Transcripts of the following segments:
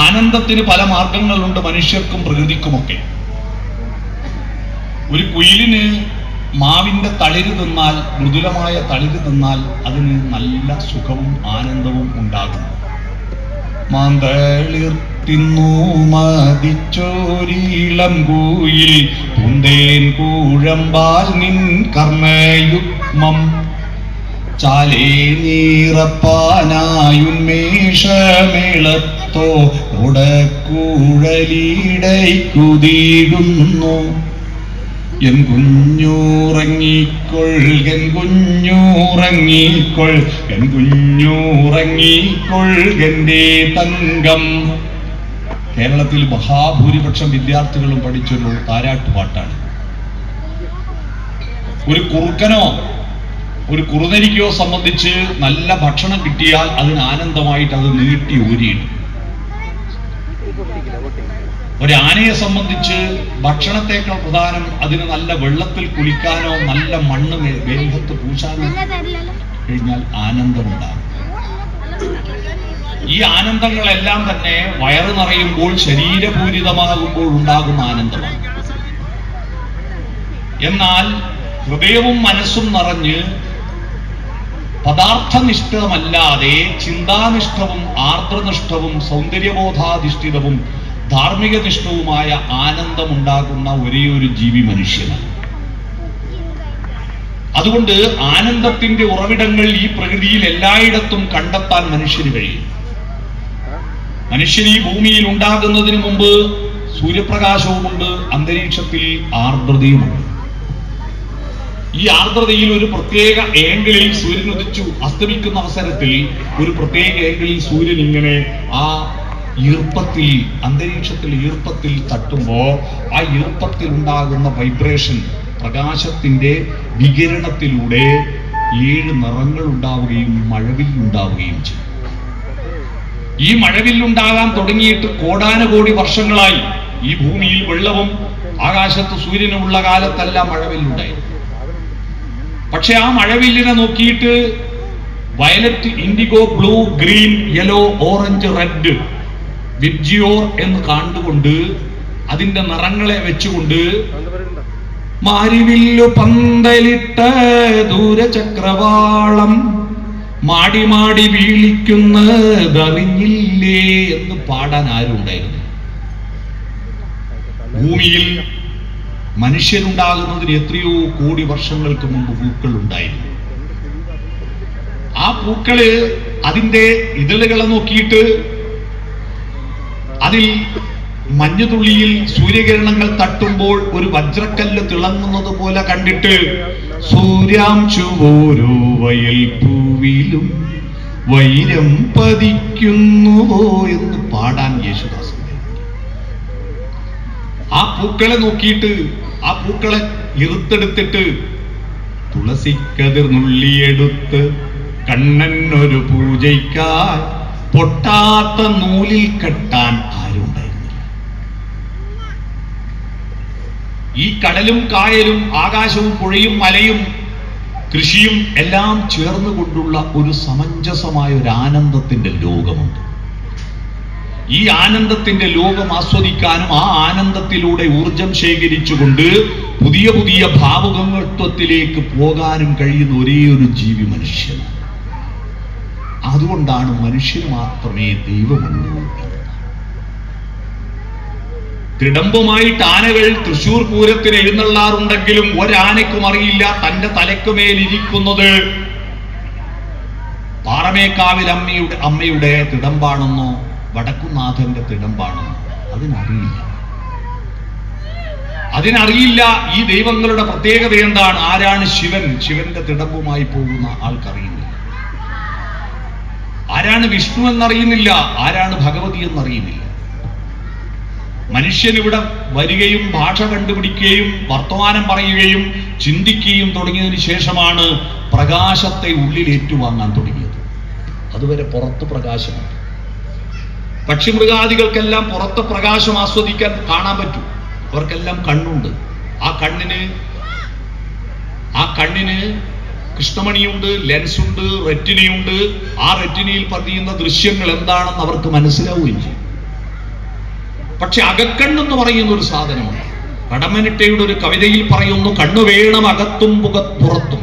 ആനന്ദത്തിന് പല മാർഗങ്ങളുണ്ട് മനുഷ്യർക്കും പ്രകൃതിക്കുമൊക്കെ. ഒരു കുയിലിന് മാവിന്റെ തളിര് തിന്നാൽ, മൃദുലമായ തളിര് തിന്നാൽ അതിന് നല്ല സുഖവും ആനന്ദവും ഉണ്ടാകും. മാന്തളിർ തിന്നു മതിച്ചോരീളം കൂയിൽ പൂന്തേൻ കൂഴമ്പാൽ നിൻ കർണയുഗ്മം ചാലേ നീറപ്പാനായുന്മേഷമേളത്തോ ഉടക്കൂഴലിടയ്ക്കുതീടുന്നു. എൻ കുഞ്ഞൂറങ്ങിക്കൊൾ എൻ കുഞ്ഞൂറങ്ങിക്കൊൾ എൻ കുഞ്ഞൂറങ്ങിക്കൊൾ എന്റെ തങ്കം. കേരളത്തിൽ മഹാഭൂരിപക്ഷം വിദ്യാർത്ഥികളും പഠിച്ചൊരു താരാട്ടുപാട്ടാണ്. ഒരു കുറുക്കനോ ഒരു കുറുനരിക്കോ സംബന്ധിച്ച് നല്ല ഭക്ഷണം കിട്ടിയാൽ അതിന് ആനന്ദമായിട്ട് അത് നീട്ടി ഊരിയിടും. ഒരു ആനയെ സംബന്ധിച്ച് ഭക്ഷണത്തേക്കാൾ പ്രധാനം അതിന് നല്ല വെള്ളത്തിൽ കുളിക്കാനോ നല്ല മണ്ണ് ദേഹത്ത് പൂശാനോ കഴിഞ്ഞാൽ ആനന്ദമുണ്ടാകും. ഈ ആനന്ദങ്ങളെല്ലാം തന്നെ വയറ് നിറയുമ്പോൾ, ശരീരപൂരിതമാകുമ്പോൾ ഉണ്ടാകുന്ന ആനന്ദമാണ്. എന്നാൽ ഹൃദയവും മനസ്സും നിറഞ്ഞ് പദാർത്ഥനിഷ്ഠമല്ലാതെ ചിന്താനിഷ്ഠവും ആർദ്രനിഷ്ഠവും സൗന്ദര്യബോധാധിഷ്ഠിതവും ധാർമ്മികനിഷ്ഠവുമായ ആനന്ദമുണ്ടാകുന്ന ഒരേ ഒരു ജീവി മനുഷ്യനാണ്. അതുകൊണ്ട് ആനന്ദത്തിന്റെ ഉറവിടങ്ങൾ ഈ പ്രകൃതിയിൽ എല്ലായിടത്തും കണ്ടെത്താൻ മനുഷ്യന് കഴിയും. മനുഷ്യൻ ഈ ഭൂമിയിൽ ഉണ്ടാകുന്നതിന് മുമ്പ് സൂര്യപ്രകാശവുമുണ്ട്, അന്തരീക്ഷത്തിൽ ആർദ്രതയുമുണ്ട്. ഈ ആർദ്രതയിൽ ഒരു പ്രത്യേക ഏംഗിളിൽ സൂര്യൻ ഉദിച്ചു അസ്തമിക്കുന്ന അവസരത്തിൽ ഒരു പ്രത്യേക ഏംഗിളിൽ സൂര്യൻ ഇങ്ങനെ ആ ഈർപ്പത്തിൽ, അന്തരീക്ഷത്തിൽ ഈർപ്പത്തിൽ തട്ടുമ്പോ ആ ഈർപ്പത്തിൽ ഉണ്ടാകുന്ന വൈബ്രേഷൻ, പ്രകാശത്തിന്റെ വികിരണത്തിലൂടെ 7 നിറങ്ങൾ ഉണ്ടാവുകയും മഴവില്ലുണ്ടാവുകയും ചെയ്യും. ഈ മഴവില്ലുണ്ടാകാൻ തുടങ്ങിയിട്ട് കോടാനുകോടി വർഷങ്ങളായി. ഈ ഭൂമിയിൽ വെള്ളവും ആകാശത്ത് സൂര്യനുമുള്ള കാലത്തല്ല മഴവില്ലുണ്ടായിരുന്നു. പക്ഷെ ആ മഴവില്ലിനെ നോക്കിയിട്ട് violet, IndiGo, blue, green, yellow, orange, red, VIBGYOR എന്ന് കണ്ടുകൊണ്ട് അതിന്റെ നിറങ്ങളെ വെച്ചുകൊണ്ട് മാരിവില്ലു പന്തലിട്ട ദൂരചക്രവാളം മാടി മാടി വീളിക്കുന്നതറിഞ്ഞില്ലേ എന്ന് പാടാൻ ആരുണ്ടായിരുന്നു? ഭൂമിയിൽ മനുഷ്യരുണ്ടാകുന്നതിന് എത്രയോ കോടി വർഷങ്ങൾക്ക് മുമ്പ് പൂക്കൾ ഉണ്ടായിരുന്നു. ആ പൂക്കള് അതിന്റെ ഇതളുകളെ നോക്കിയിട്ട് അതിൽ മഞ്ഞുതുള്ളിയിൽ സൂര്യകിരണങ്ങൾ തട്ടുമ്പോൾ ഒരു വജ്രക്കല്ല് തിളങ്ങുന്നത് പോലെ കണ്ടിട്ട് സൂര്യാംശുവോരോ വയൽ പൂവിലും വൈരം പതിക്കുന്നുവോ എന്ന് പാടാൻ യേശുദാസൻ. ആ പൂക്കളെ നോക്കിയിട്ട് ആ പൂക്കളെ ഇറുത്തെടുത്തിട്ട് തുളസിക്കതിർ നുള്ളിയെടുത്ത് കണ്ണനൊരു പൂജയ്ക്കായി പൊട്ടാത്ത നൂലിൽ കെട്ടാൻ ആരുണ്ടായിരുന്നില്ല. ഈ കടലും കായലും ആകാശവും പുഴയും മലയും കൃഷിയും എല്ലാം ചേർന്നുകൊണ്ടുള്ള ഒരു സമഞ്ജസമായ ഒരു ആനന്ദത്തിന്റെ ലോകമുണ്ട്. ഈ ആനന്ദത്തിന്റെ ലോകം ആസ്വദിക്കാനും ആ ആനന്ദത്തിലൂടെ ഊർജം ശേഖരിച്ചുകൊണ്ട് പുതിയ പുതിയ ഭാവുകത്വത്തിലേക്ക് പോകാനും കഴിയുന്ന ഒരേ ഒരു ജീവി മനുഷ്യനാണ്. അതുകൊണ്ടാണ് മനുഷ്യന് മാത്രമേ ദൈവമുള്ളൂ. തിടമ്പുമായിട്ട് ആനകൾ തൃശൂർ പൂരത്തിന് എഴുന്നള്ളാറുണ്ടെങ്കിലും ഒരാനയ്ക്കും അറിയില്ല തന്റെ തലക്കുമേലിരിക്കുന്നത് പാറമേക്കാവിൽ അമ്മയുടെ തിടമ്പാണെന്നോ വടക്കുനാഥന്റെ തിടമ്പാണെന്നോ അതിനറിയില്ല. ഈ ദൈവങ്ങളുടെ പ്രത്യേകത എന്താണ്? ആരാണ് ശിവൻ? ശിവന്റെ തിടമ്പുമായി പോകുന്ന ആൾക്കറിയുന്നില്ല. ആരാണ് വിഷ്ണു എന്നറിയുന്നില്ല. ആരാണ് ഭഗവതി എന്നറിയുന്നില്ല. മനുഷ്യൻ ഇവിടെ വരികയും ഭാഷ കണ്ടുപിടിക്കുകയും വർത്തമാനം പറയുകയും ചിന്തിക്കുകയും തുടങ്ങിയതിന് ശേഷമാണ് പ്രകാശത്തെ ഉള്ളിൽ ഏറ്റുവാങ്ങാൻ തുടങ്ങിയത്. അതുവരെ പുറത്ത് പ്രകാശമുണ്ട്. പക്ഷിമൃഗാദികൾക്കെല്ലാം പുറത്ത് പ്രകാശം ആസ്വദിക്കാൻ കാണാൻ പറ്റും. അവർക്കെല്ലാം കണ്ണുണ്ട്. ആ കണ്ണിന് കൃഷ്ണമണിയുണ്ട്, ലെൻസുണ്ട്, റെറ്റിനയുണ്ട്. ആ റെറ്റിനയിൽ പതിയുന്ന ദൃശ്യങ്ങൾ എന്താണെന്ന് അവർക്ക് മനസ്സിലാവുകയും ചെയ്യും. പക്ഷെ അകക്കണ്ണെന്ന് പറയുന്ന ഒരു സാധനമുണ്ട്. കടമ്മനിട്ടയുടെ ഒരു കവിതയിൽ പറയുന്നു, കണ്ണു വേണം അകത്തും പുറത്തും.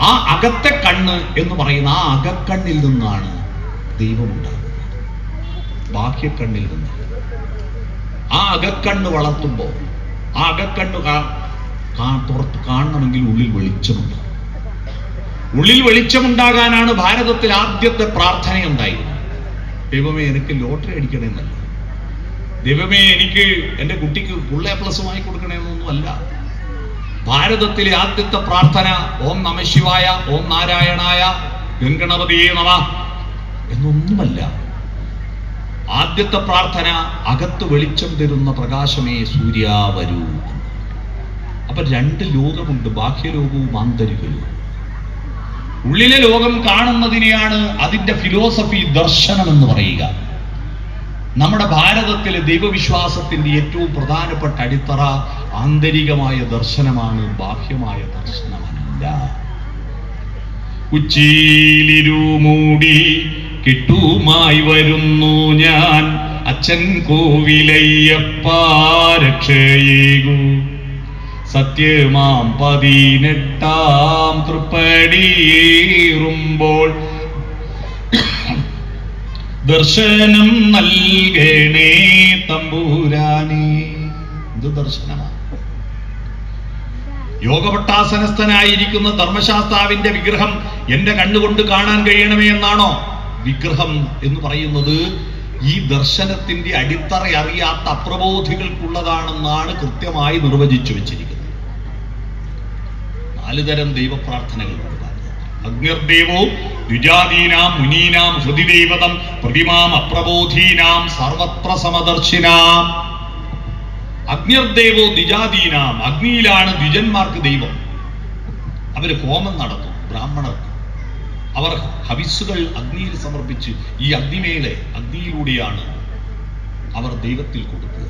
ആ അകത്തെ കണ്ണ് എന്ന് പറയുന്ന ആ അകക്കണ്ണിൽ നിന്നാണ് ദൈവമുണ്ടാകുന്നത്, ബാഹ്യക്കണ്ണിൽ നിന്ന്. ആ അകക്കണ്ണ് വളർത്തുമ്പോൾ ആ അകക്കണ്ണ് പുറത്ത് കാണണമെങ്കിൽ ഉള്ളിൽ വെളിച്ചമുണ്ടാകും. ഉള്ളിൽ വെളിച്ചമുണ്ടാകാനാണ് ഭാരതത്തിൽ ആദ്യത്തെ പ്രാർത്ഥനയുണ്ടായിരുന്നത്. ദൈവമേ എനിക്ക് ലോട്ടറി അടിക്കണമെന്നല്ല, ദൈവമേ എനിക്ക് എൻ്റെ കുട്ടിക്ക് ഫുൾ എ പ്ലസ് വാങ്ങി കൊടുക്കണമെന്നൊന്നും അല്ല. ഭാരതത്തിലെ ആദ്യത്തെ പ്രാർത്ഥന ഓം നമ ശിവായ, ഓം നാരായണായ, ഗംഗണപതിയേ നമ എന്നൊന്നുമല്ല. ആദ്യത്തെ പ്രാർത്ഥന അകത്ത് വെളിച്ചം തരുന്ന പ്രകാശമേ സൂര്യ വരൂ. അപ്പൊ രണ്ട് ലോകമുണ്ട്, ബാഹ്യലോകവും ആന്തരിക ലോകവും. ഉള്ളിലെ ലോകം കാണുന്നതിനെയാണ് അതിന്റെ ഫിലോസഫി ദർശനം എന്ന് പറയുക. നമ്മുടെ ഭാരതത്തിലെ ദൈവവിശ്വാസത്തിന്റെ ഏറ്റവും പ്രധാനപ്പെട്ട അടിത്തറ ആന്തരികമായ ദർശനമാണ്, ബാഹ്യമായ ദർശനമല്ല. ഉച്ചിയിലിരുമൂടി കിട്ടുമായി വരുന്നു ഞാൻ, അച്ഛൻ കോവിലയ്യപ്പ രക്ഷയേകൂ. സത്യമാം 18 തൃപ്പടിയേറുമ്പോൾ ദർശനം നൽകണേ തമ്പുരാനേ. ഇത് ദർശനമാണ്. യോഗപട്ടാസനസ്ഥനായിരിക്കുന്ന ധർമ്മശാസ്താവിന്റെ വിഗ്രഹം എന്റെ കണ്ണുകൊണ്ട് കാണാൻ കഴിയണമേ എന്നാണോ? വിഗ്രഹം എന്ന് പറയുന്നത് ഈ ദർശനത്തിന്റെ അടിത്തറ അറിയാത്ത അപ്രബോധികൾക്കുള്ളതാണെന്നാണ് കൃത്യമായി നിർവചിച്ചു വെച്ചിരിക്കുന്നത്. 4 തരം ദൈവപ്രാർത്ഥനകളുണ്ട്. അഗ്നിർദേവോ ദ്വിജാതീനാം മുനീനാം ഹൃദിദൈവതം പ്രതിമാം അപ്രബോധീനാം സർവത്ര സമദർശിനാം. അഗ്നിർദേവോ ദ്വിജാതീനാം, അഗ്നിയിലാണ് ദ്വിജന്മാർക്ക് ദൈവം. അവര് ഹോമം നടത്തും. ബ്രാഹ്മണർക്ക് അവർ ഹവിസ്സുകൾ അഗ്നിയിൽ സമർപ്പിച്ച് ഈ അഗ്നിയിലൂടെയാണ് അവർ ദൈവത്തിൽ കൊടുക്കുക.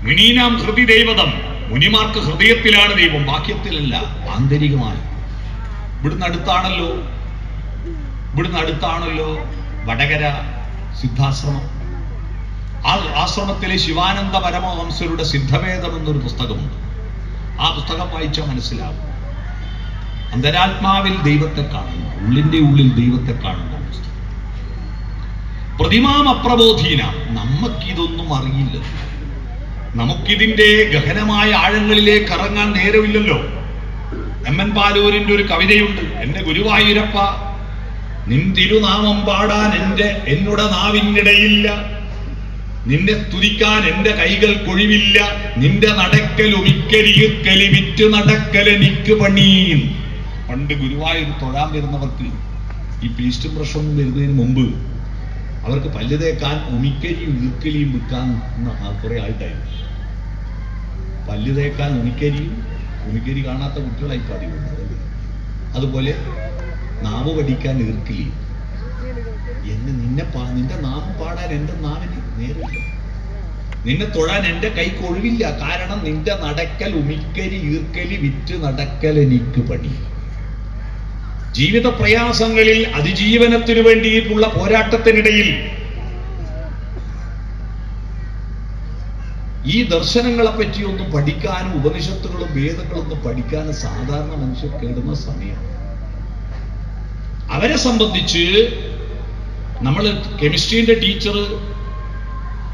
മുനീനാം ഹൃദിദൈവതം, മുനിമാർക്ക് ഹൃദയത്തിലാണ് ദൈവം, ബാഹ്യത്തിലല്ല, ആന്തരികമായി. ഇവിടുന്ന് അടുത്താണല്ലോ വടകര സിദ്ധാശ്രമം. ആ ആശ്രമത്തിലെ ശിവാനന്ദ പരമഹംസരുടെ സിദ്ധവേദം എന്നൊരു പുസ്തകമുണ്ട്. ആ പുസ്തകം വായിച്ചാൽ മനസ്സിലാവും. അന്തരാത്മാവിൽ ദൈവത്തെ കാണുന്നു, ഉള്ളിന്റെ ഉള്ളിൽ ദൈവത്തെ കാണുന്ന പുസ്തകം. പ്രതിമാം അപ്രബോധീന, നമുക്കിതൊന്നും അറിയില്ല, നമുക്കിതിന്റെ ഗഹനമായ ആഴങ്ങളിലേക്ക് ഇറങ്ങാൻ നേരമില്ലല്ലോ. എം.എൻ. പാലൂരിന്റെ ഒരു കവിതയുണ്ട്, എന്റെ ഗുരുവായൂരപ്പ നിൻ തിരുനാമം പാടാൻ എന്നുടെ നാവിനിടയില്ല, നിന്നെ സ്തുതിക്കാൻ എന്റെ കൈകൾ കൊഴിവില്ല, നിന്റെ നടക്കൽ ഒമിക്കലിക്കലി വിറ്റ് നടക്കലെനിക്ക് പണിയും. പണ്ട് ഗുരുവായൂർ തൊഴാൻ വരുന്നവർക്ക് ഈ പേസ്റ്റും ബ്രഷൊന്നും വരുന്നതിന് മുമ്പ് അവർക്ക് പല്ല് തേക്കാൻ ഉമിക്കരിയും ഈർക്കലിയും വിൽക്കാൻ കുറെ ആൾക്കായിരുന്നു. പല്ല് തേക്കാൻ ഉമിക്കരി കാണാത്ത കുട്ടികളായി പതിവുണ്ട്. അതുപോലെ നാവ് പഠിക്കാൻ ഈർക്കലി. നിന്റെ നാമം പാടാൻ എന്റെ നാവിന് നേരില്ല, നിന്നെ തൊഴാൻ എന്റെ കൈ കൊഴിവില്ല, കാരണം നിന്റെ നടക്കൽ ഉമിക്കരി ഈർക്കലി വിറ്റ് നടക്കൽ എനിക്ക് പണി. ജീവിത പ്രയാസങ്ങളിൽ അതിജീവനത്തിനു വേണ്ടിയിട്ടുള്ള പോരാട്ടത്തിനിടയിൽ ഈ ദർശനങ്ങളെ പറ്റിയൊന്നും പഠിക്കാനും ഉപനിഷത്തുകളും വേദങ്ങളൊന്നും പഠിക്കാനും സാധാരണ മനുഷ്യർ കേടുന്ന സമയം. അവരെ സംബന്ധിച്ച് നമ്മൾ കെമിസ്ട്രീന്റെ ടീച്ചർ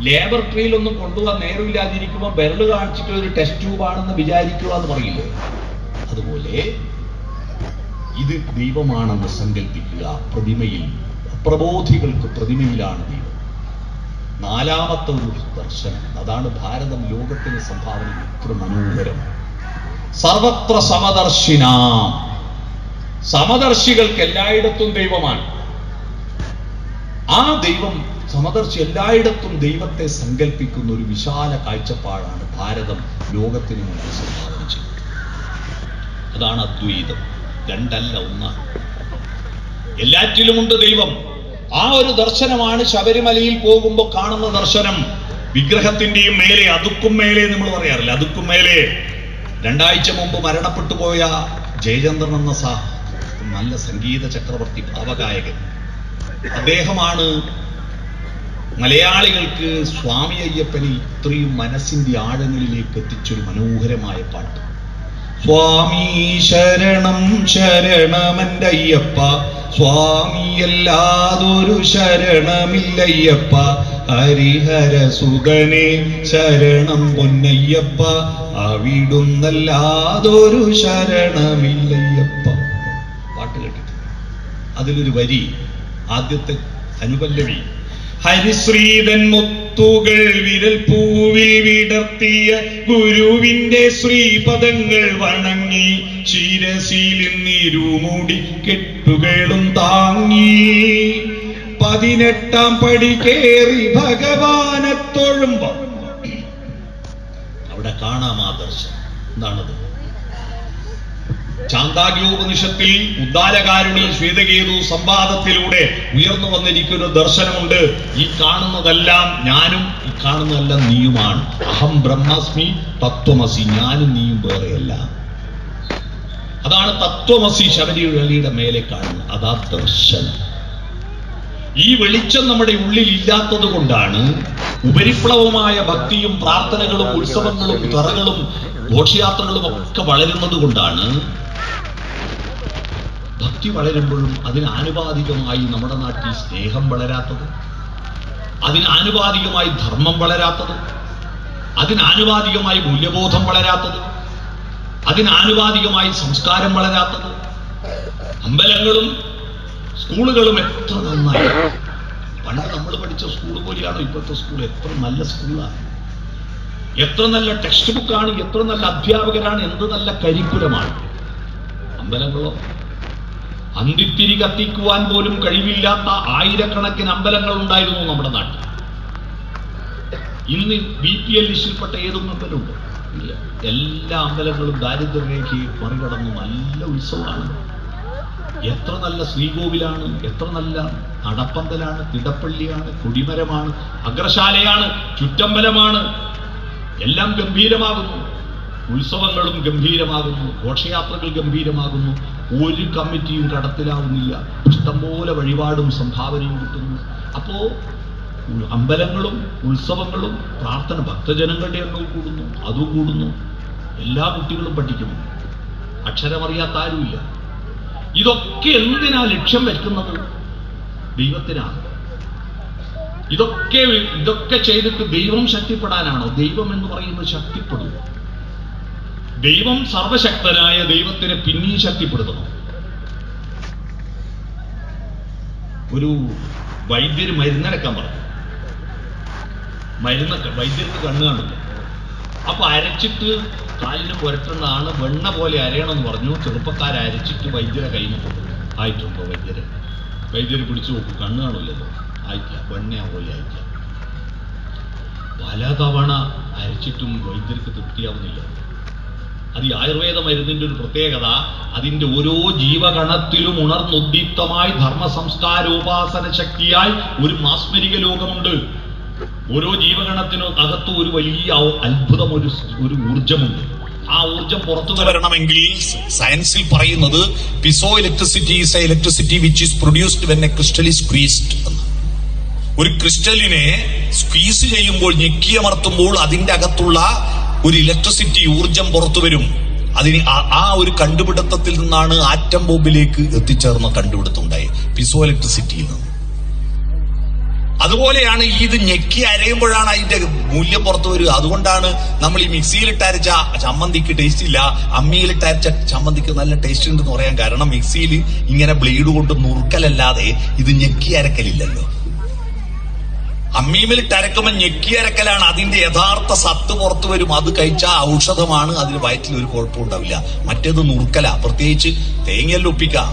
ലാബറട്ടറിയിലൊന്നും കൊണ്ടുപോകാൻ നേരമില്ലാതിരിക്കുമ്പോൾ വിരൽ കാണിച്ചിട്ട് ഒരു ടെസ്റ്റ് ട്യൂബാണെന്ന് വിചാരിക്കുക എന്ന് പറയില്ലേ, അതുപോലെ ഇത് ദൈവമാണെന്ന് സങ്കല്പിക്കുക. പ്രതിമയിൽ, അപ്രബോധികൾക്ക് പ്രതിമയിലാണ് ദൈവം. 4ാമത്തെ ഒരു ദർശനം, അതാണ് ഭാരതം ലോകത്തിന് സംഭാവന. ഇത്ര മനോഹരം. സർവത്ര സമദർശിനാം, സമദർശികൾക്ക് എല്ലായിടത്തും ദൈവമാണ്. ആ ദൈവം സമദർശി, എല്ലായിടത്തും ദൈവത്തെ സങ്കല്പിക്കുന്ന ഒരു വിശാല കാഴ്ചപ്പാടാണ് ഭാരതം ലോകത്തിന് മുന്നിൽ സംഭാവന ചെയ്യുന്നത്. അതാണ് അദ്വൈതം. 2 അല്ല, 1. എല്ലാറ്റിലുമുണ്ട് ദൈവം. ആ ഒരു ദർശനമാണ് ശബരിമലയിൽ പോകുമ്പോൾ കാണുന്ന ദർശനം. വിഗ്രഹത്തിന്റെയും മേലെ, അതുക്കും മേലെ നമ്മൾ പറയാറില്ല, അതുക്കും മേലെ 2 ആഴ്ച മുമ്പ് മരണപ്പെട്ടു പോയ ജയചന്ദ്രൻ എന്ന നല്ല സംഗീത ചക്രവർത്തി ഭാവഗായകൻ, അദ്ദേഹമാണ് മലയാളികൾക്ക് സ്വാമി അയ്യപ്പനെ ഇത്രയും മനസ്സിന്റെ ആഴങ്ങളിലേക്ക് എത്തിച്ചൊരു മനോഹരമായ പാട്ട്. സ്വാമി ശരണം ശരണമെന്റെ അയ്യപ്പ, സ്വാമിയല്ലാതൊരു ശരണമില്ലയ്യപ്പ, ഹരിഹര സുതനെ ശരണം പൊന്നയ്യപ്പ, അവിടുന്നല്ലാതൊരു ശരണമില്ലയ്യപ്പ. പാട്ട് കേട്ടിട്ട് അതിലൊരു വരി, ആദ്യത്തെ അനുപല്ലവി, ഹരിശ്രീതൻ മുത്തുകൾ വിരൽ പൂവിൽ വിടർത്തിയ ഗുരുവിന്റെ ശ്രീപദങ്ങൾ വണങ്ങി, ശിരസിൽ നിരുമുടി കെട്ടുകളും താങ്ങി, 18ാം പടി കേറി ഭഗവാനെ തൊഴുമ്പോ അവിടെ കാണാം ആ ദർശനം. എന്താണത്? ചാന്ദാഗ്യോപനിഷത്തിൽ ഉദ്ദാലകാരുണി ശ്വേതകേതു സംവാദത്തിലൂടെ ഉയർന്നു വന്നിരിക്കുന്ന ദർശനമുണ്ട്. ഈ കാണുന്നതെല്ലാം ഞാനും ഈ കാണുന്നതെല്ലാം നീയുമാണ്. അഹം ബ്രഹ്മാസ്മി തത്വമസി, ഞാനും നീയും വേറെയല്ല. അതാണ് തത്വമസി ശബരിമലയുടെ മേലെ കാണുന്നത്. അതാ ദർശനം. ഈ വെളിച്ചം നമ്മുടെ ഉള്ളിൽ ഇല്ലാത്തത് കൊണ്ടാണ് ഉപരിപ്ലവമായ ഭക്തിയും പ്രാർത്ഥനകളും ഉത്സവങ്ങളും തറകളും ഘോഷയാത്രകളും ഒക്കെ വളരുന്നത് കൊണ്ടാണ് ഭക്തി വളരുമ്പോഴും അതിനാനുപാതികമായി നമ്മുടെ നാട്ടിൽ സ്നേഹം വളരാത്തത്, അതിനാനുപാതികമായി ധർമ്മം വളരാത്തത്, അതിനാനുപാതികമായി മൂല്യബോധം വളരാത്തത്, അതിനാനുപാതികമായി സംസ്കാരം വളരാത്തത്. അമ്പലങ്ങളും സ്കൂളുകളും എത്ര നന്നായി, പണ്ട് നമ്മൾ പഠിച്ച സ്കൂൾ പോലെയാണോ ഇപ്പോഴത്തെ സ്കൂൾ? എത്ര നല്ല സ്കൂളാണ്, എത്ര നല്ല ടെക്സ്റ്റ് ബുക്കാണ്, എത്ര നല്ല അധ്യാപകരാണ്, എന്ത് നല്ല കരിക്കുലമാണ്. അമ്പലങ്ങളോ? അന്തിത്തിരി കത്തിക്കുവാൻ പോലും കഴിവില്ലാത്ത ആയിരക്കണക്കിന് അമ്പലങ്ങൾ ഉണ്ടായിരുന്നു നമ്മുടെ നാട്ടിൽ. ഇന്ന് BPL ലിസ്റ്റിൽപ്പെട്ട ഏതും അമ്പലമുണ്ടോ? ഇല്ല. എല്ലാ അമ്പലങ്ങളും ദാരിദ്ര്യരേഖയെ മറികടന്നു നല്ല ഉത്സവമാണ്. എത്ര നല്ല ശ്രീകോവിലാണ്, എത്ര നല്ല നടപ്പന്തലാണ്, തിടപ്പള്ളിയാണ്, കൊടിമരമാണ്, അഗ്രശാലയാണ്, ചുറ്റമ്പലമാണ്. എല്ലാം ഗംഭീരമാകുന്നു. ഉത്സവങ്ങളും ഗംഭീരമാകുന്നു, ഘോഷയാത്രകൾ ഗംഭീരമാകുന്നു. ഒരു കമ്മിറ്റിയും കടത്തിലാവുന്നില്ല. ഇഷ്ടംപോലെ വഴിപാടും സംഭാവനയും കിട്ടുന്നു. അപ്പോ അമ്പലങ്ങളും ഉത്സവങ്ങളും പ്രാർത്ഥന, ഭക്തജനങ്ങളുടെ എണ്ണവും കൂടുന്നു, അതും കൂടുന്നു. എല്ലാ കുട്ടികളും പഠിക്കുന്നു. അക്ഷരമറിയാത്ത ആരുമില്ല. ഇതൊക്കെ എന്തിനാ ലക്ഷ്യം വെക്കുന്നത്? ദൈവത്തിനാണ്. ഇതൊക്കെ ചെയ്തിട്ട് ദൈവം ശക്തിപ്പെടാനാണോ? ദൈവം എന്ന് പറയുന്നത് ശക്തിപ്പെടും. ദൈവം സർവശക്തനായ ദൈവത്തിനെ പിന്നീ ശക്തിപ്പെടുത്തണം. ഒരു വൈദ്യര് മരുന്നരക്കാൻ പറഞ്ഞു. വൈദ്യർക്ക് കണ്ണ് കാണില്ല. അപ്പൊ അരച്ചിട്ട് കാലിന് പുരട്ടുന്നതാണ്, വെണ്ണ പോലെ അരയണമെന്ന് പറഞ്ഞു. ചെറുപ്പക്കാരെ അരച്ചിട്ട് വൈദ്യരെ കൈമുട്ടും. ആയിട്ടുണ്ടോ? വൈദ്യര് പിടിച്ചു നോക്കും, കണ്ണ് കാണില്ലല്ലോ. ആയിട്ടില്ല, വെണ്ണയാ പോലെ ആയിട്ടില്ല. പലതവണ അരച്ചിട്ടും വൈദ്യർക്ക് തൃപ്തിയാവുന്നില്ല. അത് ഈ ആയുർവേദ മരുന്നിന്റെ ഒരു പ്രത്യേകത. അതിന്റെ ഓരോ ജീവഗണത്തിലും ഉണർന്നുദ്ദീപ്തമായി ധർമ്മ സംസ്കാരോപാസന ശക്തിയായി ഒരു മാസ്മരിക ലോകമുണ്ട്. ഓരോ ജീവഗണത്തിനും അകത്ത് ഒരു വലിയ അത്ഭുതം, ഒരു ഊർജമുണ്ട്. ആ ഊർജം പുറത്തു വരണമെങ്കിൽ സയൻസിൽ പറയുന്നത് piezo electricity is a electricity which is produced when a crystal is squeezed എന്ന്. ഒരു ക്രിസ്റ്റലിനെ സ്ക്വീസ് ചെയ്യുമ്പോൾ, ഞെക്കിയമർത്തുമ്പോൾ അതിന്റെ അകത്തുള്ള ഒരു ഇലക്ട്രിസിറ്റി ഊർജം പുറത്തു വരും. അതിന് ആ ഒരു കണ്ടുപിടുത്തത്തിൽ നിന്നാണ് ആറ്റം ബോംബിലേക്ക് എത്തിച്ചേർന്ന കണ്ടുപിടുത്തം ഉണ്ടായത്, പിസോ ഇലക്ട്രിസിറ്റിയിൽ നിന്ന്. അതുപോലെയാണ് ഇത് ഞെക്കി അരയുമ്പോഴാണ് അതിന്റെ മൂല്യം പുറത്തു വരിക. അതുകൊണ്ടാണ് നമ്മൾ ഈ മിക്സിയിലിട്ട് അരച്ച ചമ്മന്തിക്ക് ടേസ്റ്റ് ഇല്ല, അമ്മിയിലിട്ട് അരച്ച ചമ്മന്തിക്ക് നല്ല ടേസ്റ്റ് ഉണ്ടെന്ന് പറയാൻ കാരണം മിക്സിയിൽ ഇങ്ങനെ ബ്ലേഡ് കൊണ്ട് നുറുക്കലല്ലാതെ ഇത് ഞെക്കി അരക്കലില്ലല്ലോ. അമ്മീമിലിട്ട് അരക്കുമ്പോൾ ഞെക്കി അരക്കലാണ്, അതിന്റെ യഥാർത്ഥ സത്ത് പുറത്തു വരും. അത് കഴിച്ചാൽ ഔഷധമാണ്, അതിന് വയറ്റിൽ ഒരു കുഴപ്പം ഉണ്ടാവില്ല. മറ്റേത് നുറുക്കല. പ്രത്യേകിച്ച് തേങ്ങയെല്ലാം ഒപ്പിക്കാം.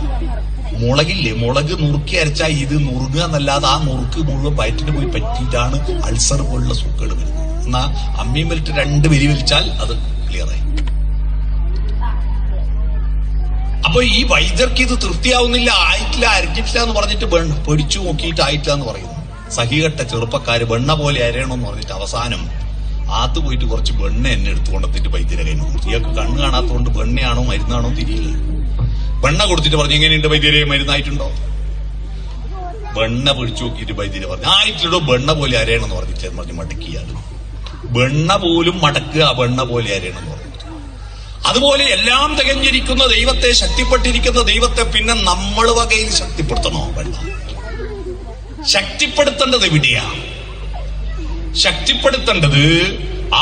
മുളകില്ലേ, മുളക് നുറുക്കി അരച്ചാൽ ഇത് നുറുങ്ങുക എന്നല്ലാതെ ആ നുറുക്ക് മുഴുവൻ വയറ്റിന് പോയി പറ്റിയിട്ടാണ് അൾസർ പോലുള്ള സുക്കേട് വരുന്നത്. എന്നാ അമ്മീമിലിട്ട് 2 വലി വലിച്ചാൽ അത് ക്ലിയറായി. അപ്പൊ ഈ വൈദ്യർക്ക് ഇത് തൃപ്തിയാവുന്നില്ല, ആയിട്ടില്ല, അരച്ചിട്ടില്ല എന്ന് പറഞ്ഞിട്ട് പൊടിച്ചു നോക്കിയിട്ട് ആയിട്ടില്ല എന്ന് പറയുന്നു. സഹികെട്ട ചെറുപ്പക്കാര് വെണ്ണ പോലെ അരയണമെന്ന് പറഞ്ഞിട്ട് അവസാനം ആത്ത് പോയിട്ട് കുറച്ച് വെണ്ണ എന്നെ എടുത്തുകൊണ്ടെത്തിട്ട് വൈദ്യരെ കഴിഞ്ഞു. ഇയാൾക്ക് കണ്ണ് കാണാത്തതുകൊണ്ട് വെണ്ണയാണോ മരുന്നാണോ തിരിയില്ല. വെണ്ണ കൊടുത്തിട്ട് പറഞ്ഞു, എങ്ങനെയുണ്ട് വൈദ്യരെ, മരുന്നായിട്ടുണ്ടോ? വെണ്ണ പിടിച്ചു നോക്കിയിട്ട് വൈദ്യുതി പറഞ്ഞു ആയിട്ടിടോ വെണ്ണ പോലെ അരയണമെന്ന് പറഞ്ഞിട്ട് പറഞ്ഞു മടക്കിയാണ്. വെണ്ണ പോലും മടക്കുക വെണ്ണ പോലെ അരയണമെന്ന് പറഞ്ഞു. അതുപോലെ എല്ലാം തികഞ്ഞിരിക്കുന്ന ദൈവത്തെ, ശക്തിപ്പെട്ടിരിക്കുന്ന ദൈവത്തെ പിന്നെ നമ്മൾ വകയിൽ ശക്തിപ്പെടുത്തണോ? വേണ്ട. ശക്തിപ്പെടുത്തേണ്ടത് എവിടെയാ? ശക്തിപ്പെടുത്തേണ്ടത്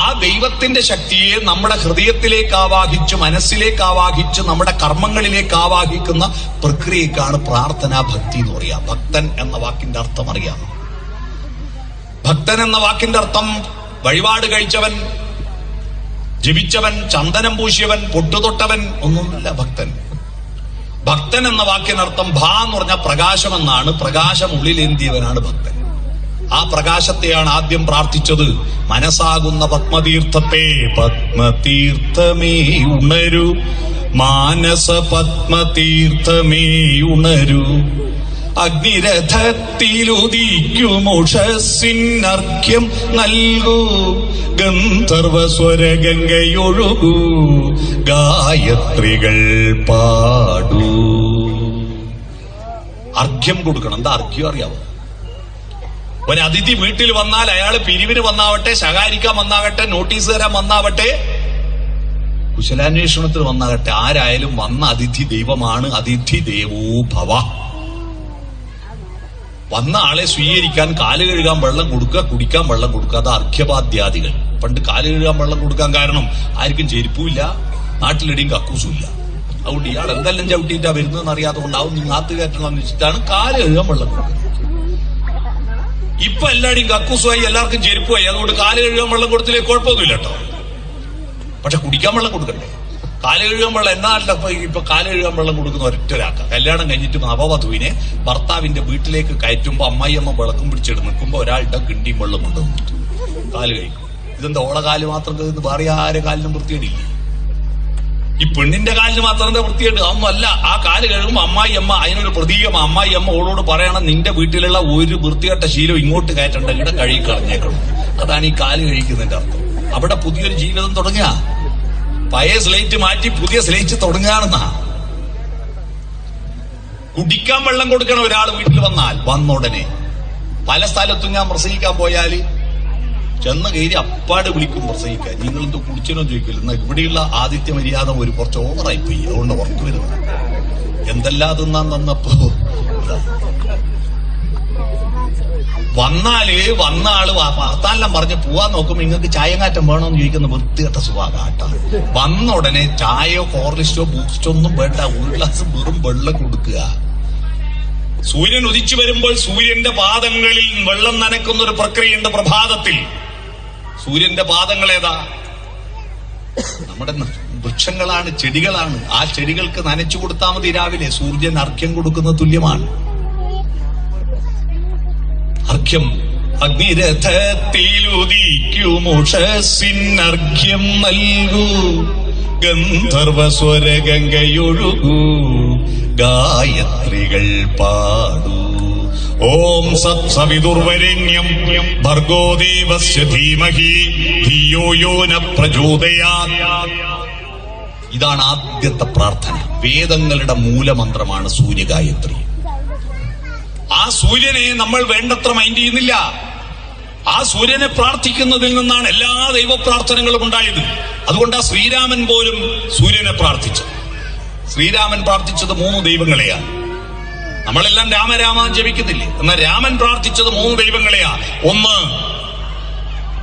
ആ ദൈവത്തിന്റെ ശക്തിയെ നമ്മുടെ ഹൃദയത്തിലേക്ക് ആവാഹിച്ച്, മനസ്സിലേക്ക് ആവാഹിച്ച്, നമ്മുടെ കർമ്മങ്ങളിലേക്ക് ആവാഹിക്കുന്ന പ്രക്രിയക്കാണ് പ്രാർത്ഥനാ ഭക്തി എന്ന് പറയാ. ഭക്തൻ എന്ന വാക്കിന്റെ അർത്ഥം അറിയാം. ഭക്തൻ എന്ന വാക്കിന്റെ അർത്ഥം വഴിപാട് കഴിച്ചവൻ, ജപിച്ചവൻ, ചന്ദനം പൂശിയവൻ, പൊട്ടുതൊട്ടവൻ ഒന്നുമില്ല ഭക്തൻ. ഭക്തൻ എന്ന വാക്കിനർത്ഥം ഭാ എന്ന് പറഞ്ഞ പ്രകാശം എന്നാണ്. പ്രകാശം ഉള്ളിലേന്തിയവനാണ് ഭക്തൻ. ആ പ്രകാശത്തെയാണ് ആദ്യം പ്രാർത്ഥിച്ചത്. മനസ്സാകുന്ന പത്മതീർത്ഥത്തെ പത്മതീർത്ഥമേ ഉണരൂ, മാനസ പത്മതീർത്ഥമേ ഉണരൂ, അഗ്നിരഥത്തിലുദിക്കുമുഷസ്സിനർഘ്യം നൽകൂ, ഗന്ധർവസ്വരഗംഗയൊഴുകൂ, ഗായത്രികൾ പാടൂ. അർഘ്യം കൊടുക്കണം. എന്താ അർഘ്യം അറിയാവോ? ഒരതിഥി വീട്ടിൽ വന്നാൽ അയാൾ പിരിവിന് വന്നാവട്ടെ, ശകാരിക്കാൻ വന്നാകട്ടെ, നോട്ടീസ് തരാൻ വന്നാവട്ടെ, കുശലാന്വേഷണത്തിൽ വന്നാകട്ടെ, ആരായാലും വന്ന അതിഥി ദൈവമാണ്. അതിഥി ദേവോ ഭവ. വന്ന ആളെ സ്വീകരിക്കാൻ കാല് കഴുകാൻ വെള്ളം കൊടുക്കുക, കുടിക്കാൻ വെള്ളം കൊടുക്കുക. അത് അർഘ്യപാദ്യാദികൾ. പണ്ട് കാല് കഴുകാൻ വെള്ളം കൊടുക്കാൻ കാരണം ആർക്കും ചെരുപ്പുമില്ല, നാട്ടിലിടിയും കക്കൂസും ഇല്ല. അതുകൊണ്ട് ഇയാൾ എന്തെല്ലാം ചവിട്ടിയിട്ടാ വരുന്നതെന്ന് അറിയാതെ കൊണ്ടാവും നിങ്ങാത്ത് കയറ്റണം വെച്ചിട്ടാണ് കാല് കഴുകാൻ വെള്ളം കൊടുക്കുന്നത്. ഇപ്പൊ എല്ലാവരും കക്കൂസുമായി, എല്ലാവർക്കും ചെരുപ്പുമായി. അതുകൊണ്ട് കാല് കഴുകാൻ വെള്ളം കൊടുത്തില്ലേ കുഴപ്പമൊന്നുമില്ല കേട്ടോ. പക്ഷെ കുടിക്കാൻ വെള്ളം കൊടുക്കണ്ടേ? കാല് കഴുകാൻ വെള്ളം എന്നാലല്ല ഇപ്പൊ കാല് കഴുകാൻ വെള്ളം കൊടുക്കുന്ന ഒരൊറ്റൊരാക്ക. കല്യാണം കഴിഞ്ഞിട്ട് നവവധുവിനെ ഭർത്താവിന്റെ വീട്ടിലേക്ക് കയറ്റുമ്പോ അമ്മായിയമ്മ വിളക്കും പിടിച്ചിട്ട് നിൽക്കുമ്പോ ഒരാളുടെ കിണ്ടിയും വെള്ളം കൊണ്ടുവന്നിട്ട് കാല് കഴിക്കും. ഇതെന്താ ഓളെ കാല് മാത്രം കഴിയുന്നത്? വേറെ ആരെ കാലിനും വൃത്തിയേടില്ലേ? ഈ പെണ്ണിന്റെ കാലിന് മാത്രം എന്താ വൃത്തിയേട്? അതൊന്നുമല്ല. ആ കാല് കഴുകുമ്പോ അമ്മായിയമ്മ അതിനൊരു പ്രതീകമാണ്. അമ്മായിയമ്മ ഓളോട് പറയണം, നിന്റെ വീട്ടിലുള്ള ഒരു വൃത്തികെട്ട ശീലം ഇങ്ങോട്ട് കയറ്റണ്ട, ഇവിടെ കഴുകി കളഞ്ഞേക്കണം. അതാണ് ഈ കാല് കഴിക്കുന്നതിന്റെ അർത്ഥം. അവിടെ പുതിയൊരു ജീവിതം തുടങ്ങുക. പഴയ സ്ലേറ്റ് മാറ്റി പുതിയ സ്ലേറ്റ് തുടങ്ങുകയാണെന്നാ. കുടിക്കാൻ വെള്ളം കൊടുക്കണം ഒരാൾ വീട്ടിൽ വന്നാൽ. വന്നുടനെ പല സ്ഥലത്തും ഞാൻ പ്രസംഗിക്കാൻ പോയാൽ ചെന്ന് കയറി അപ്പാട് വിളിക്കും പ്രസംഗിക്കാൻ. നിങ്ങളെന്തോ കുടിച്ചനോ ചോദിക്കില്ല. എന്നാൽ ഇവിടെയുള്ള ആദിത്യ മര്യാദ ഒരു കുറച്ച് ഓവറായി പോയി. അതുകൊണ്ട് ഉറക്കു വരുന്നത് എന്തെല്ലാം തിന്നാൻ തന്നപ്പോ വന്ന ആള് വർത്താനെല്ലാം പറഞ്ഞ് പോവാൻ നോക്കുമ്പോ നിങ്ങൾക്ക് ചായങ്ങാറ്റം വേണമെന്ന് ചോദിക്കുന്ന വൃത്തികെട്ട സുഖാട്ടാ. വന്ന ഉടനെ ചായയോ ഹോർലിസ്റ്റോ ബൂസ്റ്റോ ഒന്നും വേണ്ട, ഒരു ഗ്ലാസ് വെറും വെള്ളം കൊടുക്കുക. സൂര്യൻ ഉദിച്ചു വരുമ്പോൾ സൂര്യന്റെ പാദങ്ങളിൽ വെള്ളം നനക്കുന്ന ഒരു പ്രക്രിയയുണ്ട് പ്രഭാതത്തിൽ. സൂര്യന്റെ പാദങ്ങൾ ഏതാ? നമ്മുടെ വൃക്ഷങ്ങളാണ്, ചെടികളാണ്. ആ ചെടികൾക്ക് നനച്ചു കൊടുത്താൽ മതി രാവിലെ. സൂര്യൻ അർഘ്യം കൊടുക്കുന്ന തുല്യമാണ്. അർഘ്യം അഗ്നിരഥത്തിലുദിക്കുമുഷസ്സിനർഘ്യം നൽകൂ, ഗന്ധർവസ്വരഗംഗയൊഴുകൂ, ഗായത്രികൾ പാടൂ. ഓം സത്സവിതുർവരേണ്യം ഭർഗോ ദേവസ്യ ധീമഹി ധിയോ യോ ന പ്രചോദയാത്. ഇതാണ് ആദ്യത്തെ പ്രാർത്ഥന. വേദങ്ങളുടെ മൂലമന്ത്രമാണ് സൂര്യഗായത്രി. ആ സൂര്യനെ നമ്മൾ വേണ്ടത്ര മൈൻഡ് ചെയ്യുന്നില്ല. ആ സൂര്യനെ പ്രാർത്ഥിക്കുന്നതിൽ നിന്നാണ് എല്ലാ ദൈവപ്രാർത്ഥനകളും ഉണ്ടായത്. അതുകൊണ്ടാണ് ശ്രീരാമൻ പോലും സൂര്യനെ പ്രാർത്ഥിച്ചത്. ശ്രീരാമൻ പ്രാർത്ഥിച്ചത് 3 ദൈവങ്ങളെയാണ്. നമ്മളെല്ലാം രാമരാമ ജപിക്കുന്നില്ലേ? എന്നാൽ രാമൻ പ്രാർത്ഥിച്ചത് 3 ദൈവങ്ങളെയാ. ഒന്ന്,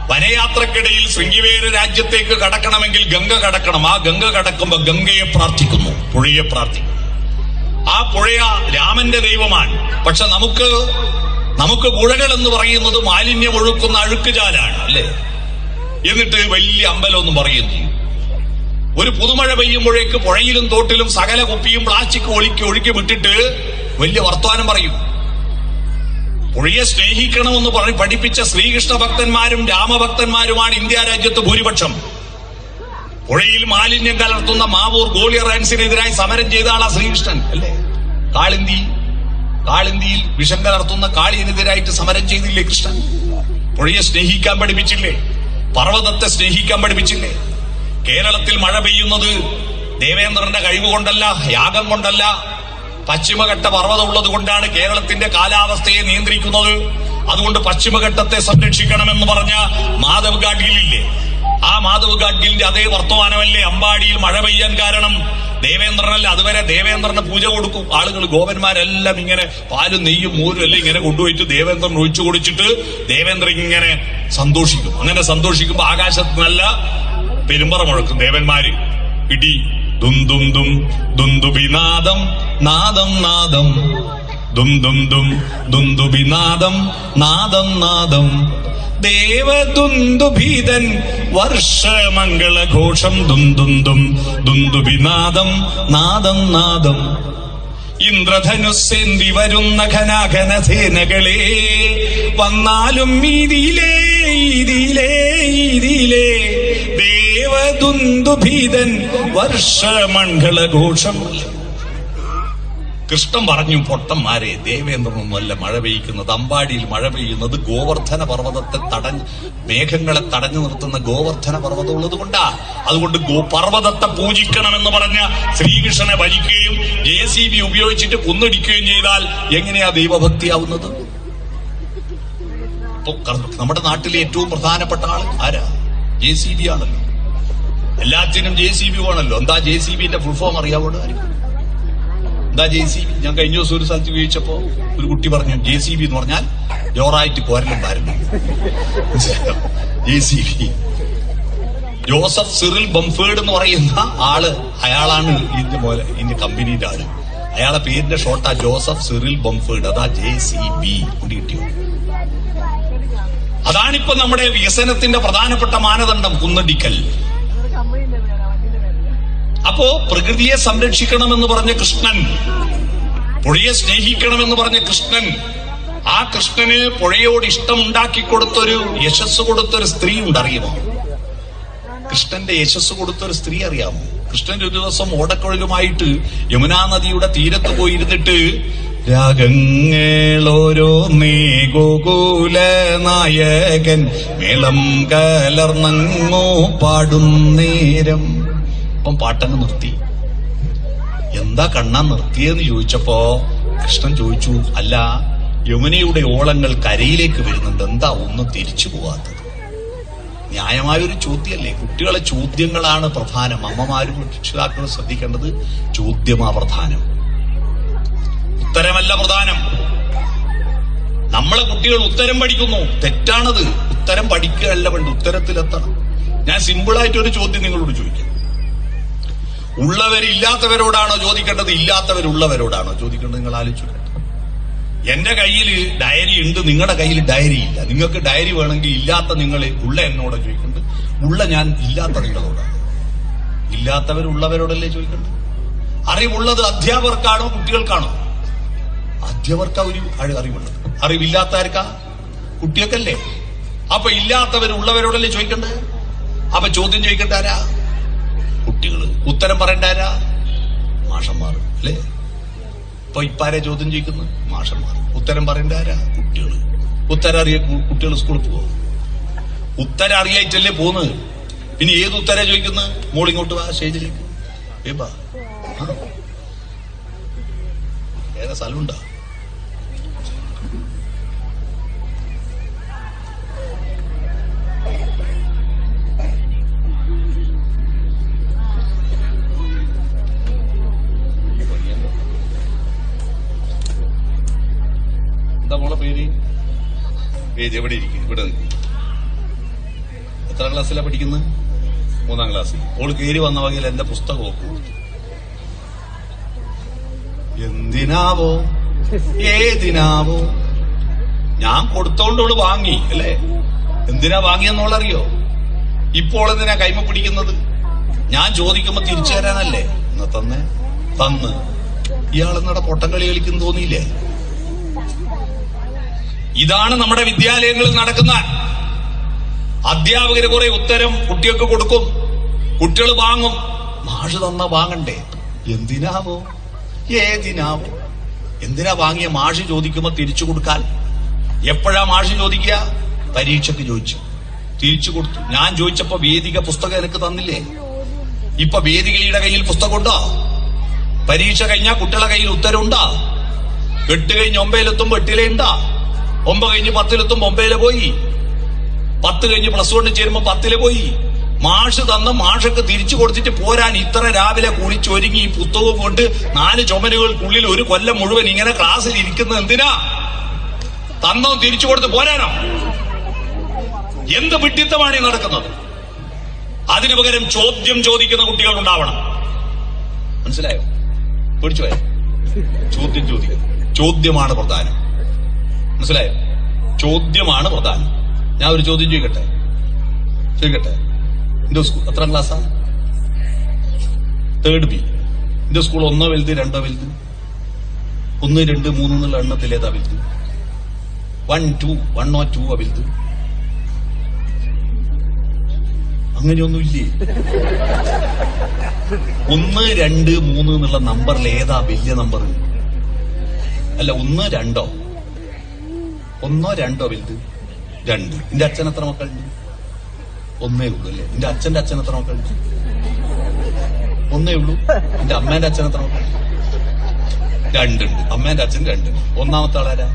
വനയാത്രക്കിടയിൽ ശൃംഗിവേര രാജ്യത്തേക്ക് കടക്കണമെങ്കിൽ ഗംഗ കടക്കണം. ആ ഗംഗ കടക്കുമ്പോ ഗംഗയെ പ്രാർത്ഥിക്കുന്നു, പുഴയെ പ്രാർത്ഥിക്കുന്നു. ആ പുഴ രാമന്റെ ദൈവമാണ്. പക്ഷെ നമുക്ക് പുഴകൾ എന്ന് പറയുന്നത് മാലിന്യം ഒഴുക്കുന്ന അഴുക്കുചാലാണ് അല്ലേ? എന്നിട്ട് വലിയ അമ്പലമൊന്നും പറയുന്നു. ഒരു പുതുമഴ പെയ്യുമ്പോഴേക്ക് പുഴയിലും തോട്ടിലും സകല കുപ്പിയും പ്ലാസ്റ്റിക് ഒഴുക്കി വിട്ടിട്ട് വലിയ വർത്തമാനം പറയും. പുഴയെ സ്നേഹിക്കണമെന്ന് പഠിപ്പിച്ച ശ്രീകൃഷ്ണ ഭക്തന്മാരും രാമഭക്തന്മാരുമാണ് ഇന്ത്യ രാജ്യത്ത് ഭൂരിപക്ഷം. പുഴയിൽ മാലിന്യം കലർത്തുന്ന മാവൂർ ഗോളിയറൻസിനെതിരായി സമരം ചെയ്ത ആളാ ശ്രീകൃഷ്ണൻ അല്ലേ? കാളിന്തിയിൽ വിഷം കലർത്തുന്ന കാളിയനെതിരായിട്ട് സമരം ചെയ്തില്ലേ കൃഷ്ണൻ? പുഴയെ സ്നേഹിക്കാൻ പഠിപ്പിച്ചില്ലേ? പർവ്വതത്തെ സ്നേഹിക്കാൻ പഠിപ്പിച്ചില്ലേ? കേരളത്തിൽ മഴ പെയ്യുന്നത് ദേവേന്ദ്രന്റെ കഴിവ് കൊണ്ടല്ല, യാഗം കൊണ്ടല്ല, പശ്ചിമഘട്ട പർവ്വതം ഉള്ളത് കൊണ്ടാണ് കേരളത്തിന്റെ കാലാവസ്ഥയെ നിയന്ത്രിക്കുന്നത്. അതുകൊണ്ട് പശ്ചിമഘട്ടത്തെ സംരക്ഷിക്കണമെന്ന് പറഞ്ഞ മാധവ് ഗാഡ്ഗിലില്ലേ, ആ മാധവ് ഗാഡ്ഗിലിന്റെ അതേ വർത്തമാനമല്ലേ അമ്പാടിയിൽ മഴ പെയ്യാൻ കാരണം? ദേവേന്ദ്രനല്ല. അതുവരെ ദേവേന്ദ്രന് പൂജ കൊടുക്കും ആളുകൾ, ഗോപന്മാരെല്ലാം ഇങ്ങനെ പാലും നെയ്യും മോരും എല്ലാം ഇങ്ങനെ കൊണ്ടുപോയിട്ട് ദേവേന്ദ്രൻ ഒഴിച്ചു കൊടുത്തിട്ട് ദേവേന്ദ്രൻ ഇങ്ങനെ സന്തോഷിക്കും. അങ്ങനെ സന്തോഷിക്കുമ്പോ ആകാശത്ത് നല്ല പെരുമ്പറ മുഴക്കും ദേവന്മാര്. ഇടി ദും ദും ദും ദുന്ദുബിനാദം നാദം നാദം ദും ദും ദും ദുന്ദുബിനാദം നാദം നാദം ദേവദുന്ദുഭീതൻ വർഷമംഗളഘോഷം ദും ദും ദും ദുന്ദുബിനാദം നാദം നാദം. ഇന്ദ്രധനുസ്സേന്തി വരുന്ന ഘനാഘനസേനകളെ വന്നാലും ഈതിയിലേ ഈതിയിലേ ഈതിയിലേ ദേവദുന്ദുഭീതൻ വർഷമംഗളഘോഷം. കൃഷ്ണൻ പറഞ്ഞു, പൊട്ടന്മാരെ, ദേവേന്ദ്രനൊന്നുമല്ല മഴ പെയ്ക്കുന്നത്. അമ്പാടിയിൽ മഴ പെയ്യുന്നത് ഗോവർദ്ധന പർവ്വതത്തെ മേഘങ്ങളെ തടഞ്ഞു നിർത്തുന്ന ഗോവർദ്ധന പർവ്വതം ഉള്ളത് കൊണ്ടാ. അതുകൊണ്ട് പർവ്വതത്തെ പൂജിക്കണമെന്ന് പറഞ്ഞ ശ്രീകൃഷ്ണനെ ഭജിക്കുകയും JCB ഉപയോഗിച്ചിട്ട് കുന്നിടിക്കുകയും ചെയ്താൽ എങ്ങനെയാ ദൈവഭക്തിയാവുന്നത്? നമ്മുടെ നാട്ടിലെ ഏറ്റവും പ്രധാനപ്പെട്ട ആൾ ആരാ? JCB ആണല്ലോ. എല്ലാത്തിനും JCB ആണല്ലോ. എന്താ JCBന്റെ ഫുൾ ഫോം അറിയാവോ? എന്താ JCB? ഞാൻ കഴിഞ്ഞ ദിവസം ഒരു സ്ഥലത്ത് ഉപയോഗിച്ചപ്പോ ഒരു കുട്ടി പറഞ്ഞു, JCB എന്ന് പറഞ്ഞാൽ ജോറായിട്ട് കോരലുണ്ടായിരുന്നു. JCB ജോസഫ് സിറിൽ ബംഫേർഡ് എന്ന് പറയുന്ന ആള്, അയാളാണ് ഇതിന്റെ കമ്പനിയുടെ ആള്. അയാളെ പേരിന്റെ ഷോർട്ടാ ജോസഫ് സിറിൽ ബംഫേർഡ്. അതാ JCB കൂടി കിട്ടിയോ? അതാണിപ്പോ നമ്മുടെ വികസനത്തിന്റെ പ്രധാനപ്പെട്ട മാനദണ്ഡം, കുന്നടിക്കൽ. അപ്പോ പ്രകൃതിയെ സംരക്ഷിക്കണമെന്ന് പറഞ്ഞ കൃഷ്ണൻ, പുഴയെ സ്നേഹിക്കണമെന്ന് പറഞ്ഞ കൃഷ്ണൻ, ആ കൃഷ്ണന് പുഴയോട് ഇഷ്ടമുണ്ടാക്കി കൊടുത്തൊരു യശസ് കൊടുത്തൊരു സ്ത്രീ ഉണ്ടറിയുമോ? കൃഷ്ണന്റെ യശസ് കൊടുത്തൊരു സ്ത്രീ അറിയാമോ? കൃഷ്ണൻ ഒരു ദിവസം ഓടക്കുഴലുമായിട്ട് യമുനാ നദിയുടെ തീരത്ത് പോയിരുന്നിട്ട് രാഗങ്ങളോരോന്നേ ഗോകുല നായകൻ മേളം കലർന്നങ്ങോ പാടുന്നേരം. അപ്പം പാട്ടങ്ങ് നിർത്തി. എന്താ കണ്ണാൻ നിർത്തിയെന്ന് ചോദിച്ചപ്പോ കൃഷ്ണൻ ചോദിച്ചു, അല്ല, യമുനയുടെ ഓളങ്ങൾ കരയിലേക്ക് വരുന്നുണ്ട്, എന്താ ഒന്നും തിരിച്ചു പോവാത്തത്? ന്യായമായൊരു ചോദ്യമല്ലേ? കുട്ടികളെ ചോദ്യങ്ങളാണ് പ്രധാനം. അമ്മമാരും രക്ഷിതാക്കളും ശ്രദ്ധിക്കേണ്ടത് ചോദ്യമാ പ്രധാനം, ഉത്തരമല്ല പ്രധാനം. നമ്മളെ കുട്ടികൾ ഉത്തരം പഠിക്കുന്നു, തെറ്റാണത്. ഉത്തരം പഠിക്കുകയല്ല വേണ്ട, ഉത്തരത്തിലെത്തണം. ഞാൻ സിമ്പിളായിട്ടൊരു ചോദ്യം നിങ്ങളോട് ചോദിക്കാം. ഉള്ളവരില്ലാത്തവരോടാണോ ചോദിക്കേണ്ടത്, ഇല്ലാത്തവരുള്ളവരോടാണോ ചോദിക്കേണ്ടത്? നിങ്ങൾ ആലോചിച്ചു. എന്റെ കയ്യിൽ ഡയറി ഉണ്ട്, നിങ്ങളുടെ കയ്യിൽ ഡയറി ഇല്ല. നിങ്ങൾക്ക് ഡയറി വേണമെങ്കിൽ ഇല്ലാത്ത നിങ്ങൾ ഉള്ള എന്നോട് ചോദിക്കേണ്ടത്, ഉള്ള ഞാൻ ഇല്ലാത്ത നിങ്ങളോടാണ്. ഇല്ലാത്തവരുള്ളവരോടല്ലേ ചോദിക്കേണ്ടത്? അറിവുള്ളത് അധ്യാപകർക്കാണോ കുട്ടികൾക്കാണോ? അധ്യാപകർക്കാ ഒരു അറിവുള്ളത്. അറിവില്ലാത്ത ആർക്കാ? കുട്ടികൾക്കല്ലേ. അപ്പൊ ഇല്ലാത്തവരുള്ളവരോടല്ലേ ചോദിക്കേണ്ടത്? അപ്പൊ ചോദ്യം ചോദിക്കേണ്ട ആരാ? കുട്ടികള്. ഉത്തരം പറയേണ്ട ആരാ? മാഷന്മാർ അല്ലേ? ഇപ്പൊ ഇപ്പാരെ ചോദ്യം ചോദിക്കുന്നത്? മാഷന്മാർ. ഉത്തരം പറയേണ്ട ആരാ? കുട്ടികള്. ഉത്തരം അറിയ കുട്ടികൾ സ്കൂളിൽ പോകും. ഉത്തരം അറിയായിട്ടല്ലേ പോകുന്നത്. ഇനി ഏത് ഉത്തരം ചോദിക്കുന്നത്? മോളിങ്ങോട്ട് വാ, സ്റ്റേജിലേക്ക് ഏപ്പാ. ഏറെ സ്ഥലമുണ്ടോ? എന്താ മോളെ പേര്? പേജ് എവിടെ ഇരിക്കും? ഇവിടെ എത്രാം ക്ലാസ്സിലാണ് പഠിക്കുന്നത്? 3ാം ക്ലാസ്സിൽ. ഓള് കയറി വന്ന വകയിൽ എന്റെ പുസ്തകം കൊടുത്തു. എന്തിനാവോ ഏതിനാവോ? ഞാൻ കൊടുത്തോണ്ട് ഓള് വാങ്ങി അല്ലേ? എന്തിനാ വാങ്ങിയെന്നോളറിയോ? ഇപ്പോൾ എന്തിനാ കൈമ പിടിക്കുന്നത്? ഞാൻ ചോദിക്കുമ്പോ തിരിച്ചു തരാനല്ലേ? എന്നാ തന്ന് ഇയാളെന്നോടെ പൊട്ടംകളി കളിക്കുന്നു തോന്നിയില്ലേ? ഇതാണ് നമ്മുടെ വിദ്യാലയങ്ങളിൽ നടക്കുന്ന. അധ്യാപകര് കുറെ ഉത്തരം കുട്ടികൾക്ക് കൊടുക്കും, കുട്ടികൾ വാങ്ങും. മാഷ് തന്നാ വാങ്ങണ്ടേ? എന്തിനാവോ ഏതിനാവോ? എന്തിനാ വാങ്ങിയ? മാഷ് ചോദിക്കുമ്പോ തിരിച്ചു കൊടുക്കാൻ. എപ്പോഴാ മാഷ് ചോദിക്കുക? പരീക്ഷയ്ക്ക് ചോദിച്ചു, തിരിച്ചു കൊടുത്തു. ഞാൻ ചോദിച്ചപ്പോ വേദിക പുസ്തകം എനിക്ക് തന്നില്ലേ? ഇപ്പൊ വേദികയുടെ കയ്യിൽ പുസ്തകമുണ്ടോ? പരീക്ഷ കഴിഞ്ഞാൽ കുട്ടികളെ കയ്യിൽ ഉത്തരവുണ്ടാ? 8 കഴിഞ്ഞ് 9 8 ഉണ്ടാ? 9 കഴിഞ്ഞ് 10 9 പോയി. 10 കഴിഞ്ഞ് +1 ചേരുമ്പോ 10 പോയി. മാഷ് തന്ന മാഷക്ക് തിരിച്ചു കൊടുത്തിട്ട് പോരാൻ ഇത്ര രാവിലെ കുളിച്ചൊരുങ്ങി ഈ പുസ്തകവും കൊണ്ട് 4 ചുമരുകൾക്കുള്ളിൽ 1 കൊല്ലം മുഴുവൻ ഇങ്ങനെ ക്ലാസ്സിൽ ഇരിക്കുന്നത് എന്തിനാ? തന്നോ തിരിച്ചു കൊടുത്ത് പോരാനോ? എന്ത് വിഡ്ഢിത്തമാണ് ഈ നടക്കുന്നത്? അതിനു പകരം ചോദ്യം ചോദിക്കുന്ന കുട്ടികൾ ഉണ്ടാവണം. മനസ്സിലായോ? പിടിച്ചുപോയോ? ചോദ്യം ചോദിക്കണം. ചോദ്യമാണ് പ്രധാനം. മനസ്സിലായോ? ചോദ്യമാണ് പ്രധാനം. ഞാൻ ഒരു ചോദ്യം ചോദിക്കട്ടെ? എന്റെ സ്കൂൾ എത്രാം ക്ലാസ്സാ? 3rd B. എന്റെ സ്കൂൾ 1 വലുത് 2 വലുത്? 1 2 3 എന്നുള്ള എണ്ണത്തിലേതാ വലുത്? 1 2 1 or 2 വലുത്? അങ്ങനെയൊന്നുമില്ലേ? 1 2 3 എന്നുള്ള നമ്പറിൽ ഏതാ വലിയ നമ്പർ? അല്ല, 1 2 1 2 വലുത്? 2. എന്റെ അച്ഛൻ എത്ര മക്കളുണ്ട്? 1 ഉള്ളൂ അല്ലേ? എന്റെ അച്ഛന്റെ അച്ഛൻ എത്ര മക്കളുണ്ട്? 1 ഉള്ളൂ. എന്റെ അമ്മേന്റെ അച്ഛൻ എത്ര മക്കളുണ്ട്? 2 ഉണ്ട്. അമ്മേന്റെ അച്ഛൻ 2. ഒന്നാമത്തെ ആളാരാ?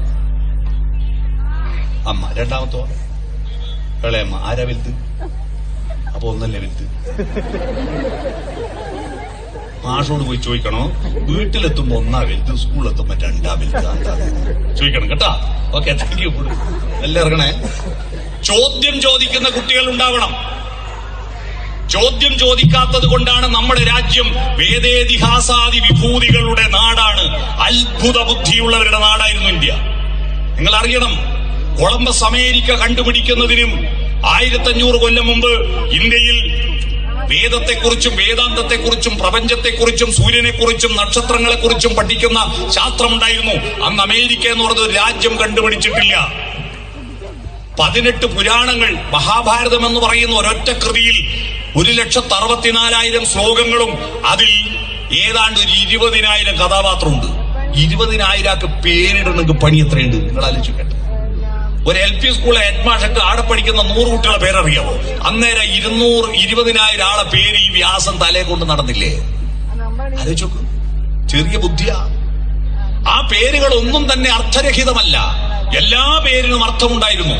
അമ്മ. രണ്ടാമത്തോ? ഇളയമ്മ. ആരാ വലുത്? അപ്പൊ 1 വലുത്. മാഷോട് പോയി ചോദിക്കണോ? വീട്ടിലെത്തുമ്പോ 1 വലുത്, സ്കൂളിലെത്തുമ്പോ 2 വലുത്. ചോദിക്കണം കേട്ടാ. Okay, thank you. എല്ലാം ഇറങ്ങണേ. ചോദ്യം ചോദിക്കുന്ന കുട്ടികൾ ഉണ്ടാവണം. ചോദ്യം ചോദിക്കാത്തത് കൊണ്ടാണ് നമ്മുടെ രാജ്യം വേദേതിഹാസാദി വിഭൂതികളുടെ നാടാണ്. അത്ഭുത ബുദ്ധിയുള്ളവരുടെ നാടായിരുന്നു ഇന്ത്യ. നിങ്ങൾ അറിയണം, കൊളംബസ് അമേരിക്ക കണ്ടുപിടിക്കുന്നതിനും 1500 കൊല്ലം മുമ്പ് ഇന്ത്യയിൽ വേദത്തെക്കുറിച്ചും വേദാന്തത്തെക്കുറിച്ചും പ്രപഞ്ചത്തെക്കുറിച്ചും സൂര്യനെക്കുറിച്ചും നക്ഷത്രങ്ങളെക്കുറിച്ചും പഠിക്കുന്ന ശാസ്ത്രമുണ്ടായിരുന്നു. അന്ന് അമേരിക്ക എന്ന് പറഞ്ഞ ഒരു രാജ്യം കണ്ടുപിടിച്ചിട്ടില്ല. 18 പുരാണങ്ങൾ, മഹാഭാരതം എന്ന് പറയുന്ന ഒരൊറ്റ കൃതിയിൽ 1,64,000 ശ്ലോകങ്ങളും അതിൽ ഏതാണ്ട് ഒരു 20,000 കഥാപാത്രമുണ്ട്. 20,000 പേരിടുന്നെങ്കിൽ പണി എത്രയുണ്ട് നിങ്ങൾ ആലോചിക്കട്ടെ. ഒരു LP സ്കൂളിലെ ഹെഡ്മാഷക്ക് ആടെ പഠിക്കുന്ന 100 കുട്ടികളെ പേരറിയാമോ? അന്നേരം 20,000 ആളെ പേര് ഈ വ്യാസം തലയെ കൊണ്ട് നടന്നില്ലേ? ആലോചിച്ചു. ചെറിയ ബുദ്ധിയാ. ആ പേരുകളൊന്നും തന്നെ അർത്ഥരഹിതമല്ല. എല്ലാ പേരിനും അർത്ഥമുണ്ടായിരുന്നു.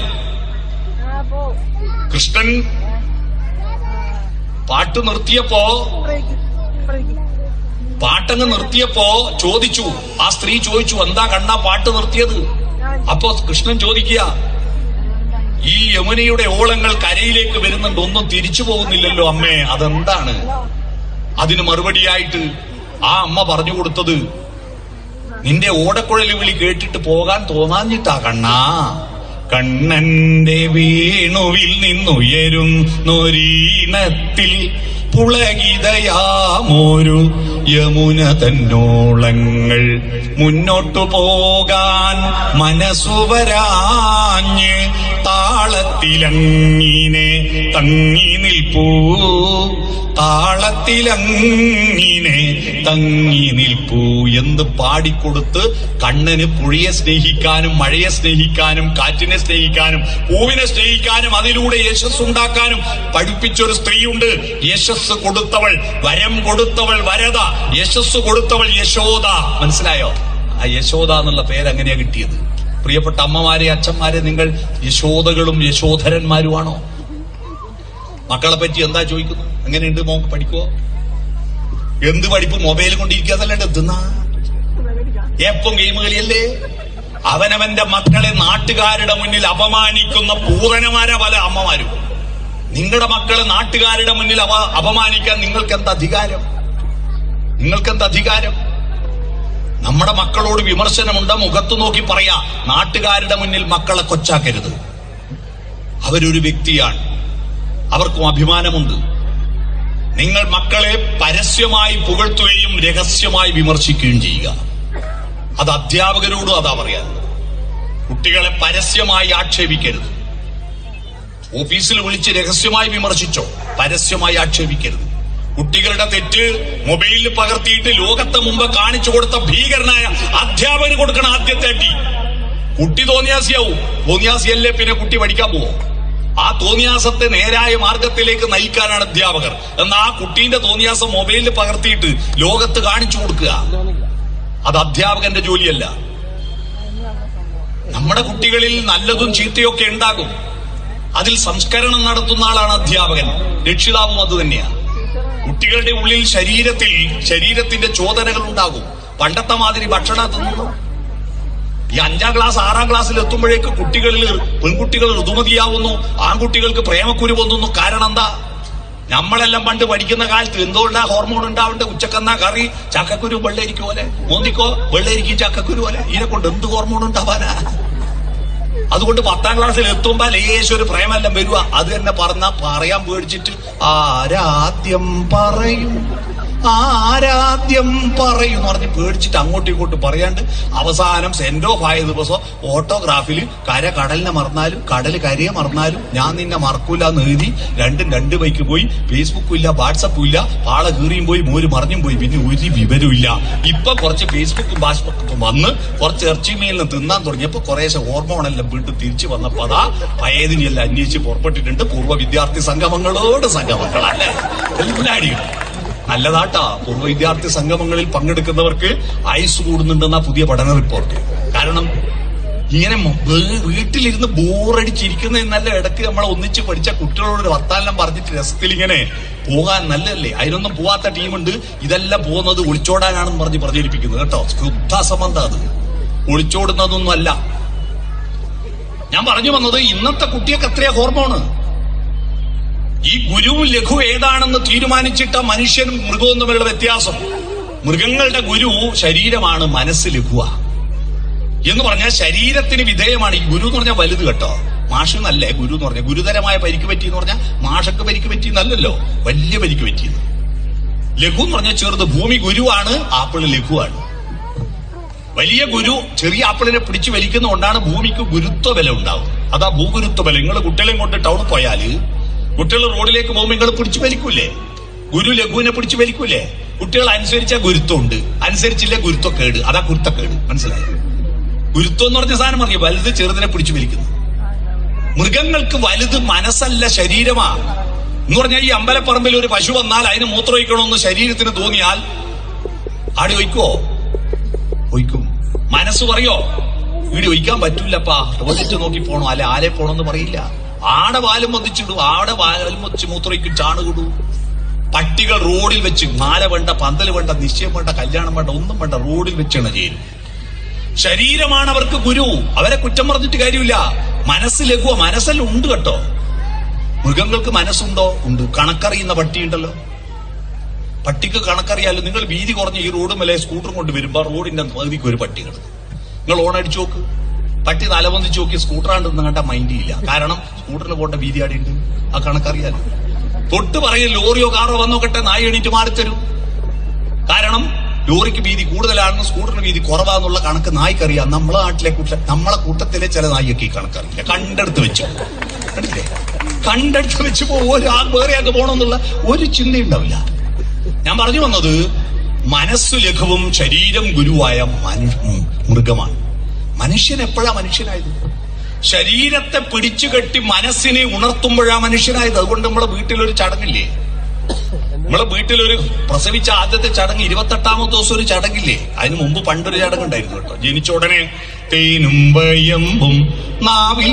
കൃഷ്ണൻ പാട്ടങ്ങ് നിർത്തിയപ്പോ ചോദിച്ചു, ആ സ്ത്രീ ചോദിച്ചു, എന്താ കണ്ണാ പാട്ട് നിർത്തിയത്? അപ്പോ കൃഷ്ണൻ ചോദിക്കുക, ഈ യമുനയുടെ ഓളങ്ങൾ കരയിലേക്ക് വരുന്നുണ്ട്, ഒന്നും തിരിച്ചു പോകുന്നില്ലല്ലോ അമ്മേ, അതെന്താണ്? അതിന് മറുപടിയായിട്ട് ആ അമ്മ പറഞ്ഞു കൊടുത്തത്, നിന്റെ ഓടക്കുഴൽ വിളി കേട്ടിട്ട് പോകാൻ തോന്നാഞ്ഞിട്ടാ കണ്ണാ. കണ്ണന്റെ വീണുവിൽ നിന്നുയരുന്നൊരീണത്തിൽ പുളകിതയാമൊരു യമുന തന്നോളങ്ങൾ മുന്നോട്ടു പോകാൻ മനസ്സുവരാഞ്ഞ് താളത്തിലങ്ങിനെ തങ്ങി നിൽപ്പൂ, താളത്തിലങ്ങിനെ തങ്ങി നിൽപ്പൂ എന്ന് പാടിക്കൊടുത്ത് കണ്ണന് പുഴയെ സ്നേഹിക്കാനും മഴയെ സ്നേഹിക്കാനും കാറ്റിനെ സ്നേഹിക്കാനും പൂവിനെ സ്നേഹിക്കാനും അതിലൂടെ യശസ് ഉണ്ടാക്കാനും പഠിപ്പിച്ചൊരു സ്ത്രീയുണ്ട്. യശസ് കൊടുത്തവൾ, വരം കൊടുത്തവൾ വരദ, യശസ് കൊടുത്തവൾ യശോദ. മനസ്സിലായോ? ആ യശോദ എന്നുള്ള പേര് എങ്ങനെയാ കിട്ടിയത്? പ്രിയപ്പെട്ട അമ്മമാരെ, അച്ഛന്മാരെ, നിങ്ങൾ യശോദകളും യശോധരന്മാരുമാണോ? മക്കളെ പറ്റി എന്താ ചോദിക്കുന്നു? എങ്ങനെയുണ്ട് മോക്ക്, പഠിക്കുവോ? എന്ത് പഠിപ്പ്? മൊബൈൽ കൊണ്ടിരിക്കാതല്ലാണ്ട് എത്തുന്ന എപ്പം ഗെയിം കളിയല്ലേ? അവനവന്റെ മക്കളെ നാട്ടുകാരുടെ മുന്നിൽ അപമാനിക്കുന്ന പൂതനമാരാ പല അമ്മമാരും. നിങ്ങളുടെ മക്കളെ നാട്ടുകാരുടെ മുന്നിൽ അപമാനിക്കാൻ നിങ്ങൾക്കെന്ത് അധികാരം? നിങ്ങൾക്കെന്ത് അധികാരം? നമ്മുടെ മക്കളോട് വിമർശനമുണ്ട്, മുഖത്ത് നോക്കി പറയാ, നാട്ടുകാരുടെ മുന്നിൽ മക്കളെ കൊച്ചാക്കരുത്. അവരൊരു വ്യക്തിയാണ്, അവർക്കും അഭിമാനമുണ്ട്. നിങ്ങൾ മക്കളെ പരസ്യമായി പുകഴ്ത്തുകയും രഹസ്യമായി വിമർശിക്കുകയും ചെയ്യുക. അത് അധ്യാപകരോടും അതാ പറയാൻ. കുട്ടികളെ പരസ്യമായി ആക്ഷേപിക്കരുത്. ഓഫീസിൽ വിളിച്ച് രഹസ്യമായി വിമർശിച്ചോ, പരസ്യമായി ആക്ഷേപിക്കരുത്. കുട്ടികളുടെ തെറ്റ് മൊബൈലിൽ പകർത്തിയിട്ട് ലോകത്തെ മുമ്പ് കാണിച്ചു കൊടുത്ത ഭീകരനായ അധ്യാപകന് കൊടുക്കണം ആദ്യത്തെ അടി. കുട്ടി തോന്നിയാസിയാവും. തോന്നിയാസിയല്ലേ പിന്നെ കുട്ടി പഠിക്കാൻ പോവോ? ആ തോന്നിയാസത്തെ നേരായ മാർഗത്തിലേക്ക് നയിക്കാനാണ് അധ്യാപകർ. എന്നാൽ ആ കുട്ടീന്റെ തോന്നിയാസം മൊബൈലിൽ പകർത്തിയിട്ട് ലോകത്ത് കാണിച്ചു കൊടുക്കുക, അത് അധ്യാപകന്റെ ജോലിയല്ല. നമ്മുടെ കുട്ടികളിൽ നല്ലതും ചീത്തയൊക്കെ ഉണ്ടാകും, അതിൽ സംസ്കരണം നടത്തുന്ന ആളാണ് അധ്യാപകൻ, രക്ഷിതാവും അത് തന്നെയാണ്. കുട്ടികളുടെ ഉള്ളിൽ ശരീരത്തിന്റെ ചോദനകൾ ഉണ്ടാകും. പണ്ടത്തെ മാതിരി ഭക്ഷണം തിന്നു ഈ 5ാം ക്ലാസ് 6ാം ക്ലാസ്സിൽ എത്തുമ്പോഴേക്ക് പെൺകുട്ടികൾ ഋതുമതിയാവുന്നു, ആൺകുട്ടികൾക്ക് പ്രേമക്കുരു പൊന്നുന്നു. കാരണം എന്താ? നമ്മളെല്ലാം പണ്ട് പഠിക്കുന്ന കാലത്ത് എന്തുകൊണ്ടാ ഹോർമോൺ ഉണ്ടാവേണ്ട? ഉച്ചക്കെന്നാ കറി ചക്കക്കുരു വെള്ളരിക്ക് പോലെ, മോന്തിക്കോ വെള്ളരിക്കും ചക്കക്കുരു പോലെ. ഇതിനെ കൊണ്ട് എന്ത് ഹോർമോൺ ഉണ്ടാവാനാ? അതുകൊണ്ട് 10ാം ക്ലാസ്സിൽ എത്തുമ്പോ ലേശം ഒരു പ്രേമെല്ലാം വരുക. അത് തന്നെ പറയാൻ പേടിച്ചിട്ട് ആരാദ്യം പറയും എന്ന് പറഞ്ഞ് പേടിച്ചിട്ട് അങ്ങോട്ടും ഇങ്ങോട്ടും പറയാണ്ട് അവസാനം സെൻഡ് ഓഫ് ആയ ദിവസം ഓട്ടോഗ്രാഫിൽ കടലിനെ മറന്നാലും കടൽ കരയെ മറന്നാലും ഞാൻ നിന്നെ മറക്കൂല എന്ന് എഴുതി 2 ബൈക്ക് പോയി. ഫേസ്ബുക്കും ഇല്ല, വാട്സപ്പും ഇല്ല, പാള കീറിയും പോയി, മോര് മറിഞ്ഞും പോയി. പിന്നെ ഒരു വിവരവും ഇല്ല. ഇപ്പൊ കുറച്ച് ഫേസ്ബുക്കും വാട്സപ്പും വന്ന് കുറച്ച് ഇറച്ചിമേലിന് തിന്നാൻ തുടങ്ങിയപ്പോ കുറേശ്ശെ ഹോർമോണെല്ലാം വീണ്ടും തിരിച്ചു വന്നപ്പോ അതാ പഴയതിനെല്ലാം അന്വേഷിച്ച് പുറപ്പെട്ടിട്ടുണ്ട്. പൂർവ്വ വിദ്യാർത്ഥി സംഗമങ്ങളല്ലേ എല്ലാടിയും. നല്ലതാട്ടാ, പൂർവ്വ വിദ്യാർത്ഥി സംഗമങ്ങളിൽ പങ്കെടുക്കുന്നവർക്ക് ആയുസ് കൂടുന്നുണ്ടെന്ന പുതിയ പഠന റിപ്പോർട്ട്. കാരണം ഇങ്ങനെ വീട്ടിലിരുന്ന് ബോറടിച്ചിരിക്കുന്ന എന്നല്ല, ഇടയ്ക്ക് നമ്മളെ ഒന്നിച്ച് പഠിച്ച കുട്ടികളോട് വർത്താനം പറഞ്ഞിട്ട് രസത്തിൽ ഇങ്ങനെ പോകാൻ നല്ലതല്ലേ. അതിനൊന്നും പോവാത്ത ടീമുണ്ട്. ഇതെല്ലാം പോകുന്നത് ഒളിച്ചോടാനാണെന്ന് പറഞ്ഞ് പ്രചരിപ്പിക്കുന്നത് കേട്ടോ. ശുദ്ധാസംബന്ധം, അത് ഒളിച്ചോടുന്നതൊന്നും അല്ല. ഞാൻ പറഞ്ഞു വന്നത് ഇന്നത്തെ കുട്ടിയൊക്കെ എത്രയാ ഹോർമോണ്. ഈ ഗുരുവും ലഘു ഏതാണെന്ന് തീരുമാനിച്ചിട്ട മനുഷ്യനും മൃഗവും തമ്മിലുള്ള വ്യത്യാസം. മൃഗങ്ങളുടെ ഗുരു ശരീരമാണ്, മനസ്സ് ലഘുവ എന്ന് പറഞ്ഞാൽ ശരീരത്തിന് വിധേയമാണ്. ഈ ഗുരു എന്ന് പറഞ്ഞാൽ വലുത് കേട്ടോ. മാഷ് നല്ലേ ഗുരു എന്ന് പറഞ്ഞാൽ. ഗുരുതരമായ പരിക്ക് പറ്റി എന്ന് പറഞ്ഞാൽ മാഷക്ക് പരിക്ക് പറ്റിയെന്നല്ലോ, വലിയ പരിക്ക് പറ്റിയത്. ലഘു എന്ന് പറഞ്ഞാൽ ചെറുത്. ഭൂമി ഗുരുവാണ്, ആപ്പിള് ലഘുവാണ്. വലിയ ഗുരു ചെറിയ ആപ്പിളിനെ പിടിച്ചു വലിക്കുന്നതുകൊണ്ടാണ് ഭൂമിക്ക് ഗുരുത്വ ബലം ഉണ്ടാവും. അതാ ഭൂഗുരുത്വ ബലം. നിങ്ങൾ കുട്ടികളെയും കൊണ്ട് ടൗണിൽ പോയാല് കുട്ടികൾ റോഡിലേക്ക് പോകുമ്പോൾ നിങ്ങൾ പിടിച്ചു വലിക്കൂലേ? ഗുരു ലഘുവിനെ പിടിച്ചു വലിക്കൂലേ? കുട്ടികൾ അനുസരിച്ചാൽ ഗുരുത്വമുണ്ട്, അനുസരിച്ചില്ല ഗുരുത്വക്കേട്. അതാ ഗുരുത്തക്കേട്. മനസ്സിലായി? ഗുരുത്വം എന്ന് പറഞ്ഞ സാധനം അറിയാം, വലുത് ചെറുതിനെ പിടിച്ചു വലിക്കുന്നു. മൃഗങ്ങൾക്ക് വലുത് മനസ്സല്ല, ശരീരമാ. എന്ന് പറഞ്ഞാൽ ഈ അമ്പലപ്പറമ്പിൽ ഒരു പശു വന്നാൽ അതിന് മൂത്രമൊഴിക്കണമെന്ന് ശരീരത്തിന് തോന്നിയാൽ ആടി ഒഴിക്കുവോ? ഒഴിക്കും. മനസ്സ് പറയോ വീട് ഒഴിക്കാൻ പറ്റൂലപ്പാ, ടോയ്ലറ്റ് നോക്കി പോണോ, അല്ലെ ആലെ പോണോന്ന് പറയില്ല. ആടെ വാലും വന്നിച്ചിടും, ആടെ വാലും വച്ച് മൂത്രയ്ക്കും ചാണുകിടൂ. പട്ടികൾ റോഡിൽ വെച്ച് മാല വേണ്ട, പന്തൽ വേണ്ട, നിശ്ചയം വേണ്ട, കല്യാണം വേണ്ട, ഒന്നും വേണ്ട, റോഡിൽ വെച്ചാണ് ചേരും. ശരീരമാണ് അവർക്ക് ഗുരു. അവരെ കുറ്റം പറഞ്ഞിട്ട് കാര്യമില്ല. മനസ്സ് ലഘുവ. മനസ്സെല്ലാം ഉണ്ട് കേട്ടോ. മൃഗങ്ങൾക്ക് മനസ്സുണ്ടോ? ഉണ്ട്. കണക്കറിയുന്ന പട്ടിയുണ്ടല്ലോ. പട്ടിക്ക് കണക്കറിയാലോ. നിങ്ങൾ വീതി കുറഞ്ഞ് ഈ റോഡ് മേലെ സ്കൂട്ടറും കൊണ്ട് വരുമ്പോ റോഡിന്റെ പകുതിക്ക് ഒരു പട്ടി കിടക്കും. നിങ്ങൾ ഓണടിച്ചു നോക്ക്, പട്ടി തലവന്നിച്ച് നോക്കി സ്കൂട്ടറാണ്ടെന്ന് കണ്ട മൈൻഡ് ഇല്ല. കാരണം സ്കൂട്ടറിന് പോണ്ട വീതി ആടിയുണ്ട്, ആ കണക്കറിയാലോ. തൊട്ട് പറയും ലോറിയോ കാറോ വന്നോക്കട്ടെ, നായി എണീറ്റ് മാറിത്തരും. കാരണം ലോറിക്ക് വീതി കൂടുതലാണെന്ന് സ്കൂട്ടറിന് വീതി കുറവാന്നുള്ള കണക്ക് നായ്ക്കറിയാം. നമ്മളെ കൂട്ടത്തിലെ ചില നായിയൊക്കെ ഈ കണക്കറിയില്ല. കണ്ടെടുത്ത് വെച്ചു വേറെ ആൾക്ക് പോകണമെന്നുള്ള ഒരു ചിന്തയുണ്ടാവില്ല. ഞാൻ പറഞ്ഞു വന്നത് മനസ്സ് ലഘുവും ശരീരം ഗുരുവായ മൃഗമാണ്. മനുഷ്യൻ എപ്പോഴാ മനുഷ്യനായത്? ശരീരത്തെ പിടിച്ചു കെട്ടി മനസ്സിനെ ഉണർത്തുമ്പോഴാ മനുഷ്യനായത്. അതുകൊണ്ട് നമ്മളെ വീട്ടിലൊരു ചടങ്ങില്ലേ, നമ്മളെ വീട്ടിലൊരു പ്രസവിച്ച ആദ്യത്തെ ചടങ്ങ് 28ാമത്തെ ദിവസം ഒരു ചടങ്ങില്ലേ? അതിന് മുമ്പ് പണ്ടൊരു ചടങ്ങുണ്ടായിരുന്നു കേട്ടോ. ജനിച്ച ഉടനെ തേനും വയമ്പും നാവിൽ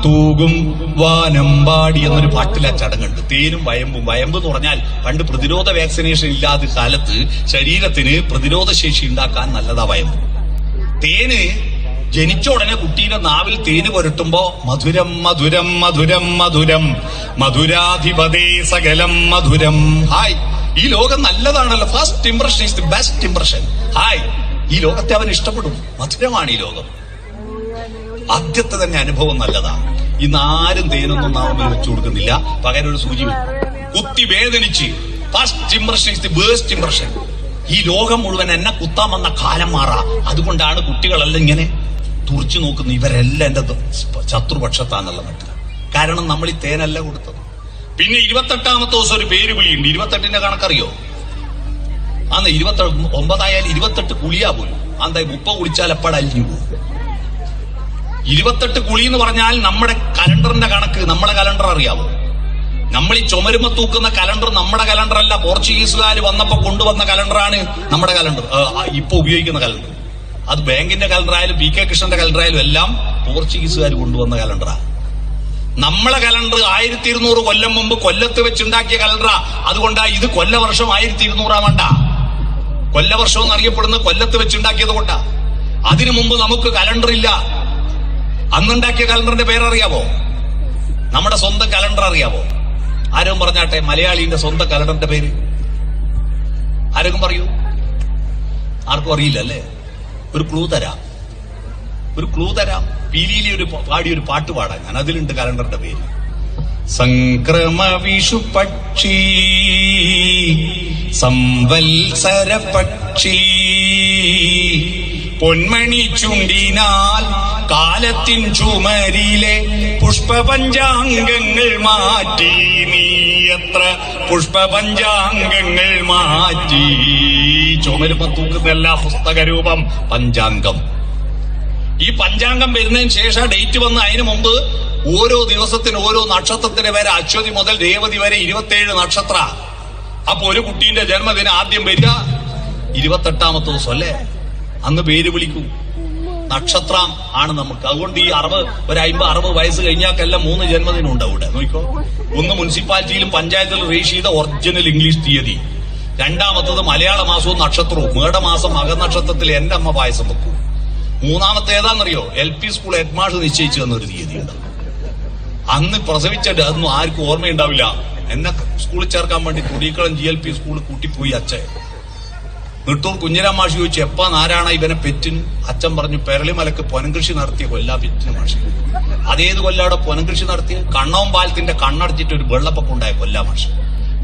തൂകും വാനമ്പാടി എന്നൊരു പാട്ടിൽ ആ ചടങ്ങുണ്ട്. തേനും വയമ്പും. വയമ്പ് എന്ന് പറഞ്ഞാൽ പണ്ട് പ്രതിരോധ വാക്സിനേഷൻ ഇല്ലാത്ത കാലത്ത് ശരീരത്തിന് പ്രതിരോധ ശേഷി ഉണ്ടാക്കാൻ നല്ലതാ വയമ്പ്. തേന് ജനിച്ച ഉടനെ കുട്ടീന്റെ നാവിൽ തേന് പുരട്ടുമ്പോ മധുരം മധുരം മധുരം മധുരം മധുരാധിപതേ സകലം മധുരം. ഹായ്, ഈ ലോകം നല്ലതാണല്ലോ. First impression is the best impression. Hi, ഈ ലോകത്തെ അവൻ ഇഷ്ടപ്പെടും. മധുരമാണ് ഈ ലോകം. ആദ്യത്തെ തന്നെ അനുഭവം നല്ലതാണ്. ഇന്ന് ആരും തേനൊന്നും നാവിൽ വെച്ചു കൊടുക്കുന്നില്ല. പകരം ഒരു സൂചി കുത്തി വേദനിച്ച് first impression is the best impression. ഈ ലോകം മുഴുവൻ എന്നെ കുത്താൻ വന്ന കാലം മാറാ. അതുകൊണ്ടാണ് കുട്ടികളെല്ലാം ഇങ്ങനെ തുറച്ചു നോക്കുന്നു. ഇവരെല്ലാം എന്റെ ശത്രുപക്ഷത്താന്നുള്ള മട്ടിൽ. കാരണം നമ്മൾ ഈ തേനല്ല കൊടുത്തത്. പിന്നെ 28ാമത്തെ ദിവസം ഒരു പേര് വിളിയുണ്ട്. 28ന്റെ കണക്കറിയോ? അന്ന് 29 ആയാലും 28 കുളിയാ പോലും. അന്തായി 30 കുളിച്ചാൽ എപ്പോഴാ അലിഞ്ഞു പോകും. 28 കുളി എന്ന് പറഞ്ഞാൽ നമ്മുടെ കലണ്ടറിന്റെ കണക്ക്. നമ്മളെ കലണ്ടർ അറിയാവോ? നമ്മൾ ഈ ചുമരുമ തൂക്കുന്ന കലണ്ടർ നമ്മുടെ കലണ്ടർ അല്ല. പോർച്ചുഗീസുകാർ വന്നപ്പോ കൊണ്ടുവന്ന കലണ്ടറാണ് നമ്മുടെ കലണ്ടർ, ഇപ്പൊ ഉപയോഗിക്കുന്ന കലണ്ടർ. അത് ബാങ്കിന്റെ കലണ്ടർ ആയാലും പി കെ കൃഷ്ണന്റെ കലണ്ടർ ആയാലും എല്ലാം പോർച്ചുഗീസുകാർ കൊണ്ടുവന്ന കലണ്ടറാണ്. നമ്മളെ കലണ്ടർ 1200 കൊല്ലം മുമ്പ് കൊല്ലത്ത് വെച്ചുണ്ടാക്കിയ കലണ്ടറാ. അതുകൊണ്ടാ ഇത് കൊല്ലവർഷം 1200 വേണ്ട. കൊല്ലവർഷം എന്നറിയപ്പെടുന്നത് കൊല്ലത്ത് വെച്ചുണ്ടാക്കിയത് കൊണ്ടാ. അതിനു മുമ്പ് നമുക്ക് കലണ്ടർ ഇല്ല. അന്നുണ്ടാക്കിയ കലണ്ടറിന്റെ പേരറിയാവോ? നമ്മുടെ സ്വന്തം കലണ്ടർ അറിയാവോ? ആരും പറഞ്ഞാട്ടെ, മലയാളിന്റെ സ്വന്തം കലണ്ടറിന്റെ പേര് ആരെങ്കിലും പറയൂ. ആർക്കും അറിയില്ല അല്ലേ? ഒരു ക്ലൂ തരാം. പീലിയിലെ പാടിയൊരു പാട്ട് പാടാൻ ഞാൻ. അതിലുണ്ട് കലണ്ടറിന്റെ പേര്. സംക്രമ വിഷു പക്ഷി സംവത്സര പക്ഷി പൊന്മണി ചുണ്ടിനാൽ കാലത്തിൻ ചുമരിലെ പുഷ്പപഞ്ചാംഗങ്ങൾ മാറ്റി. നീ എത്ര പുഷ്പപഞ്ചാംഗങ്ങൾ മാറ്റി. ചുമരുമ തൂക്കുന്നല്ല പുസ്തകരൂപം പഞ്ചാംഗം. ഈ പഞ്ചാംഗം വരുന്നതിന് ശേഷം ഡേറ്റ് വന്ന് അതിനു മുമ്പ് ഓരോ ദിവസത്തിന് ഓരോ നക്ഷത്രത്തിന് വരെ അശ്വതി മുതൽ രേവതി വരെ 27 നക്ഷത്ര. അപ്പൊ ഒരു കുട്ടീന്റെ ജന്മദിനം ആദ്യം വരിക 28ാമത്തെ ദിവസം അല്ലേ? അന്ന് പേര് വിളിക്കൂ. നക്ഷത്രം ആണ് നമുക്ക്. അതുകൊണ്ട് ഈ 50-60 വയസ്സ് കഴിഞ്ഞാൽക്കെല്ലാം 3 ജന്മദിനം ഉണ്ട് അവിടെ. നോക്കിക്കോ, ഒന്ന് മുനിസിപ്പാലിറ്റിയിലും പഞ്ചായത്തിലും രജിസ്റ്റർ ചെയ്ത ഒറിജിനൽ ഇംഗ്ലീഷ് തീയതി, രണ്ടാമത്തത് മലയാള മാസവും നക്ഷത്രവും. മേടമാസം മകനക്ഷത്രത്തിൽ എന്റെ അമ്മ പായസം വെക്കും. മൂന്നാമത്തെ ഏതാണെന്നറിയോ? LP സ്കൂൾ ഹെഡ്മാസ്റ്റർ നിശ്ചയിച്ചു തന്നൊരു തീയതി ഉണ്ട്. അന്ന് പ്രസവിച്ചിട്ട് അതൊന്നും ആർക്കും ഓർമ്മയുണ്ടാവില്ല. എന്നെ സ്കൂളിൽ ചേർക്കാൻ വേണ്ടി തുടിക്കളം GLP സ്കൂളിൽ കൂട്ടിപ്പോയി അച്ഛൻ. നെട്ടൂർ കുഞ്ഞിരാം മാഷി ചോദിച്ചു, എപ്പാ നാരായണ ഇവനെ പെറ്റിന്? അച്ഛൻ പറഞ്ഞു, പെരളിമലക്ക് പൊനംകൃഷി നടത്തിയ കൊല്ലാ പെറ്റിന് മാഷി. അതേത് കൊല്ലവിടെ പൊനംകൃഷി നടത്തിയ? കണ്ണവും പാലത്തിന്റെ കണ്ണടച്ചിട്ട് ഒരു വെള്ളപ്പൊക്കം ഉണ്ടായ കൊല്ലാ മാഷി.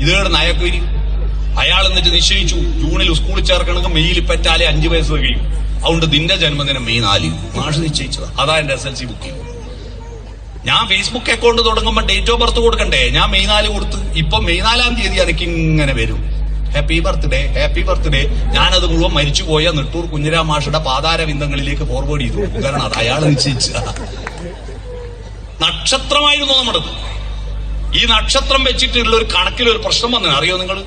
ഇതേടെ നയക്കുരി. അയാൾ എന്നിട്ട് നിശ്ചയിച്ചു, ജൂണിൽ സ്കൂളിൽ ചേർക്കണമെങ്കിൽ മെയ്യിൽ പെറ്റാലേ 5 വയസ്സ് കഴിയും. അതുകൊണ്ട് നിന്റെ ജന്മദിനം മെയ് 4 മാഷ് നിശ്ചയിച്ചത്. അതാ എന്റെ SLC ബുക്കിൽ. ഞാൻ ഫേസ്ബുക്ക് അക്കൗണ്ട് തുടങ്ങുമ്പോൾ ഡേറ്റ് ഓഫ് ബർത്ത് കൊടുക്കണ്ടേ? ഞാൻ മെയ് 4 കൊടുത്ത്. ഇപ്പൊ മെയ് 4-ാം തീയതി എനിക്ക് ഇങ്ങനെ വരും, ഹാപ്പി ബർത്ത്ഡേ. ഞാനത് മുഴുവൻ മരിച്ചുപോയ നെട്ടൂർ കുഞ്ഞിരാം മാഷയുടെ പാതാരവിന്ദങ്ങളിലേക്ക് ഫോർവേഡ് ചെയ്തു. കാരണം അത് അയാൾ നിശ്ചയിച്ച നക്ഷത്രമായിരുന്നു നമ്മുടേത്. ഈ നക്ഷത്രം വെച്ചിട്ടുള്ള ഒരു കണക്കിലൊരു പ്രശ്നം വന്നു, അറിയോ നിങ്ങൾ?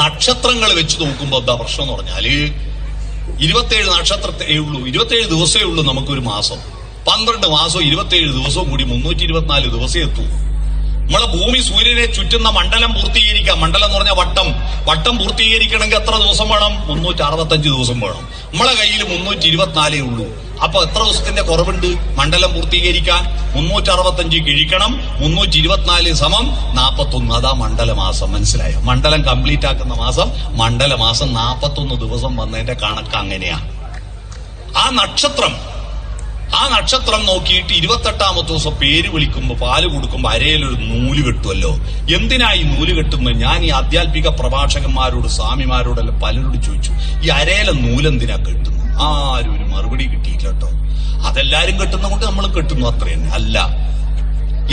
നക്ഷത്രങ്ങൾ വെച്ച് നോക്കുമ്പോ എന്താ പ്രശ്നം എന്ന് പറഞ്ഞാല് 27 നക്ഷത്രത്തേ ഉള്ളൂ, 27 ദിവസമേ ഉള്ളൂ നമുക്കൊരു മാസം. 12 മാസവും 27 ദിവസവും കൂടി 324 ദിവസം എത്തൂ. നമ്മളെ ഭൂമി സൂര്യനെ ചുറ്റുന്ന മണ്ഡലം പൂർത്തീകരിക്കാം. മണ്ഡലം എന്ന് പറഞ്ഞാൽ വട്ടം പൂർത്തീകരിക്കണമെങ്കിൽ എത്ര ദിവസം വേണം? 365 ദിവസം വേണം. നമ്മളെ കയ്യിൽ 324 ഉള്ളൂ. അപ്പൊ എത്ര ദിവസത്തിന്റെ കുറവുണ്ട് മണ്ഡലം പൂർത്തീകരിക്കാൻ? 365 കിഴിക്കണം 324 സമം 41. അതാ മണ്ഡലമാസം. മനസ്സിലായോ? മണ്ഡലം കംപ്ലീറ്റ് ആക്കുന്ന മാസം മണ്ഡലമാസം. 41 ദിവസം വന്നതിന്റെ കണക്ക് അങ്ങനെയാ. ആ നക്ഷത്രം നോക്കിയിട്ട് 28ാമത്തെ ദിവസം പേര് വിളിക്കുമ്പോ പാല് കൊടുക്കുമ്പോ അരയിലൊരു നൂല് കെട്ടുമല്ലോ. എന്തിനാ ഈ നൂല് കെട്ടുന്നത്? ഞാൻ ഈ ആധ്യാത്മിക പ്രഭാഷകന്മാരോട് സ്വാമിമാരോടെല്ലാം പലരോട് ചോദിച്ചു, ഈ അരയിലെ നൂലെന്തിനാ കെട്ടുന്നു? ആരും ഒരു മറുപടി കിട്ടിയില്ല കേട്ടോ. അതെല്ലാരും കെട്ടുന്ന കൊണ്ട് നമ്മൾ കെട്ടുന്നു, അത്ര തന്നെ. അല്ല,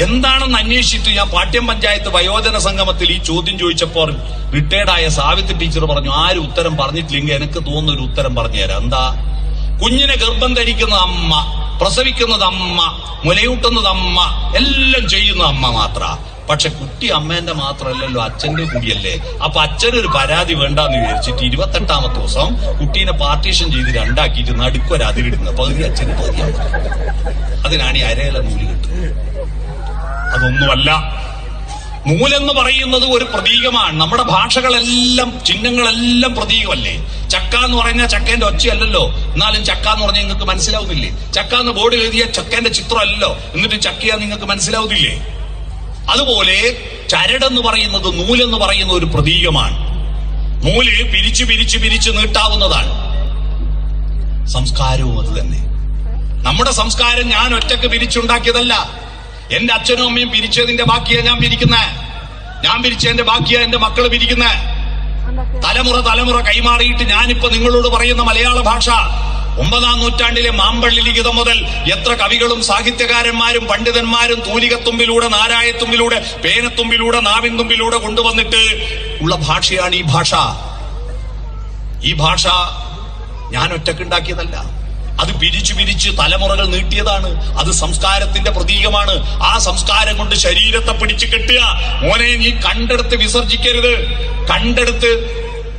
എന്താണെന്ന് അന്വേഷിച്ചിട്ട് ഞാൻ പാട്യം പഞ്ചായത്ത് വയോജന സംഗമത്തിൽ ഈ ചോദ്യം ചോദിച്ചപ്പോൾ റിട്ടയർഡായ സാവിത്രി ടീച്ചർ പറഞ്ഞു, ആരും ഉത്തരം പറഞ്ഞിട്ടില്ലെങ്കിൽ എനിക്ക് തോന്നുന്ന ഒരു ഉത്തരം പറഞ്ഞുതരാം. എന്താ? കുഞ്ഞിനെ ഗർഭം ധരിക്കുന്ന അമ്മ, പ്രസവിക്കുന്നത് അമ്മ, മുലയൂട്ടുന്നത് അമ്മ, എല്ലാം ചെയ്യുന്ന അമ്മ മാത്ര. പക്ഷെ കുട്ടി അമ്മേന്റെ മാത്രമല്ലല്ലോ, അച്ഛന്റെ കൂടിയല്ലേ. അപ്പൊ അച്ഛനൊരു പരാതി വേണ്ടെന്ന് വിചാരിച്ചിട്ട് 28ാമത്തെ ദിവസം കുട്ടീനെ പാർട്ടീഷൻ ചെയ്ത് 2 ആക്കിയിട്ട് നടുക്കൊരു അതിരിടുന്നത്. പകുതി അച്ഛന് പകുതി അമ്മ. അതിനാണ് ഈ അരയില നൂല് കിട്ടുന്നത്. അതൊന്നുമല്ല. നൂലെന്ന് പറയുന്നത് ഒരു പ്രതീകമാണ്. നമ്മുടെ ഭാഷകളെല്ലാം ചിഹ്നങ്ങളെല്ലാം പ്രതീകമല്ലേ. ചക്ക എന്ന് പറഞ്ഞാൽ ചക്കേന്റെ ഒച്ചയല്ലല്ലോ, എന്നാലും ചക്ക എന്ന് പറഞ്ഞാൽ നിങ്ങൾക്ക് മനസ്സിലാവുന്നില്ലേ? ചക്ക എന്ന് ബോർഡിൽ എഴുതിയ ചക്കേന്റെ ചിത്രമല്ലോ, എന്നിട്ട് ചക്കയാ നിങ്ങൾക്ക് മനസ്സിലാവുന്നില്ലേ? അതുപോലെ ചരടെന്ന് പറയുന്നത്, നൂലെന്ന് പറയുന്ന ഒരു പ്രതീകമാണ്. നൂല് പിരിച്ച് പിരിച്ച് പിരിച്ച് നീട്ടാവുന്നതാണ്. സംസ്കാരവും അത് തന്നെ. നമ്മുടെ സംസ്കാരം ഞാൻ ഒറ്റക്ക് പിരിച്ചുണ്ടാക്കിയതല്ല. എന്റെ അച്ഛനും അമ്മയും പിരിച്ചതിന്റെ ബാക്കിയാ ഞാൻ പിരിക്കുന്നേ. ഞാൻ പിരിച്ചതിന്റെ ബാക്കിയാ എന്റെ മക്കള് പിരിക്കുന്നേ. തലമുറ കൈമാറിയിട്ട് ഞാനിപ്പോ നിങ്ങളോട് പറയുന്ന മലയാള ഭാഷ 9ാം നൂറ്റാണ്ടിലെ മാമ്പള്ളി ലിഖിതം മുതൽ എത്ര കവികളും സാഹിത്യകാരന്മാരും പണ്ഡിതന്മാരും തൂലികത്തുമ്പിലൂടെ, നാരായത്തുമ്പിലൂടെ, പേനത്തുമ്പിലൂടെ, നാവിൻതുമ്പിലൂടെ കൊണ്ടുവന്നിട്ട് ഉള്ള ഭാഷയാണ് ഈ ഭാഷ. ഈ ഭാഷ ഞാൻ ഒറ്റക്കുണ്ടാക്കിയതല്ല. അത് പിരിച്ചു പിരിച്ച് തലമുറകൾ നീട്ടിയതാണ്. അത് സംസ്കാരത്തിന്റെ പ്രതീകമാണ്. ആ സംസ്കാരം കൊണ്ട് ശരീരത്തെ പിടിച്ചു കെട്ടുക. മോനെ, നീ കണ്ടെടുത്ത് വിസർജിക്കരുത്, കണ്ടെടുത്ത്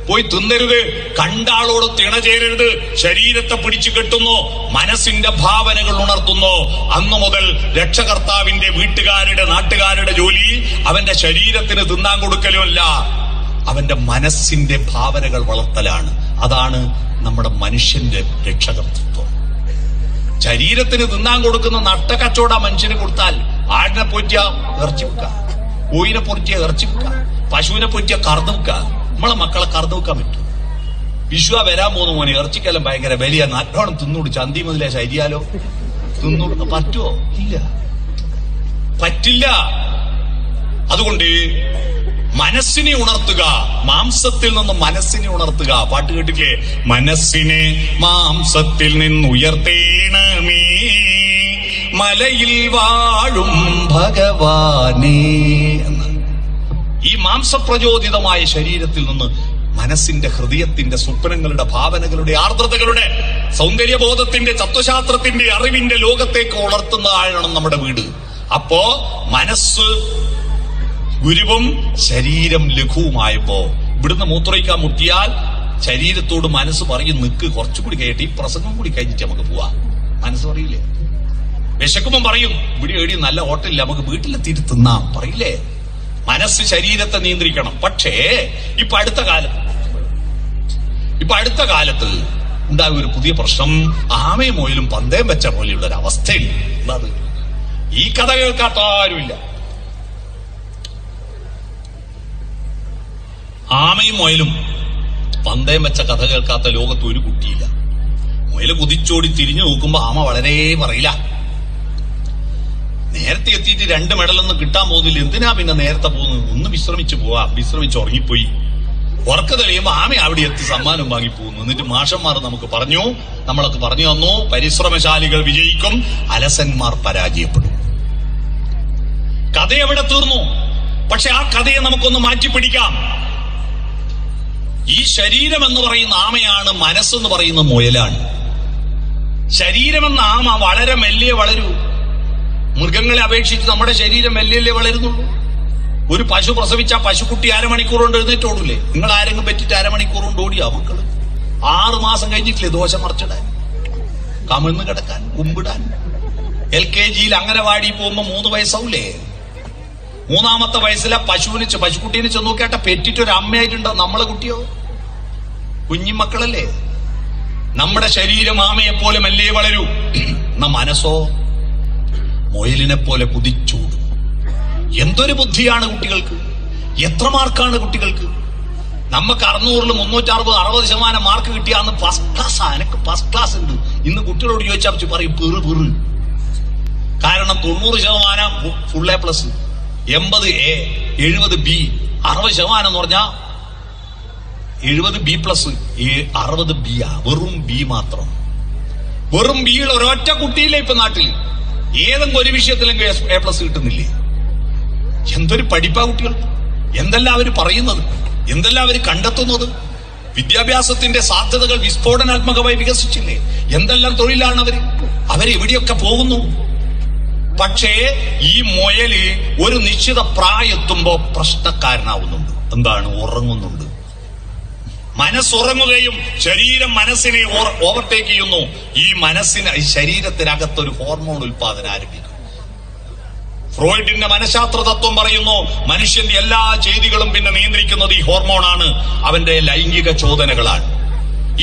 പോയി തിന്നരുത്, കണ്ടാളോട് തിണചേരരുത്. ശരീരത്തെ പിടിച്ചു കെട്ടുന്നു, മനസ്സിന്റെ ഭാവനകൾ ഉണർത്തുന്നു. അന്നു മുതൽ രക്ഷകർത്താവിന്റെ വീട്ടുകാരുടെ നാട്ടുകാരുടെ ജോലി അവന്റെ ശരീരത്തിന് തിന്നാൻ കൊടുക്കലുമല്ല, അവന്റെ മനസ്സിന്റെ ഭാവനകൾ വളർത്തലാണ്. അതാണ് നമ്മുടെ മനുഷ്യന്റെ രക്ഷകർത്തൃത്വം. ശരീരത്തിന് തിന്നാൻ കൊടുക്കുന്ന നട്ടക്കച്ചവട മനുഷ്യന് കൊടുത്താൽ ആടിനെ പോറ്റിയ ഇറച്ചി വെക്ക, കോയിനെ പൊറ്റിയ ഇറച്ചി വെക്ക, പശുവിനെ പൊറ്റിയ കറന്നു വെക്ക. നമ്മളെ മക്കളെ കറന്നു വെക്കാൻ പറ്റും? വിഷുവ വരാൻ പോകുന്ന മോനെ, ഇറച്ചിക്കെല്ലാം ഭയങ്കര വലിയ നല്ലോണം തിന്നൂട്, ചന്തി മുതലേ ശരിയാലോ തിന്നൂട്. പറ്റുമോ? ഇല്ല, പറ്റില്ല. അതുകൊണ്ട് മനസ്സിനെ ഉണർത്തുക, മാംസത്തിൽ നിന്ന് മനസ്സിനെ ഉണർത്തുക. പാട്ട് കേട്ടില്ലേ? മനസ്സിനെ മാംസത്തിൽ നിന്നുയർത്തേണമേ മലയിൽ വാഴും ഭഗവാനേ എന്ന്. ഈ മാംസപ്രചോദിതമായ ശരീരത്തിൽ നിന്ന് മനസ്സിന്റെ, ഹൃദയത്തിന്റെ, സ്വപ്നങ്ങളുടെ, ഭാവനകളുടെ, ആർദ്രതകളുടെ, സൗന്ദര്യബോധത്തിന്റെ, തത്വശാസ്ത്രത്തിന്റെ, അറിവിന്റെ ലോകത്തേക്ക് ഉണർത്തുന്നതാണ് നമ്മുടെ വീട്. അപ്പോ മനസ്സ് ഗുരുവും ശരീരം ലഘുവുമായപ്പോ ഇവിടുന്ന് മൂത്രയിക്കാൻ മുട്ടിയാൽ ശരീരത്തോട് മനസ്സ് പറയും, നിക്ക്, കുറച്ചുകൂടി കേട്ട് ഈ പ്രസംഗം കൂടി കഴിഞ്ഞിട്ട് നമുക്ക് പോവാ. മനസ്സ് പറയില്ലേ? വിശക്കുമ്പം പറയും, ഇവിടെ എഴുതി നല്ല ഹോട്ടലില്ല, നമുക്ക് വീട്ടിലെത്തിയിട്ട് തിന്നാം, പറയില്ലേ? മനസ്സ് ശരീരത്തെ നിയന്ത്രിക്കണം. പക്ഷേ ഇപ്പൊ അടുത്ത കാലത്ത് ഉണ്ടായ ഒരു പുതിയ പ്രശ്നം, ആമയും മുയലും പന്തയം വെച്ച പോലെയുള്ള ഒരു അവസ്ഥയുണ്ട്. എന്താ? ഈ കഥ കേൾക്കാത്ത ആരുമില്ല. ആമയും മുയലും പന്തയം വെച്ച കഥ കേൾക്കാത്ത ലോകത്ത് ഒരു കുട്ടിയില്ല. മുയല് കുതിച്ചോടി തിരിഞ്ഞു നോക്കുമ്പോ ആമ വളരെ പറയില്ല. നേരത്തെ എത്തിയിട്ട് 2 മെഡലൊന്നും കിട്ടാൻ പോകുന്നില്ല, എന്തിനാ പിന്നെ നേരത്തെ പോകുന്നത്? ഒന്ന് വിശ്രമിച്ചു പോവാ. വിശ്രമിച്ച് ഉറങ്ങിപ്പോയി. ഉറക്ക തെളിയുമ്പോ ആമ അവിടെ എത്തി സമ്മാനം വാങ്ങിപ്പോകുന്നു. എന്നിട്ട് മാഷന്മാർ നമുക്ക് നമ്മളൊക്കെ പറഞ്ഞു തന്നു, പരിശ്രമശാലികൾ വിജയിക്കും, അലസന്മാർ പരാജയപ്പെടും. കഥ എവിടെ തീർന്നു? പക്ഷെ ആ കഥയെ നമുക്കൊന്ന് മാറ്റിപ്പിടിക്കാം. ഈ ശരീരം എന്ന് പറയുന്ന ആമയാണ്, മനസ്സെന്ന് പറയുന്ന മുയലാണ്. ശരീരമെന്ന ആമ വളരെ മെല്ലിയെ വളരൂ. മൃഗങ്ങളെ അപേക്ഷിച്ച് നമ്മുടെ ശരീരം മെല്ലിയല്ലേ വളരുന്നുള്ളൂ. ഒരു പശു പ്രസവിച്ച പശുക്കുട്ടി 1/2 മണിക്കൂർ കൊണ്ട് എഴുന്നേറ്റ് ഓടൂലേ? നിങ്ങൾ ആരെങ്കിലും പറ്റിട്ട് 1/2 മണിക്കൂർ കൊണ്ട് ഓടിയാ മക്കള്? 6 മാസം കഴിഞ്ഞിട്ടില്ലേ ദോശ മറിച്ചിടാൻ, കമിഴ്ന്ന് കിടക്കാൻ, കുമ്പിടാൻ? LKG അംഗനവാടി പോകുമ്പോ 3 വയസ്സാവൂലേ? 3ാമത്തെ വയസ്സിലെ പശുക്കുട്ടീനെ ചെന്ന് നോക്കിയാട്ടെ, പെറ്റിട്ടൊരു അമ്മയായിട്ടുണ്ടോ നമ്മളെ കുട്ടിയോ? കുഞ്ഞിമക്കളല്ലേ? നമ്മുടെ ശരീരം ആമയെപ്പോലെ മെല്ലെ വളരൂ. മനസ്സോ മുയലിനെ പോലെ കുതിച്ചൂടും. എന്തൊരു ബുദ്ധിയാണ് കുട്ടികൾക്ക്! എത്ര മാർക്കാണ് കുട്ടികൾക്ക്! നമുക്ക് 600-ൽ 360 മാർക്ക് കിട്ടിയാന്ന് ഫസ്റ്റ് ക്ലാസ്സാ. എനിക്ക് ഫസ്റ്റ് ക്ലാസ് ഉണ്ട്. ഇന്ന് കുട്ടികളോട് ചോദിച്ചാൽ പറയും പെറ്. കാരണം 90% ഫുൾ A+, 80 A, 70 B, 60% എന്ന് പറഞ്ഞാ 70 B+, 60 B. വെറും B മാത്രം. വെറും ബിയിൽ ഒരൊറ്റ കുട്ടിയില്ലേ ഇപ്പൊ നാട്ടിൽ? ഏതെങ്കിലും ഒരു വിഷയത്തിലെങ്കിലും A+ കിട്ടുന്നില്ലേ? എന്തൊരു പഠിപ്പാ കുട്ടികൾ! എന്തെല്ലാം അവര് പറയുന്നത്, എന്തെല്ലാം അവര് കണ്ടെത്തുന്നത്! വിദ്യാഭ്യാസത്തിന്റെ സാധ്യതകൾ വിസ്ഫോടനാത്മകമായി വികസിച്ചില്ലേ? എന്തെല്ലാം തൊഴിലാണ് അവരെവിടെയൊക്കെ പോകുന്നു. പക്ഷേ ഈ മുയല് ഒരു നിശ്ചിത പ്രായത്തുമ്പോ പ്രശ്നക്കാരനാവുന്നുണ്ട്. എന്താണ്? ഉറങ്ങുന്നുണ്ട്. മനസ്സുറങ്ങുകയും ശരീരം മനസ്സിനെ ഓവർടേക്ക് ചെയ്യുന്നു. ഈ ശരീരത്തിനകത്തൊരു ഹോർമോൺ ഉൽപാദനം ആരംഭിക്കും. ഫ്രോയിഡിന്റെ മനഃശാസ്ത്ര തത്വം പറയുന്നു, മനുഷ്യന്റെ എല്ലാ ചെയ്തികളും പിന്നെ നിയന്ത്രിക്കുന്നത് ഈ ഹോർമോണാണ്, അവന്റെ ലൈംഗിക ചോദനകളാണ്.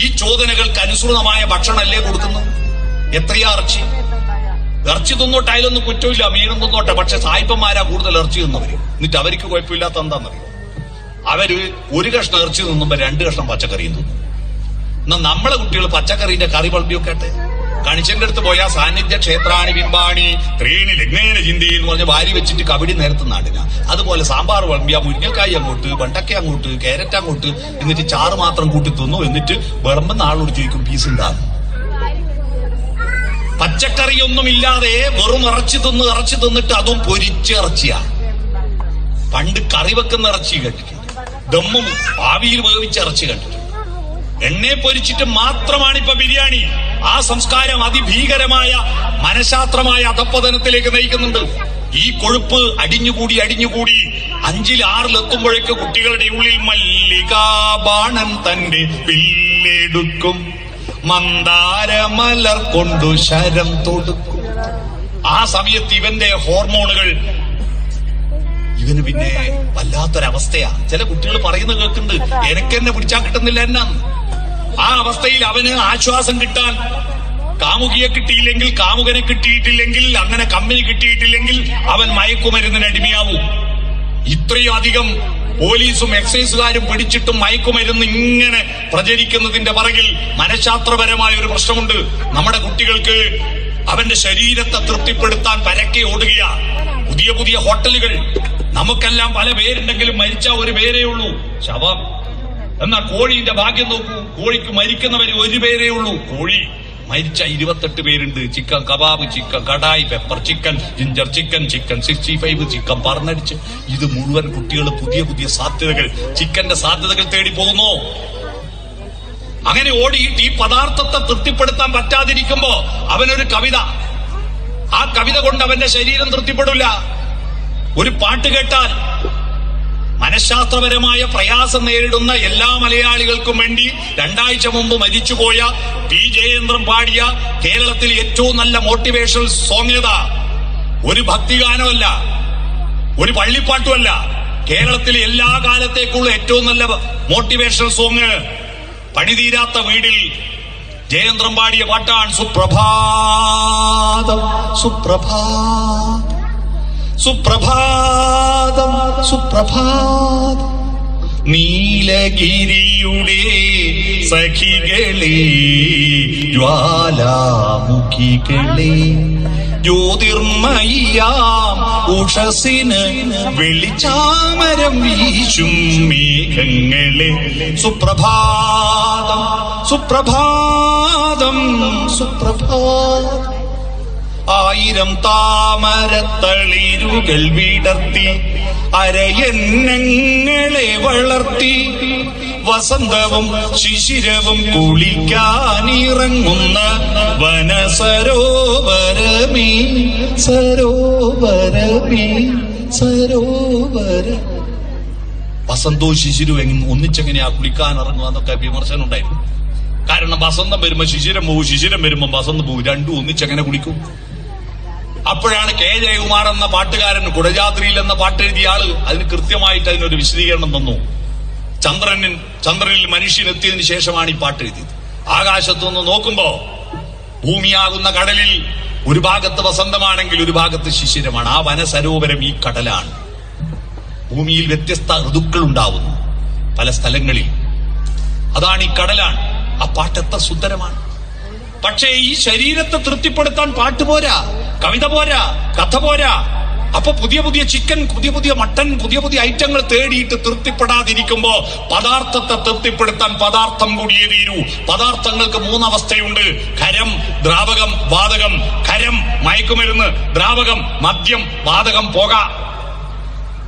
ഈ ചോദനകൾക്ക് അനുസൃതമായ ഭക്ഷണമല്ലേ കൊടുക്കുന്നു? എത്രയാ ഇറച്ചി തിന്നോട്ടെ, അതിലൊന്നും കുറ്റമില്ല, മീനും തിന്നോട്ടെ. പക്ഷെ സായിപ്പന്മാരാ കൂടുതൽ ഇറച്ചി തിന്നവര്. എന്നിട്ട് അവർക്ക് കുഴപ്പമില്ലാത്ത എന്താണെന്നറിയോ? അവര് ഒരു കഷ്ണം ഇറച്ചി തിന്നുമ്പോ 2 കഷ്ണം പച്ചക്കറിയും തിന്നും. എന്നാ നമ്മളെ കുട്ടികൾ പച്ചക്കറിന്റെ കറി പൾപ്പിയൊക്കെ കണിച്ചന്റെ അടുത്ത് പോയാൽ സാന്നിധ്യ ക്ഷേത്രാണി ബിംബാണി ത്രീണി ലഗ്നേന ചിന്തി എന്ന് പറഞ്ഞ് വാരി വെച്ചിട്ട് കബഡി നേരത്തെ നാടിനാ. അതുപോലെ സാമ്പാർ വിളമ്പിയ മുരിങ്ങക്കായി അങ്ങോട്ട്, വെണ്ടക്ക അങ്ങോട്ട്, ക്യാരറ്റ് അങ്ങോട്ട്, എന്നിട്ട് ചാറ് മാത്രം കൂട്ടി തിന്നു. എന്നിട്ട് വിളമ്പുന്ന ആളോട് ചോദിക്കും പീസ് ഉണ്ടാകും. പച്ചക്കറിയൊന്നുമില്ലാതെ വെറും ഇറച്ചി തിന്നിട്ട് അതും പൊരിച്ച ഇറച്ചിയാണ്. പണ്ട് കറി വെക്കുന്ന ഇറച്ചി കണ്ടിട്ടുണ്ട്, ദമ്മും ആവിയിൽ വേവിച്ച ഇറച്ചി കണ്ടിട്ടുണ്ട്. എണ്ണയെ പൊരിച്ചിട്ട് മാത്രമാണ് ഇപ്പൊ ബിരിയാണി. ആ സംസ്കാരം അതിഭീകരമായ മനഃശാസ്ത്രമായ അധപ്പതനത്തിലേക്ക് നയിക്കുന്നുണ്ട്. ഈ കൊഴുപ്പ് അടിഞ്ഞുകൂടി 5-ൽ 6-ൽ എത്തുമ്പോഴേക്ക് കുട്ടികളുടെ ഉള്ളിൽ മല്ലികാബാണൻ തന്റെ വില്ലെടുക്കും, മന്ദാരമലർ കൊണ്ടു ശരം തൊടുക്കും. ആ സമയത്ത് ഇവന്റെ ഹോർമോണുകൾ ഇവന് പിന്നെ വല്ലാത്തൊരവസ്ഥയാ. ചില കുട്ടികൾ പറയുന്നത് കേൾക്കുന്നുണ്ട്, എനക്കെന്നെ പിടിച്ചാൽ കിട്ടുന്നില്ല എന്നാന്ന്. ആ അവസ്ഥയിൽ അവന് ആശ്വാസം കിട്ടാൻ കാമുകിയെ കിട്ടിയില്ലെങ്കിൽ, കാമുകനെ കിട്ടിയിട്ടില്ലെങ്കിൽ, അങ്ങനെ കമ്പനി കിട്ടിയിട്ടില്ലെങ്കിൽ അവൻ മയക്കുമരുന്നിന് അടിമയാവൂ. ഇത്രയും അധികം പോലീസും എക്സൈസുകാരും പിടിച്ചിട്ടും മയക്കുമരുന്ന് ഇങ്ങനെ പ്രചരിക്കുന്നതിന്റെ പുറകിൽ മനഃശാസ്ത്രപരമായ ഒരു പ്രശ്നമുണ്ട്. നമ്മുടെ കുട്ടികൾക്ക് അവന്റെ ശരീരത്തെ തൃപ്തിപ്പെടുത്താൻ പരക്കെ ഓടുകയാ. പുതിയ ഹോട്ടലുകൾ. നമുക്കെല്ലാം പല പേരുണ്ടെങ്കിലും മരിച്ച ഒരു പേരേ ഉള്ളൂ, ശവം. എന്നാൽ കോഴിന്റെ ഭാഗ്യം നോക്കൂ, കോഴിക്ക് മരിക്കുന്നവര് ഒരു പേരേ ഉള്ളൂ, കോഴി. മരിച്ച 28 പേരുണ്ട്. Chicken kebab, chicken kadai, pepper chicken, ginger chicken, chicken 65, chicken പറന്നടിച്ച്. ഇത് മുഴുവൻ കുട്ടികൾ പുതിയ സാധ്യതകൾ, ചിക്കന്റെ സാധ്യതകൾ തേടി പോകുന്നു. അങ്ങനെ ഓടിയിട്ട് ഈ പദാർത്ഥത്തെ തൃപ്തിപ്പെടുത്താൻ പറ്റാതിരിക്കുമ്പോ അവനൊരു കവിത, ആ കവിത കൊണ്ട് അവന്റെ ശരീരം തൃപ്തിപ്പെടില്ല. ഒരു പാട്ട് കേട്ടാൽ മനഃശാസ്ത്രപരമായ പ്രയാസം നേരിടുന്ന എല്ലാ മലയാളികൾക്കും വേണ്ടി 2 ആഴ്ച മുമ്പ് മരിച്ചുപോയ പി ജയേന്ദ്രൻ പാടിയ കേരളത്തിൽ ഏറ്റവും നല്ല മോട്ടിവേഷണൽ സോങ് ഏതാ? ഒരു ഭക്തിഗാനമല്ല, ഒരു പള്ളിപ്പാട്ടുമല്ല, കേരളത്തിലെ എല്ലാ കാലത്തേക്കുള്ള ഏറ്റവും നല്ല മോട്ടിവേഷണൽ സോങ് പണിതീരാത്ത വീടിൽ ജയേന്ദ്രൻ പാടിയ പാട്ടാണ്. സുപ്രഭാതം സുപ്രഭാതം സുപ്രഭാതം സുപ്രഭാതം, നീലഗിരിയുടെ സഖികളെ, ജ്വാലാമുഖികളെ, ജ്യോതിർമയ്യാം ഉഷസിന് വെളിച്ചാമരം വീശും മേഘങ്ങളെ. സുപ്രഭാതം സുപ്രഭാതം സുപ്രഭാതം, 1000 താമരത്തളിരുകൾ വിടർത്തി അരയന്നങ്ങളെ വളർത്തി, വസന്തവും ശിശിരവും കുളിക്കാനിറങ്ങുന്ന വനസരോവരമേ സരോവരമേ സരോവര. വസന്തവും ശിശിരവും ഒന്നിച്ചെങ്ങനെയാ കുളിക്കാൻ ഇറങ്ങുക എന്നൊക്കെ വിമർശനം ഉണ്ടായിരുന്നു. കാരണം വസന്തം വരുമ്പോ ശിശിരം പോവും, ശിശിരം വരുമ്പോ വസന്തം പോവും, രണ്ടും ഒന്നിച്ചെങ്ങനെ കുളിക്കും? അപ്പോഴാണ് കെ ജയകുമാർ എന്ന പാട്ടുകാരൻ കുടജാദ്രിയിൽ എന്ന പാട്ടെഴുതിയ ആള് അതിന് കൃത്യമായിട്ട് അതിനൊരു വിശദീകരണം തന്നു. ചന്ദ്രനിൽ മനുഷ്യനെത്തിയതിനു ശേഷമാണ് ഈ പാട്ട് എഴുതിയത്. ആകാശത്തുനിന്ന് നോക്കുമ്പോ ഭൂമിയാകുന്ന കടലിൽ ഒരു ഭാഗത്ത് വസന്തമാണെങ്കിൽ ഒരു ഭാഗത്ത് ശിശിരമാണ്. ആ വനസരോവരം ഈ കടലാണ്. ഭൂമിയിൽ വ്യത്യസ്ത ഋതുക്കൾ ഉണ്ടാവുന്നു പല സ്ഥലങ്ങളിൽ, അതാണ് ഈ കടലാണ്. ആ പാട്ട് എത്ര സുന്ദരമാണ്. പക്ഷേ ഈ ശരീരത്തെ തൃപ്തിപ്പെടുത്താൻ പാട്ട് പോരാ, കവിത പോരാ, കഥ പോരാ. അപ്പൊ പുതിയ ചിക്കൻ, പുതിയ മട്ടൻ, പുതിയ ഐറ്റങ്ങൾ തേടിയിട്ട് തൃപ്തിപ്പെടാതിരിക്കുമ്പോ പദാർത്ഥത്തെ തൃപ്തിപ്പെടുത്താൻ പദാർത്ഥം കൂടിയേ തീരൂ. പദാർത്ഥങ്ങൾക്ക് 3 അവസ്ഥയുണ്ട്: ഖരം, ദ്രാവകം, വാതകം. ഖരം മയക്കുമരുന്ന്, ദ്രാവകം മദ്യം, വാതകം പുക.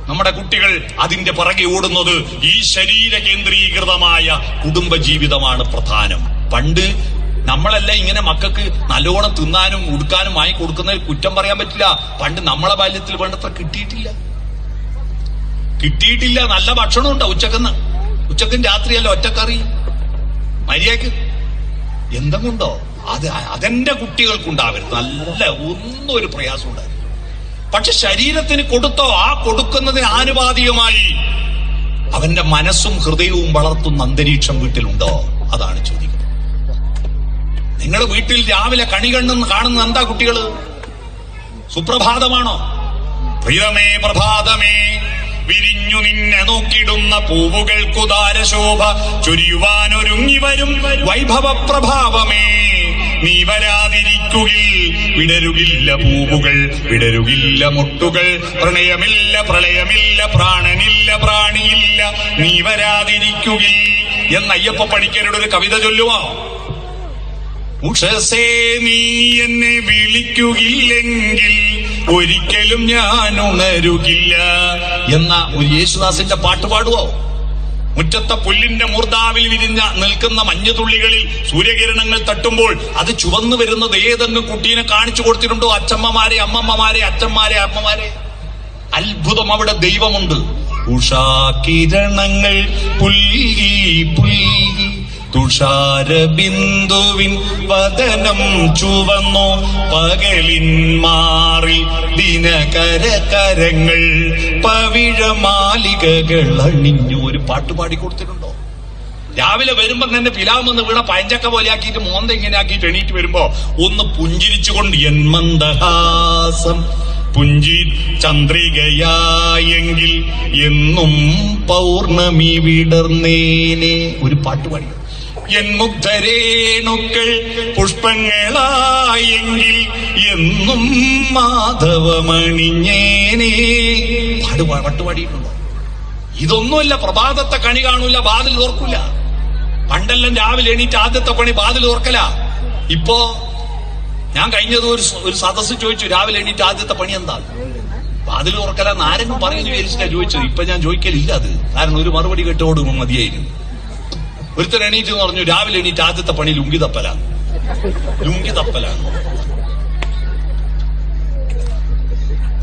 നമ്മുടെ കുട്ടികൾ അതിന്റെ പിറകെ ഓടുന്നത് ഈ ശരീര കേന്ദ്രീകൃതമായ കുടുംബജീവിതമാണ് പ്രധാനം. പണ്ട് നമ്മളല്ല ഇങ്ങനെ മക്കൾക്ക് നല്ലോണം തിന്നാനും ഉടുക്കാനും വാങ്ങി കൊടുക്കുന്നതിൽ കുറ്റം പറയാൻ പറ്റില്ല. പണ്ട് നമ്മളെ ബാല്യത്തിൽ വേണ്ടത്ര കിട്ടിയിട്ടില്ല. നല്ല ഭക്ഷണം ഉണ്ടോ ഉച്ചക്കും രാത്രിയല്ല ഒറ്റക്കറി മര്യാദക്ക് എന്തെങ്കിലുണ്ടോ? അതെന്റെ കുട്ടികൾക്കുണ്ടാവരുത്. നല്ല ഒന്നും ഒരു പ്രയാസം ഉണ്ടായിരുന്നു. പക്ഷെ ശരീരത്തിന് കൊടുത്തോ, ആ കൊടുക്കുന്നതിന് ആനുപാതികമായി അവന്റെ മനസ്സും ഹൃദയവും വളർത്തുന്ന അന്തരീക്ഷം വീട്ടിലുണ്ടോ? അതാണ് ചോദിക്കുന്നത്. നിങ്ങൾ വീട്ടിൽ രാവിലെ കണി കാണുന്ന എന്താ കുട്ടികള്? സുപ്രഭാതമാണോ? പ്രിയമേ പ്രഭാതമേ, വിരിഞ്ഞു നിന്നെ നോക്കിടുന്ന പൂവുകൾക്കുദാരശോഭ ചൊരിയുവാനൊരുങ്ങി വരും വൈഭവ പ്രഭാവമേ, നീ വരാതിരിക്കുകിൽ വിടരുകില്ല പൂവുകൾ, വിടരുകില്ല മുട്ടുകൾ, പ്രണയമില്ല പ്രളയമില്ല, പ്രാണനില്ല പ്രാണിയില്ല, നീ വരാതിരിക്കുകിൽ എന്ന് അയ്യപ്പ പണിക്കരുടെ ഒരു കവിത ചൊല്ലുമോ? ഉഷസേ നീ എന്നെ വിളിക്കുകില്ലെങ്കിൽ ഒരിക്കലും ഞാൻ ഉണരുകില്ല എന്ന ഒരു യേശുദാസിന്റെ പാട്ട് പാടുവോ? മുറ്റത്തെ പുല്ലിന്റെ മൂർധാവിൽ വിരിഞ്ഞ നിൽക്കുന്ന മഞ്ഞുതുള്ളികളിൽ സൂര്യകിരണങ്ങൾ തട്ടുമ്പോൾ അത് ചുവന്നു വരുന്നത് ഏതെങ്കിലും കുട്ടീനെ കാണിച്ചു കൊടുത്തിട്ടുണ്ടോ? അച്ഛമ്മമാരെ, അമ്മമ്മമാരെ, അച്ഛന്മാരെ, അമ്മമാരെ. അത്ഭുതം, അവിടെ ദൈവമുണ്ട്. ഉഷാകിരണങ്ങൾ പുൽകി പുൽകി തുഷാരബിന്ദുവിൻ വദനം ചുവന്നോ, പകലിൻ മാറി ദിനകരകരങ്ങൾ പവിഴമാലികകൾ അണിഞ്ഞു. ഒരു പാട്ട് പാടി കൊടുത്തിട്ടുണ്ടോ? രാവിലെ വരുമ്പോ തന്നെ പിലാമെന്ന് വീണ പഴഞ്ചക്ക പോലെ ആക്കിയിട്ട് മോന്ത ഇങ്ങനെ ആക്കിയിട്ട് എണീറ്റ് വരുമ്പോ ഒന്ന് പുഞ്ചിരിച്ചുകൊണ്ട് എൻ മന്ദഹാസം പുഞ്ചി ചന്ദ്രികയായെങ്കിൽ എന്നും പൗർണമി വിടർന്നേനെ. ഒരു പാട്ട് പാടി. എൻ മുഗ്ധരേണുക്കൾ പുഷ്പങ്ങളായെങ്കിൽ എന്നും മാധവമണിഞ്ഞേനെ. പാട്ടുപാടിയിട്ടുണ്ടോ? ഇതൊന്നുമല്ല. പ്രഭാതത്തെ കണി കാണൂല, വാതിൽ തുറക്കൂല. പണ്ടെല്ലാം രാവിലെ എണീറ്റ് ആദ്യത്തെ പണി വാതിൽ തുറക്കല. ഇപ്പോ ഞാൻ കഴിഞ്ഞത് ഒരു സദസ്സ് ചോദിച്ചു, രാവിലെ എണീറ്റ് ആദ്യത്തെ പണി എന്താ? വാതിൽ തുറക്കലെന്ന് ആരെങ്കിലും പറയുന്നു വിചാരിച്ചിട്ടാ ചോദിച്ചത്. ഇപ്പൊ ഞാൻ ചോദിക്കലില്ല അത്. കാരണം ഒരു മറുപടി കേട്ടോട് മതിയായിരുന്നു. ഒരുത്തൻ എണീറ്റ് എന്ന് പറഞ്ഞു, രാവിലെ എണീറ്റ് ആദ്യത്തെ പണി ലുങ്കി തപ്പലാണ്.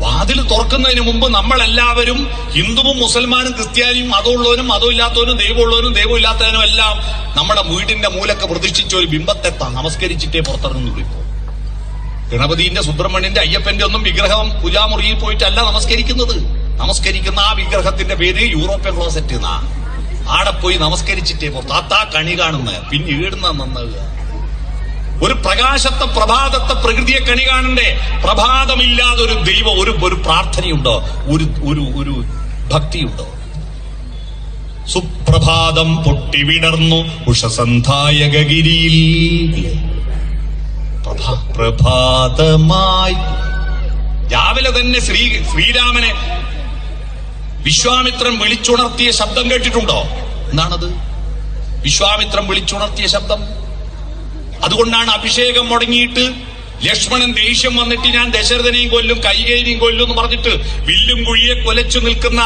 വാതിൽ തുറക്കുന്നതിന് മുമ്പ് നമ്മളെല്ലാവരും ഹിന്ദുവും മുസൽമാനും ക്രിസ്ത്യാനിയും മതമുള്ളവനും മതമില്ലാത്തവനും ദൈവമുള്ളവനും ദൈവമില്ലാത്തവനും എല്ലാം നമ്മുടെ വീടിന്റെ മൂലക്ക് പ്രതിഷ്ഠിച്ച ഒരു ബിംബത്തെ നമസ്കരിച്ചിട്ടേ പുറത്തിറങ്ങുന്നുള്ളൂ. ഇപ്പോ ഗണപതിന്റെ, സുബ്രഹ്മണ്യന്റെ, അയ്യപ്പന്റെ ഒന്നും വിഗ്രഹം പൂജാമുറിയിൽ പോയിട്ടല്ല നമസ്കരിക്കുന്നത്. നമസ്കരിക്കുന്ന ആ വിഗ്രഹത്തിന്റെ പേര് യൂറോപ്യൻ ക്ലോസറ്റ് എന്നാ. ആടെ പോയി നമസ്കരിച്ചിട്ടേ പുറത്താ കണി കാണുന്ന. പിന്നെ ഈടുന്ന നന്നാവുക. ഒരു പ്രകാശത്തെ, പ്രഭാതത്തെ, പ്രകൃതിയെ കണി കാണണ്ടേ? പ്രഭാതമില്ലാതെ ഒരു ദൈവം, ഒരു പ്രാർത്ഥനയുണ്ടോ? ഒരു ഭക്തിയുണ്ടോ? സുപ്രഭാതം പൊട്ടിവിടർന്നു ഉഷസന്ധായകഗിരിയിൽ. പ്രഭാതമായി രാവിലെ തന്നെ ശ്രീരാമനെ വിശ്വാമിത്രൻ വിളിച്ചുണർത്തിയ ശബ്ദം കേട്ടിട്ടുണ്ടോ? എന്താണത്? വിശ്വാമിത്രൻ വിളിച്ചുണർത്തിയ ശബ്ദം. അതുകൊണ്ടാണ് അഭിഷേകം മുടങ്ങിയിട്ട് ലക്ഷ്മണൻ ദേഷ്യം വന്നിട്ട് ഞാൻ ദശരഥനെയും കൊല്ലും കൈകേയിനെയും കൊല്ലും എന്ന് പറഞ്ഞിട്ട് വില്ലും കുഴിയെ കൊലച്ചു നിൽക്കുന്ന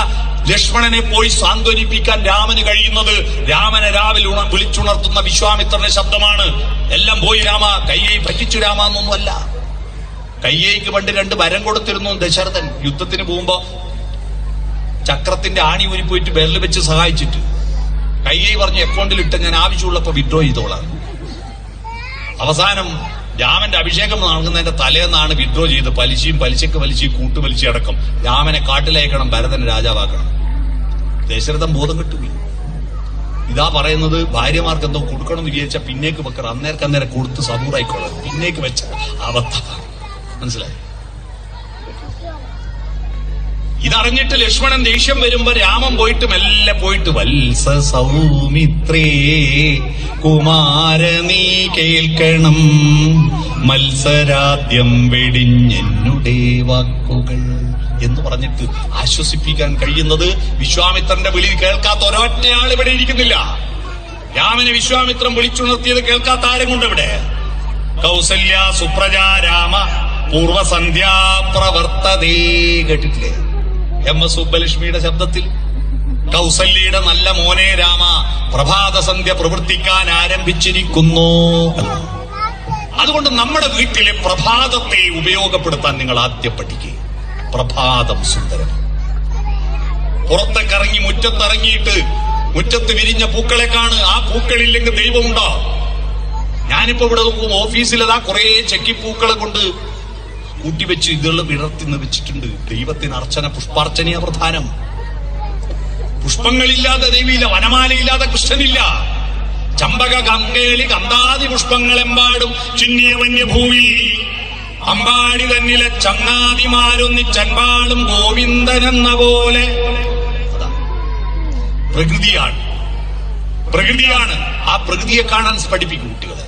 ലക്ഷ്മണനെ പോയി സാന്ത്വനിപ്പിക്കാൻ രാമന് കഴിയുന്നത് രാമനെ രാവിലെ വിളിച്ചുണർത്തുന്ന വിശ്വാമിത്രന്റെ ശബ്ദമാണ്. എല്ലാം പോയി രാമ, കൈകേയി പറ്റിച്ചു രാമ എന്നൊന്നുമല്ല. കൈകേയിക്ക് പണ്ട് 2 വരം കൊടുത്തിരുന്നു ദശരഥൻ. യുദ്ധത്തിന് പോകുമ്പോ ചക്രത്തിന്റെ ആണി ഊരിപ്പോയിട്ട് വിരൽ വെച്ച് സഹായിച്ചിട്ട് കൈകേയി പറഞ്ഞു, അക്കൗണ്ടിൽ ഇട്ട് ഞാൻ ആവശ്യമുള്ളപ്പോ വിഡ്രോ ചെയ്തോളാം. അവസാനം രാമന്റെ അഭിഷേകം നടക്കുന്നതിന്റെ തലേന്നാണ് വിഡ്രോ ചെയ്ത് പലിശക്ക് കൂട്ടുപലിശ അടക്കം രാമനെ കാട്ടിലയക്കണം, ഭരതനെ രാജാവാക്കണം. ദശരഥൻ ബോധം കിട്ടുകയും. ഇതാ പറയുന്നത്, ഭാര്യമാർക്ക് എന്തോ കൊടുക്കണം എന്ന് വിചാരിച്ച പിന്നേക്ക് വെക്കണം. അന്നേരം കൊടുത്ത് സബൂറായിക്കോളാം. പിന്നേക്ക് വെച്ച അവസ്ഥ മനസ്സിലായി. ഇതറിഞ്ഞിട്ട് ലക്ഷ്മണൻ ദേഷ്യം വരുമ്പോ രാമൻ പോയിട്ട് മെല്ലെ പോയിട്ട്, വത്സ സൗമിത്രേ കുമാര നീ കേൾക്കണം, മത്സരാദ്യം വെടിഞ്ഞെന്നുടെ വാക്കുകൾ എന്ന് പറഞ്ഞിട്ട് ആശ്വസിപ്പിക്കാൻ കഴിയുന്നത് വിശ്വാമിത്രന്റെ വിളി കേൾക്കാത്ത ഒരൊറ്റയാൾ ഇവിടെ ഇരിക്കുന്നില്ല. രാമനെ വിശ്വാമിത്രൻ വിളിച്ചുണർത്തിയത് കേൾക്കാത്ത ആരും കൊണ്ട് ഇവിടെ. കൗസല്യ സുപ്രജാ രാമ പൂർവസന്ധ്യാ പ്രവർത്തതേ കേട്ടിട്ടില്ലേ? MS സുബ്ബലക്ഷ്മിയുടെ ശബ്ദത്തിൽ കൗസല്യയുടെ നല്ല മോനെ രാമ, പ്രഭാത സന്ധ്യ പ്രവർത്തിക്കാൻ ആരംഭിച്ചിരിക്കുന്നു. അതുകൊണ്ട് നമ്മുടെ വീട്ടിലെ പ്രഭാതത്തെ ഉപയോഗപ്പെടുത്താൻ നിങ്ങൾ ആദ്യം പഠിക്കുക. പ്രഭാതം സുന്ദരം. പുറത്തേക്കിറങ്ങി മുറ്റത്തിറങ്ങിയിട്ട് മുറ്റത്ത് വിരിഞ്ഞ പൂക്കളെ കാണ്. ആ പൂക്കളില്ലെങ്കിൽ ദൈവമുണ്ടോ? ഞാനിപ്പോ ഇവിടെ നോക്കും, ഓഫീസിലതാ കുറെ ചെക്കിപ്പൂക്കളെ കൊണ്ട് കൂട്ടിവെച്ച് ഇതെല്ലാം വിടർത്തിന്ന് വെച്ചിട്ടുണ്ട്. ദൈവത്തിന് അർച്ചന, പുഷ്പാർച്ചനയ പ്രധാനം. പുഷ്പങ്ങളില്ലാതെ ദൈവമില്ല, വനമാലയില്ലാതെ കൃഷ്ണനില്ല. ചമ്പക ഗംഗേളി ഗന്ധാദി പുഷ്പങ്ങളെമ്പാടും ചിന്നിയ വന്യഭൂമി അമ്പാടി തന്നിലെ ചങ്ങാതിമാരൊന്നിച്ചൻപാളും ഗോവിന്ദനെന്ന പോലെ. പ്രകൃതിയാണ്. ആ പ്രകൃതിയെ കാണാൻ പഠിപ്പിക്കും കുട്ടികളെ.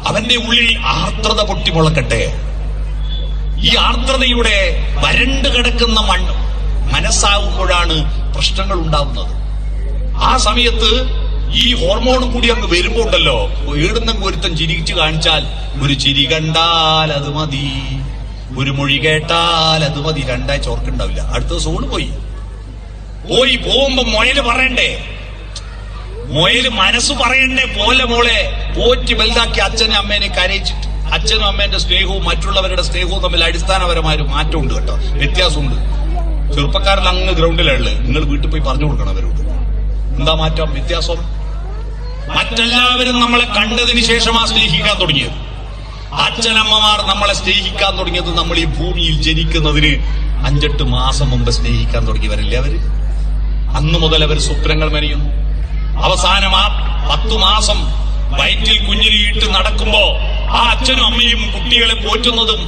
അവന്റെ ഉള്ളിൽ ആർദ്രത പൊട്ടിമുളക്കട്ടെ. ഈ ആർദ്രതയുടെ വരണ്ടു കിടക്കുന്ന മനസ്സാവുമ്പോഴാണ് പ്രശ്നങ്ങൾ ഉണ്ടാവുന്നത്. ആ സമയത്ത് ഈ ഹോർമോണും കൂടി അങ്ങ് വരുമ്പോണ്ടല്ലോ, ഏടുന്നെങ്കിൽ ഒരുത്തൻ ചിരിച്ചു കാണിച്ചാൽ, ഒരു ചിരി കണ്ടാൽ അത് മതി, ഒരു മൊഴി കേട്ടാൽ അത് മതി, 2 ആഴ്ച ഓർക്കുണ്ടാവില്ല. അടുത്ത ദിവസം പോകുമ്പോ മുയല് പറയണ്ടേ, മൊയല് മനസ്സ് പറയണ്ടേ പോലെ മോളെ പോറ്റി വലുതാക്കി അച്ഛനെ അമ്മേനെ കരയിച്ചിട്ട്. അച്ഛനും അമ്മേന്റെ സ്നേഹവും മറ്റുള്ളവരുടെ സ്നേഹവും തമ്മിൽ അടിസ്ഥാനപരമായ ഒരു മാറ്റമുണ്ട് കേട്ടോ, വ്യത്യാസമുണ്ട്. ചെറുപ്പക്കാരിൽ അങ്ങ് ഗ്രൗണ്ടിലുള്ളത് നിങ്ങൾ വീട്ടിൽ പോയി പറഞ്ഞു കൊടുക്കണം അവരോട്. എന്താ മാറ്റം, വ്യത്യാസം? മറ്റെല്ലാവരും നമ്മളെ കണ്ടതിന് ശേഷമാണ് സ്നേഹിക്കാൻ തുടങ്ങിയത്. അച്ഛനമ്മമാർ നമ്മളെ സ്നേഹിക്കാൻ തുടങ്ങിയത് നമ്മൾ ഈ ഭൂമിയിൽ ജനിക്കുന്നതിന് 5-8 മാസം മുമ്പ് സ്നേഹിക്കാൻ തുടങ്ങിയവരല്ലേ അവര്. അന്നു മുതൽ അവർ സ്വപ്നങ്ങൾ മെനയുന്നു. അവസാനം ആ 10 മാസം വയറ്റിൽ കുഞ്ഞിലിട്ട് നടക്കുമ്പോ ആ അച്ഛനും അമ്മയും കുട്ടികളെ പോറ്റുന്നതും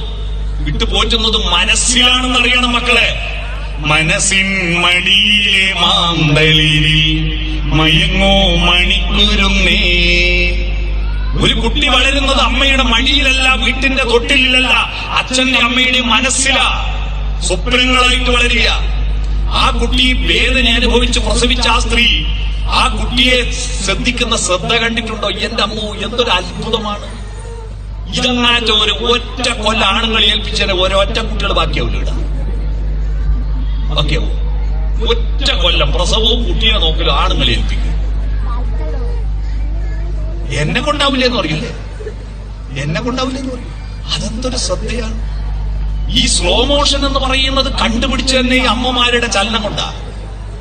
മനസ്സിലാണെന്ന് അറിയണം മക്കളെ. മനസ്സിൻ മടിയിലെ മാന്തളിരിൽ മയങ്ങോ മണിക്കുരുന്നേ. ഒരു കുട്ടി വളരുന്നത് അമ്മയുടെ മടിയിലല്ല, വീട്ടിന്റെ തൊട്ടിലല്ല, അച്ഛന്റെ അമ്മയുടെയും മനസ്സിലാ. സ്വപ്നങ്ങളായിട്ട് വളരുക. ആ കുട്ടി വേദന അനുഭവിച്ച് പ്രസവിച്ച ആ സ്ത്രീ ആ കുട്ടിയെ ശ്രദ്ധിക്കുന്ന ശ്രദ്ധ കണ്ടിട്ടുണ്ടോ? എന്റെ അമ്മോ, എന്തൊരു അത്ഭുതമാണ്. ഇതങ്ങാറ്റ ഒരു ഒറ്റ കൊല്ല ആണുങ്ങൾ ഏൽപ്പിച്ചതിന് ഒരൊറ്റ കുട്ടികൾ ബാക്കിയാവില്ല. ബാക്കിയാവും. ഒറ്റ കൊല്ലം പ്രസവവും കുട്ടിയെ നോക്കലും ആണുങ്ങൾ ഏൽപ്പിക്കും. എന്നെ കൊണ്ടാവില്ലെന്ന് പറയില്ലേ, എന്നെ കൊണ്ടാവില്ലെന്ന് പറയും. അതെന്തൊരു ശ്രദ്ധയാണ്. ഈ സ്ലോ മോഷൻ എന്ന് പറയുന്നത് കണ്ടുപിടിച്ച തന്നെ ഈ അമ്മമാരുടെ ചലനം കൊണ്ടാ.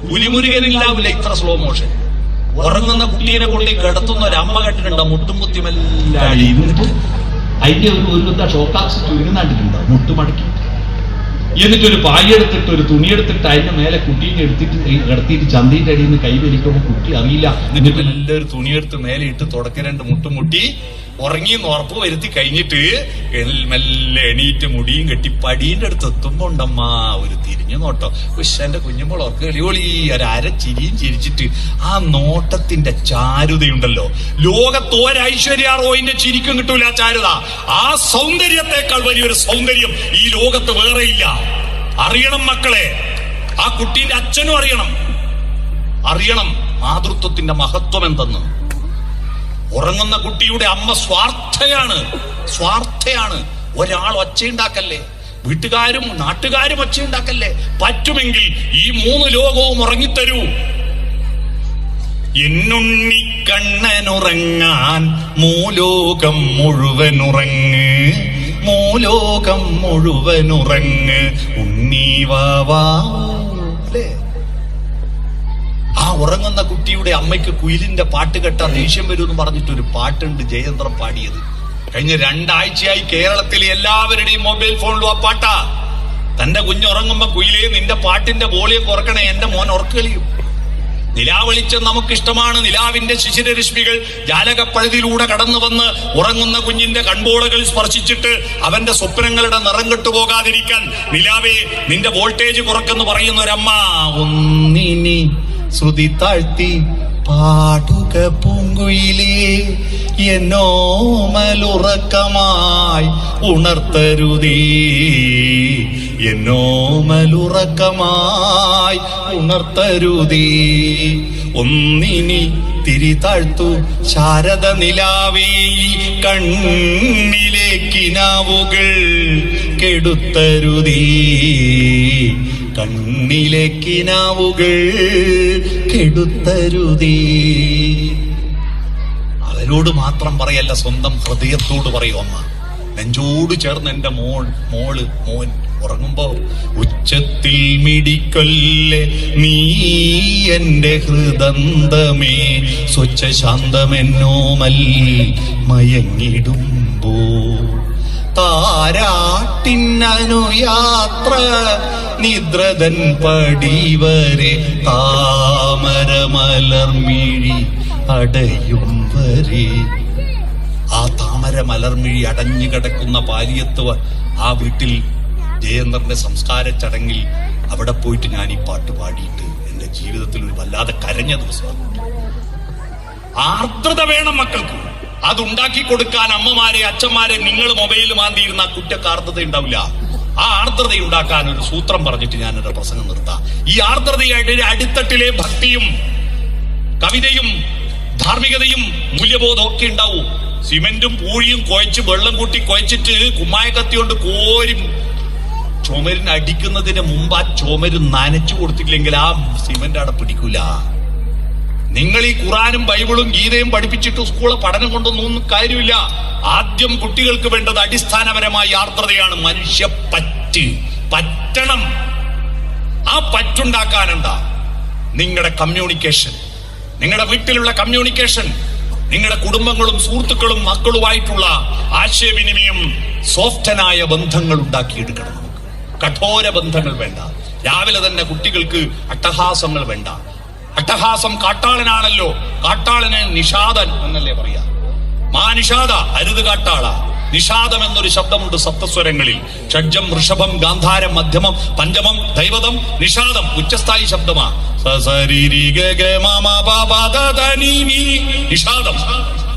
പുലിമുരുകനില്ലാവില്ല ഇത്ര സ്ലോ മോഷൻ. ഉറങ്ങുന്ന കുട്ടീനെ കൊണ്ട് കിടത്തുന്ന ഒരു അമ്മ കണ്ടിട്ടുണ്ടോ? മുട്ടും കുത്തിമെല്ലാം ഇരുന്നിട്ട് അതിന്റെ ഒരു ഷോക്കാക്സ് ചുരുങ്ങുന്നാണ്ടിട്ടുണ്ടോ? മുട്ടുമടക്കി എന്നിട്ടൊരു പായെടുത്തിട്ട് ഒരു തുണിയെടുത്തിട്ട് അതിന്റെ മേലെ കുട്ടീനെ കിടത്തിയിട്ട് ചന്തീന്റെ അടിയിൽ നിന്ന് കൈവലിക്കുമ്പോൾ കുട്ടി അറിയില്ല. എന്നിട്ട് നല്ലൊരു തുണിയെടുത്ത് മേലെ ഇട്ട് തുടക്ക മുട്ടുമുട്ടി ഉറങ്ങിന്ന് ഉറപ്പ് വരുത്തി കഴിഞ്ഞിട്ട് മെല്ലെ എണീറ്റ് മുടിയും കെട്ടി പടീന്റെ അടുത്ത് എത്തുമ്പോ ഉണ്ടമ്മ ഒരു തിരിഞ്ഞു നോട്ടോ. എന്റെ കുഞ്ഞുമ്പോൾ ഉറക്ക കളിയോളി ഒരര ചിരിയും ചിരിച്ചിട്ട് ആ നോട്ടത്തിന്റെ ചാരുതയുണ്ടല്ലോ. ലോകത്ത് ഒരൈശ്വര്യ റോയിന്റെ ചിരിക്കും കിട്ടൂല ആ ചാരുത. ആ സൗന്ദര്യത്തെക്കാൾ വലിയൊരു സൗന്ദര്യം ഈ ലോകത്ത് വേറെയില്ല. അറിയണം മക്കളെ, ആ കുട്ടീന്റെ അച്ഛനും അറിയണം മാതൃത്വത്തിന്റെ മഹത്വം എന്തെന്ന്. ഉറങ്ങുന്ന കുട്ടിയുടെ അമ്മ സ്വാർത്ഥയാണ്. ഒരാൾ ഒച്ചയുണ്ടാക്കല്ലേ, വീട്ടുകാരും നാട്ടുകാരും ഒച്ചയുണ്ടാക്കല്ലേ. പറ്റുമെങ്കിൽ ഈ 3 ലോകവും ഉറങ്ങിത്തരൂ. എന്നുണ്ണിക്കണ്ണനുറങ്ങാൻ മൂലോകം മുഴുവനുറങ്ങ് ഉണ്ണീവാവാ. ആ ഉറങ്ങുന്ന കുട്ടിയുടെ അമ്മയ്ക്ക് കുയിലിന്റെ പാട്ട് കേട്ടാ ദേഷ്യം വരുമെന്ന് പറഞ്ഞിട്ടൊരു പാട്ടുണ്ട് ജയേന്ദ്രൻ പാടിയത്. കഴിഞ്ഞ 2 ആഴ്ചയായി കേരളത്തിലെ എല്ലാവരുടെയും മൊബൈൽ ഫോണിലും ആ പാട്ടാ. തന്റെ കുഞ്ഞുറങ്ങുമ്പോ കുയിലേ നിന്റെ പാട്ടിന്റെ വോളിയം കുറക്കണേ, എന്റെ മോൻ ഉറക്കളിയും. നിലാവെളിച്ചം നമുക്കിഷ്ടമാണ്. നിലാവിന്റെ ശിശിരരശ്മികൾ ജാലകപ്പഴുതിലൂടെ കടന്നു വന്ന് ഉറങ്ങുന്ന കുഞ്ഞിന്റെ കൺപോളകൾ സ്പർശിച്ചിട്ട് അവന്റെ സ്വപ്നങ്ങളുടെ നിറം കെട്ടുപോകാതിരിക്കാൻ നിലാവേ നിന്റെ വോൾട്ടേജ് കുറക്കെന്ന് പറയുന്ന ഒരമ്മ ഒന്നിനി ശ്രുതി താഴ്ത്തി പാടുക പൂങ്കുയിലേ എന്നോമലുറക്കമായി ഉണർത്തരുതേ. എന്നോമലുറക്കമായി ഉണർത്തരുതേ. ഒന്നിനി തിരി താഴ്ത്തു ശാരദ നിലാവേ കണ്ണിലെ കിനാവുകൾ കെടുത്തരുതേ. കണ്ണിലെ കിനാവുകൾ കെടുത്തരുതേ. അവരോട് മാത്രം പറയല്ല, സ്വന്തം ഹൃദയത്തോട് പറയൂ അമ്മ. നെഞ്ചോട് ചേർന്ന് എന്റെ മോൻ ഉറങ്ങുമ്പോ ഉച്ചത്തിൽ മിടിക്കൊല്ലെ നീ എന്റെ ഹൃദന്തമേ സ്വച്ഛ ശാന്തമെന്നോമൽ മയങ്ങിടുമ്പോ. താരാട്ടിനനുയാത്ര നിദ്രതൻ പടിവരെ താമരമലർമിഴി അടയും വരെ. ആ താമര മലർമിഴി അടഞ്ഞു കിടക്കുന്ന പാലിയത്ത് ആ വീട്ടിൽ ജയേന്ദ്രന്റെ സംസ്കാര ചടങ്ങിൽ അവിടെ പോയിട്ട് ഞാൻ ഈ പാട്ട് പാടിയിട്ട് എന്റെ ജീവിതത്തിൽ ഒരു വല്ലാതെ കരഞ്ഞ ദിവസമാണ്. ആർദ്രത വേണം മക്കൾക്ക്. അതുണ്ടാക്കി കൊടുക്കാൻ അമ്മമാരെ അച്ഛന്മാരെ നിങ്ങൾ മൊബൈൽ മാന്തിയിരുന്ന ആ കുറ്റക്ക് ആർദ്രത ഉണ്ടാവില്ല. ആ ആർദ്രത ഉണ്ടാക്കാൻ ഒരു സൂത്രം പറഞ്ഞിട്ട് ഞാനൊരു പ്രസംഗം നിർത്താം. ഈ ആർദ്രതയായിട്ട് അടിത്തട്ടിലെ ഭക്തിയും കവിതയും ധാർമ്മികതയും മൂല്യബോധവും ഒക്കെ ഉണ്ടാവും. സിമെന്റും പൂഴിയും കുഴച്ച് വെള്ളം കൂട്ടി കുഴച്ചിട്ട് കുമ്മായ കത്തി കൊണ്ട് കോരി ചുമരിന് അടിക്കുന്നതിന് മുമ്പ് ആ ചുമര് നനച്ചു കൊടുത്തില്ലെങ്കിൽ ആ സിമെന്റ് അവിടെ പിടിക്കൂല. നിങ്ങൾ ഈ ഖുറാനും ബൈബിളും ഗീതയും പഠിപ്പിച്ചിട്ട് സ്കൂളെ പഠനം കൊണ്ടൊന്നും കാര്യമില്ല. ആദ്യം കുട്ടികൾക്ക് വേണ്ടത് അടിസ്ഥാനപരമായ ആർദ്രതയാണ്. മനുഷ്യ പറ്റണം. ആ പറ്റുണ്ടാക്കാൻ എന്താ? നിങ്ങളുടെ കമ്മ്യൂണിക്കേഷൻ, നിങ്ങളുടെ വീട്ടിലുള്ള കമ്മ്യൂണിക്കേഷൻ, നിങ്ങളുടെ കുടുംബങ്ങളും സുഹൃത്തുക്കളും മക്കളുമായിട്ടുള്ള ആശയവിനിമയം, സോഫ്റ്റനായ ബന്ധങ്ങൾ ഉണ്ടാക്കിയെടുക്കണം. നമുക്ക് കഠോര ബന്ധങ്ങൾ വേണ്ട. രാവിലെ തന്നെ കുട്ടികൾക്ക് അട്ടഹാസങ്ങൾ വേണ്ട. അട്ടഹാസം കാട്ടാളനാണല്ലോ. കാട്ടാളന് നിഷാദൻ എന്നല്ലേ പറയാ. മാ നിഷാദ, അരുത് കാട്ടാള. നിഷാദം എന്നൊരു ശബ്ദമുണ്ട് സപ്തസ്വരങ്ങളിൽ. ഷഡ്ജം, ഋഷഭം, ഗാന്ധാരം, മധ്യമം, പഞ്ചമം, ദൈവതം, നിഷാദം ഉച്ചസ്ഥായി ശബ്ദമാ. നിഷാദം.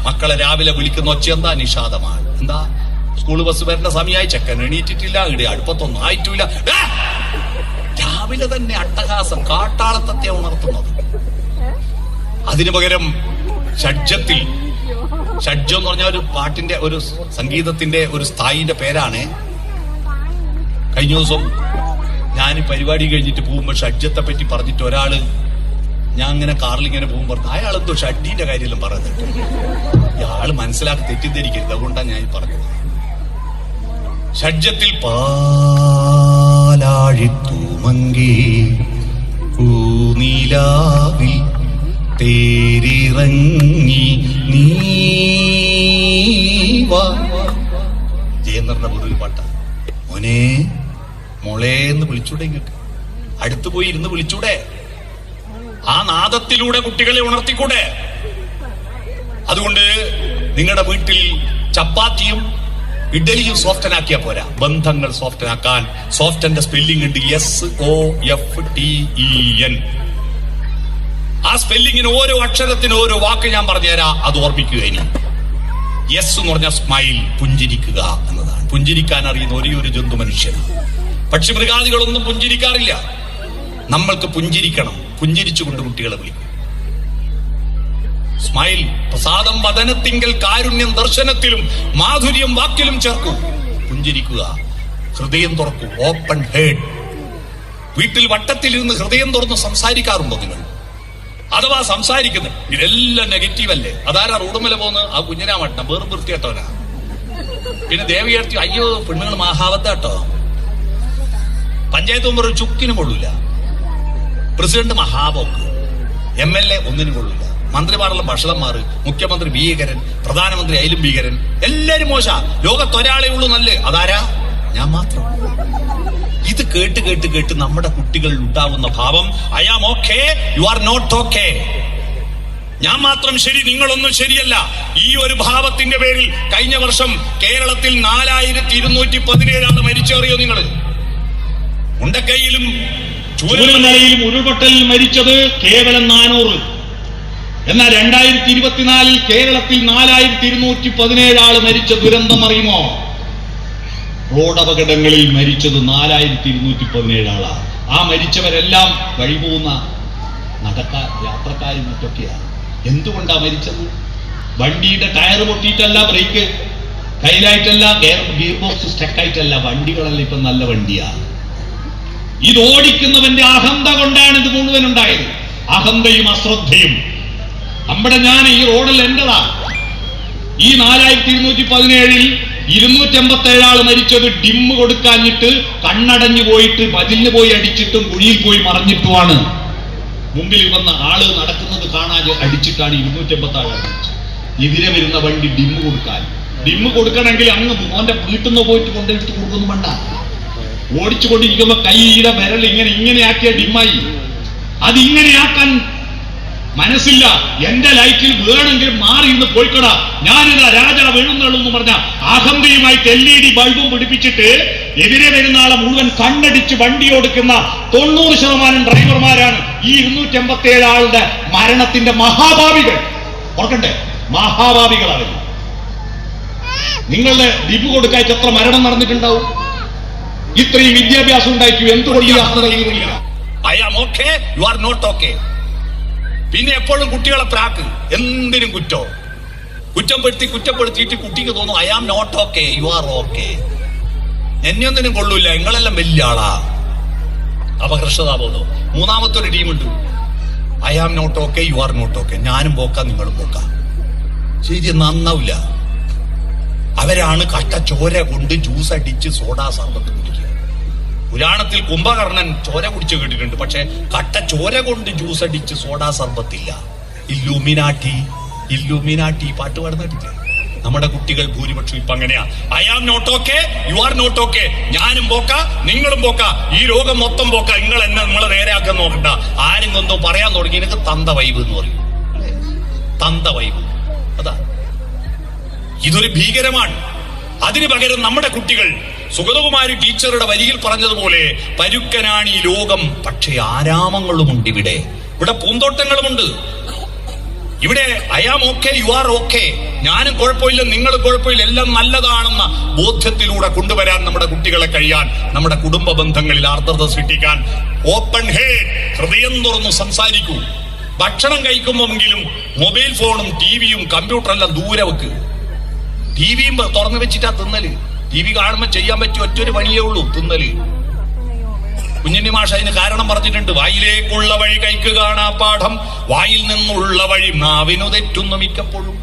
മക്കളെ രാവിലെ വിളിക്കുന്ന ഒച്ച എന്താ? നിഷാദമാണ്. എന്താ? സ്കൂൾ ബസ് വരുന്ന സമയമായി, ചെക്കൻ എണീറ്റിട്ടില്ല, ഇവിടെ അടുപ്പത്തൊന്നും ആയിട്ടില്ല. രാവിലെ തന്നെ അട്ടഹാസം, കാട്ടാളത്തെ ഉണർത്തുന്നത്. അതിനു പകരം ഷഡ്ജത്തിൽ, ഷഡ്ജം എന്ന് പറഞ്ഞാൽ ഒരു പാട്ടിന്റെ, ഒരു സംഗീതത്തിന്റെ ഒരു സ്ഥായിന്റെ പേരാണ്. കഴിഞ്ഞ ദിവസം ഞാൻ പരിപാടി കഴിഞ്ഞിട്ട് പോകുമ്പോ ഷഡ്ജത്തെ പറ്റി പറഞ്ഞിട്ട് ഒരാള്, ഞാൻ ഇങ്ങനെ കാറിൽ ഇങ്ങനെ പോകുമ്പോ പറഞ്ഞു, അയാളെന്തോ ഷഡ്ഡിന്റെ കാര്യമെല്ലാം പറഞ്ഞിട്ട്. ഇയാള് മനസ്സിലാക്കി തെറ്റിദ്ധരിക്കരുത്, അതുകൊണ്ടാണ് ഞാൻ പറഞ്ഞത്. ഷഡ്ജത്തിൽ പാലാഴിത്തൂമങ്കി പൂനിലാവിൽ തേരിറങ്ങി നീവാ. ജയന്ദ്രന്റെ ഒരു പാട്ട. മോനെ മോളേന്ന് വിളിച്ചൂടെ? ഇങ്ങോട്ട് അടുത്തു പോയി ഇരുന്ന് വിളിച്ചൂടെ? ആ നാദത്തിലൂടെ കുട്ടികളെ ഉണർത്തിക്കൂടെ? അതുകൊണ്ട് നിങ്ങളുടെ വീട്ടിൽ ചപ്പാത്തിയും ഇഡലിയും സോഫ്റ്റനാക്കിയാ പോരാ. ബന്ധങ്ങൾ സോഫ്റ്റനാക്കാൻ സോഫ്റ്റന്റെ സ്പെല്ലിംഗ് ഉണ്ട്. SOFTEN. ആ സ്പെല്ലിങ്ങിന് ഓരോ അക്ഷരത്തിന് ഓരോ വാക്ക് ഞാൻ പറഞ്ഞുതരാം, അത് ഓർമ്മിക്കുക. ഇനി യെസ് എന്ന് പറഞ്ഞാൽ സ്മൈൽ, പുഞ്ചിരിക്കുക എന്നതാണ്. പുഞ്ചിരിക്കാൻ അറിയുന്ന ഒരേ ഒരു ജന്തു മനുഷ്യനാണ്. പക്ഷി മൃഗാദികളൊന്നും പുഞ്ചിരിക്കാറില്ല. നമ്മൾക്ക് പുഞ്ചിരിക്കണം. പുഞ്ചിരിച്ചുകൊണ്ട് കുട്ടികളെ വിളിക്കും. സ്മൈൽ. പ്രസാദം വദനത്തിങ്കൽ കാരുണ്യം ദർശനത്തിലും മാധുര്യം വാക്കിലും ചേർക്കൂ. പുഞ്ചിരിക്കുക. ഹൃദയം തുറക്കൂ. Open heard. വീട്ടിൽ വട്ടത്തിലിരുന്ന് ഹൃദയം തുറന്ന് സംസാരിക്കാറുണ്ടോ നിങ്ങൾ? അഥവാ സംസാരിക്കുന്നത് ഇതെല്ലാം നെഗറ്റീവ് അല്ലേ? അതാരാ റോഡുമല പോകുന്നത്? ആ കുഞ്ഞിനാ മട്ടം, വേറും വൃത്തിയാട്ടോനാ. പിന്നെ ദേവിയെടുത്തി, അയ്യോ പെണ്ണുങ്ങൾ മഹാവത്താട്ടോ. പഞ്ചായത്ത് മെമ്പർ ചുക്കിനും കൊള്ളൂല. പ്രസിഡന്റ് മഹാബോക്ക്. MLA ഒന്നിനും കൊള്ളൂല. മന്ത്രിമാരുള്ള ഭക്ഷണന്മാർ, മുഖ്യമന്ത്രി ഭീകരൻ, പ്രധാനമന്ത്രി അയിലും ഭീകരൻ. എല്ലാരും മോശ. ലോകത്തൊരാളെ ഉള്ളൂ നല്ല. അതാരാ? ഞാൻ മാത്രം. ഇത് കേട്ട് കേട്ട് കേട്ട് നമ്മുടെ കുട്ടികളിൽ ഉണ്ടാകുന്ന ഭാവം, I am okay, you are not okay. ഞാൻ മാത്രം ശരി, നിങ്ങളൊന്നും ശരിയല്ല. ഈ ഒരു ഭാവത്തിന്റെ പേരിൽ കഴിഞ്ഞ വർഷം കേരളത്തിൽ 4217 മരിച്ചേറിയോ നിങ്ങൾ? ഉണ്ടക്കൈയിലും ചൂരൽമലയിലും ഉരുൾപൊട്ടലിൽ മരിച്ചത് കേവലം 400. എന്നാൽ 2024 കേരളത്തിൽ 4217 മരിച്ച ദുരന്തം അറിയുമോ? റോഡ് അപകടങ്ങളിൽ മരിച്ചത് 4217 ആ മരിച്ചവരെല്ലാം വഴിപോകുന്ന യാത്രക്കാരും മറ്റൊക്കെയാണ്. എന്തുകൊണ്ടാ മരിച്ചത്? വണ്ടിയുടെ ടയർ പൊട്ടിയിട്ടല്ല, ബ്രേക്ക് കയ്യിലായിട്ടല്ല, ഗിയർ ബോക്സ് സ്റ്റക്കായിട്ടല്ല. വണ്ടികളല്ല ഇപ്പൊ നല്ല വണ്ടിയാണ്. ഇത് ഓടിക്കുന്നവന്റെ അഹന്ത കൊണ്ടാണ് ഇത് മുഴുവൻ ഉണ്ടായത്. അഹന്തയും അശ്രദ്ധയും. നമ്മുടെ ഞാൻ ഈ റോഡിൽ എന്റെതാ. ഈ 4217 287 മരിച്ചത് ഡിമ്മ് കൊടുക്കാഞ്ഞിട്ട്, കണ്ണടഞ്ഞു പോയിട്ട്, മതിലിന് പോയി അടിച്ചിട്ടും കുഴിയിൽ പോയി മറിഞ്ഞിട്ടുമാണ്. മുമ്പിൽ വന്ന ആള് നടക്കുന്നത് കാണാതെ അടിച്ചിട്ടാണ് 287 മരിച്ചത്. എതിരെ വരുന്ന വണ്ടി ഡിമ്മ് കൊടുക്കാൻ. ഡിമ്മ് കൊടുക്കണമെങ്കിൽ അങ്ങ് മോന്റെ വീട്ടിൽ നിന്ന് പോയിട്ട് കൊണ്ടിട്ട് കൊടുക്കുന്നു വേണ്ട. ഓടിച്ചുകൊണ്ടിരിക്കുമ്പോ കൈയുടെ വിരൽ ഇങ്ങനെയാക്കിയ ഡിമ്മായി. അതിങ്ങനെയാക്കാൻ മനസ്സില്ല. എന്റെ ലൈറ്റിൽ വേണമെങ്കിൽ മാറി ഇന്ന് പോയിക്കടാ, ഞാനിതാ രാജാ വീഴുന്നുള്ളൂ എന്ന് പറഞ്ഞ അഹന്തയുമായിട്ട് LED ബൾബും പിടിപ്പിച്ചിട്ട് എതിരെ വരുന്ന ആളെ മുഴുവൻ കണ്ണടിച്ച് വണ്ടി ഓടിക്കുന്ന 90% ഡ്രൈവർമാരാണ് ഈ 287 മരണത്തിന്റെ മഹാഭാവികൾ. ഓർക്കണ്ടേ? മഹാഭാവികളാണ്. നിങ്ങളുടെ ഡിബ് കൊടുക്കായിട്ട് എത്ര മരണം നടന്നിട്ടുണ്ടാവും? ഇത്രയും വിദ്യാഭ്യാസം ഉണ്ടായിരിക്കും. എന്തുകൊണ്ട് യാത്ര ചെയ്യുന്നില്ല? I am okay, you are not okay. പിന്നെ എപ്പോഴും കുട്ടികളെ പ്രാക്ക്, എന്തിനും കുറ്റപ്പെടുത്തിയിട്ട് കുട്ടിക്ക് തോന്നും I am not okay, you are okay. എന്നെയൊന്നിനും കൊള്ളൂല, നിങ്ങളെല്ലാം വലിയ ആളാ. അപകർഷതാബോധം. മൂന്നാമത്തെ ഒരു ടീമുണ്ട്, I am not okay, you are not okay. ഞാനും പോക്കാം, നിങ്ങളും പോക്കാം. ശരി, നന്നാവില്ല. അവരാണ് കട്ട ചോര കൊണ്ട് ജ്യൂസ് അടിച്ച് സോഡാ സർബത്ത് കുടിക്കുക. പുരാണത്തിൽ കുംഭകർണൻ ചോര കുടിച്ച് കേട്ടിട്ടുണ്ട്, പക്ഷെ കട്ട ചോര കൊണ്ട് ജ്യൂസ് അടിച്ച് സോഡാ സർബത്തില്ല. ഇല്ലുമിനാട്ടി പാട്ട് പാടുന്നിട്ടില്ല. നമ്മുടെ കുട്ടികൾ ഭൂരിപക്ഷം ഇപ്പൊ അങ്ങനെയാ. I am not okay, you are not okay. ഞാനും പോക്ക, നിങ്ങളും പോക്ക, ഈ ലോകം മൊത്തം പോക്ക. നിങ്ങൾ എന്നെ നിങ്ങളെ നേരെയാക്കാൻ നോക്കണ്ട. ആരെങ്കിലും എന്തോ പറയാൻ തുടങ്ങി, എനിക്ക് തന്ത വൈബ് എന്ന് പറയും. തന്ത വൈബ് അതാ. ഇതൊരു ഭീകരമാണ്. അതിനു പകരം നമ്മുടെ കുട്ടികൾ സുഗതകുമാരി ടീച്ചറുടെ വരിയിൽ പറഞ്ഞതുപോലെ പരുക്കനാണ് ഈ ലോകം, പക്ഷേ ആരാമങ്ങളുമുണ്ട്. ഇവിടെ പൂന്തോട്ടങ്ങളുമുണ്ട്. ഇവിടെ I am okay, you are okay, ഞാനും കുഴപ്പമില്ല, നിങ്ങൾ കുഴപ്പമില്ല, എല്ലാം നല്ലതാണെന്ന ബോധ്യത്തിലൂടെ കൊണ്ടുവരാൻ നമ്മുടെ കുട്ടികളെ കഴിയാൻ, നമ്മുടെ കുടുംബ ബന്ധങ്ങളിൽ ആർദ്രത സൃഷ്ടിക്കാൻ ഓപ്പൺ ഹേഡ്, ഹൃദയം തുറന്നു സംസാരിക്കൂ. ഭക്ഷണം കഴിക്കുമ്പോഴെങ്കിലും മൊബൈൽ ഫോണും ടിവിയും കമ്പ്യൂട്ടറെല്ലാം ദൂരെ വെക്ക്. ടിവിയും തുറന്നു വെച്ചിട്ടാ തിന്നല്. ടി വി കാണുമ്പോൾ ചെയ്യാൻ പറ്റിയ ഒറ്റൊരു പണിയേ ഉള്ളൂ, തിന്നല്. കുഞ്ഞുണ്ണി മാഷ് അതിന് കാരണം പറഞ്ഞിട്ടുണ്ട്. വായിലേക്കുള്ള വഴി കൈക്ക് കാണാ പാഠം, വായിൽ നിന്നുള്ള വഴി നാവിനു തെറ്റുന്നു മിക്കപ്പോഴും.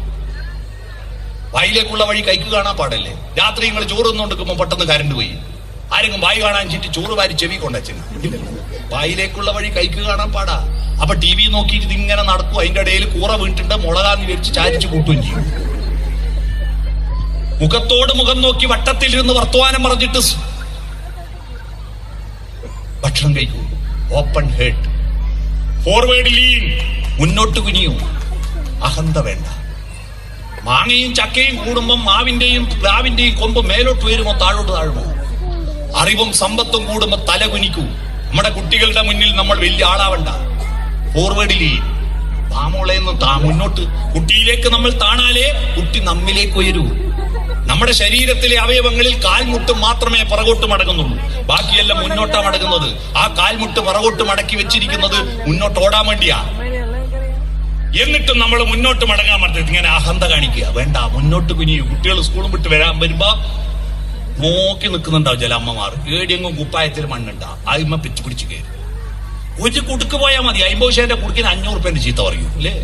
വായിലേക്കുള്ള വഴി കൈക്ക് കാണാ പാടല്ലേ. രാത്രി നിങ്ങൾ ചോറ് തിന്നുകൊണ്ടിരിക്കുമ്പോൾ പെട്ടെന്ന് കരണ്ട് പോയി, ആരെങ്കിലും വായി കാണാൻ ചുറ്റി ചോറ് വാരി ചെവി കൊണ്ടുവച്ചു. വായിലേക്കുള്ള വഴി കൈക്ക് കാണാൻ പാടാ. അപ്പൊ ടി വി നോക്കിയിട്ട് ഇതിങ്ങനെ നടക്കും. അതിന്റെ ഇടയിൽ കൂറ വീണിട്ടുണ്ട്, മുളകാന്ന് വിരിച്ച് ചാരിച്ച് കൂട്ടുകയും ചെയ്യും. മുഖത്തോട് മുഖം നോക്കി വട്ടത്തിലിരുന്ന് വർത്തമാനം പറഞ്ഞിട്ട് ഭക്ഷണം കഴിക്കൂ. ഓപ്പൺ ഹെഡ്, ഫോർവേഡ് ലീൻ, മുന്നോട്ട് കുനിയൂ. അഹന്ത വേണ്ട. മാങ്ങയും ചക്കയും കൂടുമ്പം മാവിന്റെയും പ്ലാവിന്റെയും കൊമ്പ് മേലോട്ട് വരുമോ താഴോട്ട് താഴുമോ? അറിവും സമ്പത്തും കൂടുമ്പോ തല കുനിക്കൂ. നമ്മുടെ കുട്ടികളുടെ മുന്നിൽ നമ്മൾ വലിയ ആളാവണ്ട. ഫോർവേഡ് ലീൻ, താമോളേന്ന് മുന്നോട്ട്. കുട്ടിയിലേക്ക് നമ്മൾ താണാലേ കുട്ടി നമ്മിലേക്ക് ഉയരൂ. നമ്മുടെ ശരീരത്തിലെ അവയവങ്ങളിൽ കാൽമുട്ട് മാത്രമേ പുറകോട്ട് മടങ്ങുന്നുള്ളൂ, ബാക്കിയെല്ലാം മുന്നോട്ടാ മടങ്ങുന്നത്. ആ കാൽമുട്ട് പുറകോട്ട് മടക്കി വെച്ചിരിക്കുന്നത് മുന്നോട്ട് ഓടാൻ വേണ്ടിയാ. എന്നിട്ടും നമ്മൾ മുന്നോട്ട് മടങ്ങാൻ പറ്റരുത്. ഇങ്ങനെ അഹന്ത കാണിക്കുക വേണ്ട. മുന്നോട്ട് കുനിയൂ. കുട്ടികൾ സ്കൂളും വിട്ട് വരുമ്പോ നോക്കി നിൽക്കുന്നുണ്ടാവും ചില അമ്മമാർ. ഏടിയെങ്കും കുപ്പായത്തിൽ മണ്ണുണ്ടാ, അതിമ്മ പിച്ചു പിടിച്ച് കയറി. ഒരു കുടുക്ക് പോയാൽ മതി, 50 കുടുക്കിന് 500 രൂപേന്റെ ചീത്ത പറയൂ അല്ലേ.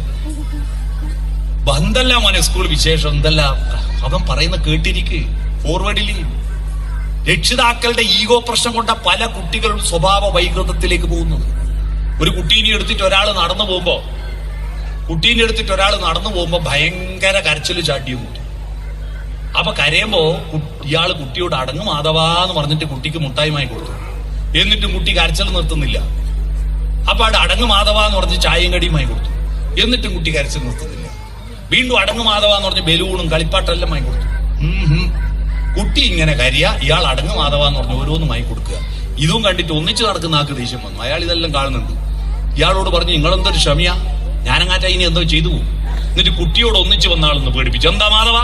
എന്തല്ല മോനെ സ്കൂൾ വിശേഷം, എന്തല്ല അവൻ പറയുന്ന കേട്ടിരിക്ക്. ഫോർവേഡിൽ രക്ഷിതാക്കളുടെ ഈഗോ പ്രശ്നം കൊണ്ട പല കുട്ടികളുടെ സ്വഭാവ വൈകൃതത്തിലേക്ക് പോകുന്നത്. ഒരു കുട്ടീനെ എടുത്തിട്ട് ഒരാൾ നടന്നു പോകുമ്പോ ഭയങ്കര കരച്ചില് ചാട്ടിയും കൂട്ടി. അപ്പൊ കരയുമ്പോ ഇയാള് കുട്ടിയോട് അടങ്ങ് മാധവാന്ന് പറഞ്ഞിട്ട് കുട്ടിക്ക് മുട്ടായി വാങ്ങി കൊടുത്തു. എന്നിട്ടും കുട്ടി കരച്ചിൽ നിർത്തുന്നില്ല. അപ്പൊ അവിടെ അടങ്ങ് മാധവാന്ന് പറഞ്ഞ് ചായയും കടിയും വാങ്ങി കൊടുത്തു. എന്നിട്ടും കുട്ടി കരച്ചിൽ നിർത്തുന്നില്ല. വീണ്ടും അടങ്ങ് മാധവാന്ന് പറഞ്ഞ് ബലൂണും കളിപ്പാട്ടെല്ലാം വാങ്ങി കൊടുത്തു. കുട്ടി ഇങ്ങനെ കരിയ, ഇയാൾ അടങ്ങ് മാധവാന്ന് പറഞ്ഞ് ഓരോന്നും വാങ്ങി കൊടുക്കുക. ഇതും കണ്ടിട്ട് ഒന്നിച്ച് നടക്കുന്ന ആൾക്ക് ദേഷ്യം വന്നു. അയാൾ ഇതെല്ലാം കാണുന്നുണ്ട്. ഇയാളോട് പറഞ്ഞു, നിങ്ങളെന്തൊരു ക്ഷമിയാ, ഞാനങ്ങാറ്റ ഇനി എന്തോ ചെയ്തു പോകും. എന്നിട്ട് കുട്ടിയോട് ഒന്നിച്ച് വന്ന ആളെന്ന് പേടിപ്പിച്ചു. എന്താ മാധവ,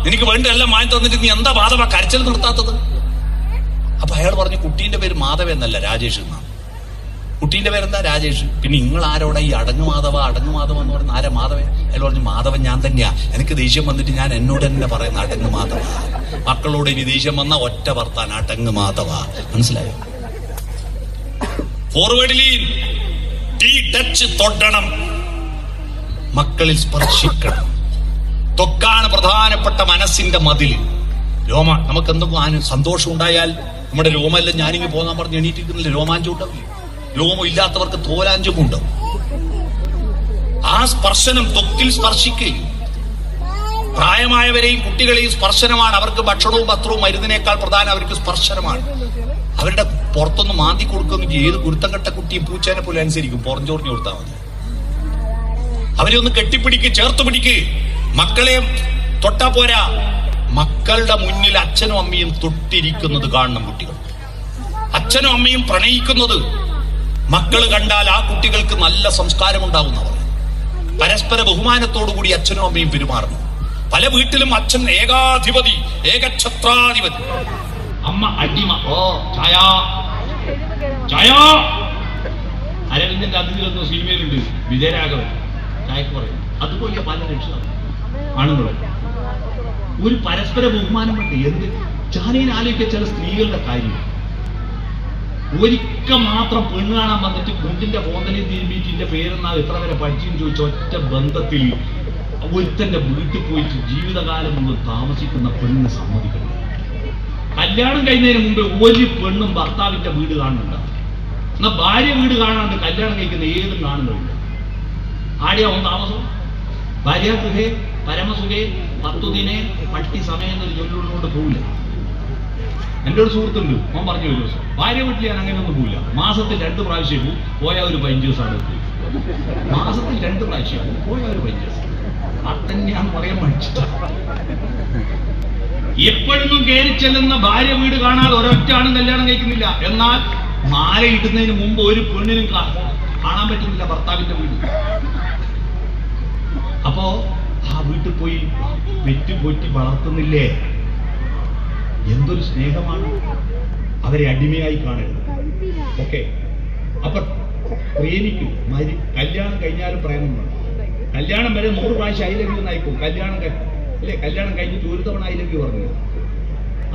നിനക്ക് വേണ്ട എല്ലാം വാങ്ങി തന്നിട്ട് നീ എന്താ മാധവ കരച്ചിൽ നിർത്താത്തത്? അപ്പൊ അയാൾ പറഞ്ഞു, കുട്ടീന്റെ പേര് മാധവ എന്നല്ല, രാജേഷ് എന്നാണ്. കുട്ടീന്റെ പേരെന്താ? രാജേഷ്. പിന്നെ നിങ്ങൾ ആരോടാ ഈ അടങ്ങ് മാധവ എന്ന് പറഞ്ഞ ആരാ മാധവൻ? അയാൾ പറഞ്ഞു, മാധവൻ ഞാൻ തന്നെയാ. എനിക്ക് ദേഷ്യം വന്നിട്ട് ഞാൻ എന്നോട് തന്നെ പറയുന്ന അടങ്ങ് മാധവ. മക്കളോട് ഇനി ദേഷ്യം വന്ന ഒറ്റ വർത്താൻ, അടങ്ങ് മാധവ. മനസ്സിലായോ? ഫോർവേഡിൽ ടച്ച് തൊടണം, മക്കളിൽ സ്പർശിക്കണം. തൊക്കാണ് പ്രധാനപ്പെട്ട മനസ്സിന്റെ മതിൽ. രോമ നമുക്ക് എന്തെങ്കിലും സന്തോഷം ഉണ്ടായാൽ നമ്മുടെ രോമെല്ലാം ഞാനിങ്ങ് പോകാൻ പറഞ്ഞ് എണീറ്റിരിക്കുന്നില്ല, രോമാഞ്ചം ഉണ്ടാവില്ല. രോമം ഇല്ലാത്തവർക്ക് തോലാഞ്ചും ഉണ്ടാവും. ആ സ്പർശനം, ത്വക്കിൽ സ്പർശിക്കുകയും. പ്രായമായവരെയും കുട്ടികളെയും സ്പർശനമാണ്. അവർക്ക് ഭക്ഷണവും പത്രവും മരുന്നിനേക്കാൾ പ്രധാനം അവർക്ക് സ്പർശനമാണ്. അവരുടെ പുറത്തൊന്ന് മാന്തി കൊടുക്കുമെങ്കിൽ ഏത് കുരുത്തം കെട്ട കുട്ടിയും പൂച്ചേനെ പോലെ അനുസരിക്കും. പുറഞ്ചോറിഞ്ഞു കൊടുത്താൽ മതി. അവരെ ഒന്ന് കെട്ടിപ്പിടിക്ക്, ചേർത്ത് പിടിക്ക്. മക്കളെ തൊട്ടാ പോരാ, മക്കളുടെ മുന്നിൽ അച്ഛനും അമ്മയും തൊട്ടിരിക്കുന്നത് കാണണം കുട്ടികൾ. അച്ഛനും അമ്മയും പ്രണയിക്കുന്നത് മക്കൾ കണ്ടാൽ ആ കുട്ടികൾക്ക് നല്ല സംസ്കാരം ഉണ്ടാകുന്നവർ. പരസ്പര ബഹുമാനത്തോടുകൂടി അച്ഛനും അമ്മയും പെരുമാറണം. പല വീട്ടിലും അച്ഛൻ ഏകാധിപതി, ഏകഛത്രാധിപതി, അമ്മ അടിമ. ഓ ചായ ചായ. അരവിന്ദന്റെ അതിഥികളൊന്നും സിനിമയിലുണ്ട്, വിജയരാഘവൻ ചായക്ക് പറയും. അതുപോലെ പല രക്ഷിതാക്കൾ ആണുങ്ങളും ഒരു പരസ്പര ബഹുമാനം വേണ്ട. എന്ത് ചാനയിൽ ആലോചിക്കുക ചില സ്ത്രീകളുടെ കാര്യം. ഒരിക്കൽ മാത്രം പെണ്ണ് കാണാൻ വന്നിട്ട് കുണ്ടിന്റെ പോന്തലിൽ തിരുമ്പിച്ചിന്റെ പേരെന്നാ എത്ര വരെ പഠിച്ചെന്ന് ചോദിച്ച ഒറ്റ ബന്ധത്തിൽ ഒരുത്തന്റെ വീട്ടിൽ പോയിട്ട് ജീവിതകാലം മുഴുവൻ താമസിക്കുന്ന പെണ്ണിനെ സമ്മതിക്കണം. കല്യാണം കഴിയുന്നതിന് മുമ്പ് ഒരു പെണ്ണും ഭർത്താവിന്റെ വീട് കാണുന്നുണ്ട്. എന്നാ ഭാര്യ വീട് കാണാണ്ട് കല്യാണം കഴിക്കുന്ന ഏതും കാണുന്നില്ല. ആടെയാവും താമസം. ഭാര്യ ഗൃഹേ പരമസുഖേ 10 ദിനെ പട്ടി സമയം എന്നൊരു ജോലിയോട് പോവില്ല. എൻ്റെ ഒരു സുഹൃത്തുണ്ട്, അവൻ പറഞ്ഞു ഒരു ദിവസം ഭാര്യ വീട്ടിൽ ഞാൻ അങ്ങനെയൊന്നും പോവില്ല. മാസത്തിൽ 2 പ്രാവശ്യം പോകും, പോയാൽ ഒരു 15 ദിവസം അവിടെ പോയി. മാസത്തിൽ 2 പ്രാവശ്യം പോകും, പോയാൽ ഒരു 15 ദിവസം. അതന്നെയാന്ന് പറയാൻ പഠിച്ചിട്ടാണ്. എപ്പോഴൊന്നും കയറി ചെല്ലുന്ന ഭാര്യ വീട് കാണാതെ ഒരൊറ്റ ആണും കല്യാണം കഴിക്കുന്നില്ല. എന്നാൽ മാല ഇടുന്നതിന് മുമ്പ് ഒരു പെണ്ണിനും കാണാൻ പറ്റുന്നില്ല ഭർത്താവിന്റെ വീട്. അപ്പോ ആ വീട്ടിൽ പോയി പെറ്റുപൊറ്റി വളർത്തുന്നില്ലേ? എന്തൊരു സ്നേഹമാണ്. അവരെ അടിമയായി കാണരുത്. ഓക്കെ, അപ്പൊ പ്രേമിക്കും. കല്യാണം കഴിഞ്ഞാലും പ്രേമം വേണം. കല്യാണം വരെ 100 പ്രാവശ്യം ഐ ലവ് യു എന്നായിക്കും. കല്യാണം കഴിഞ്ഞിട്ട് ഒരു തവണ ഐ ലവ് യു പറഞ്ഞു.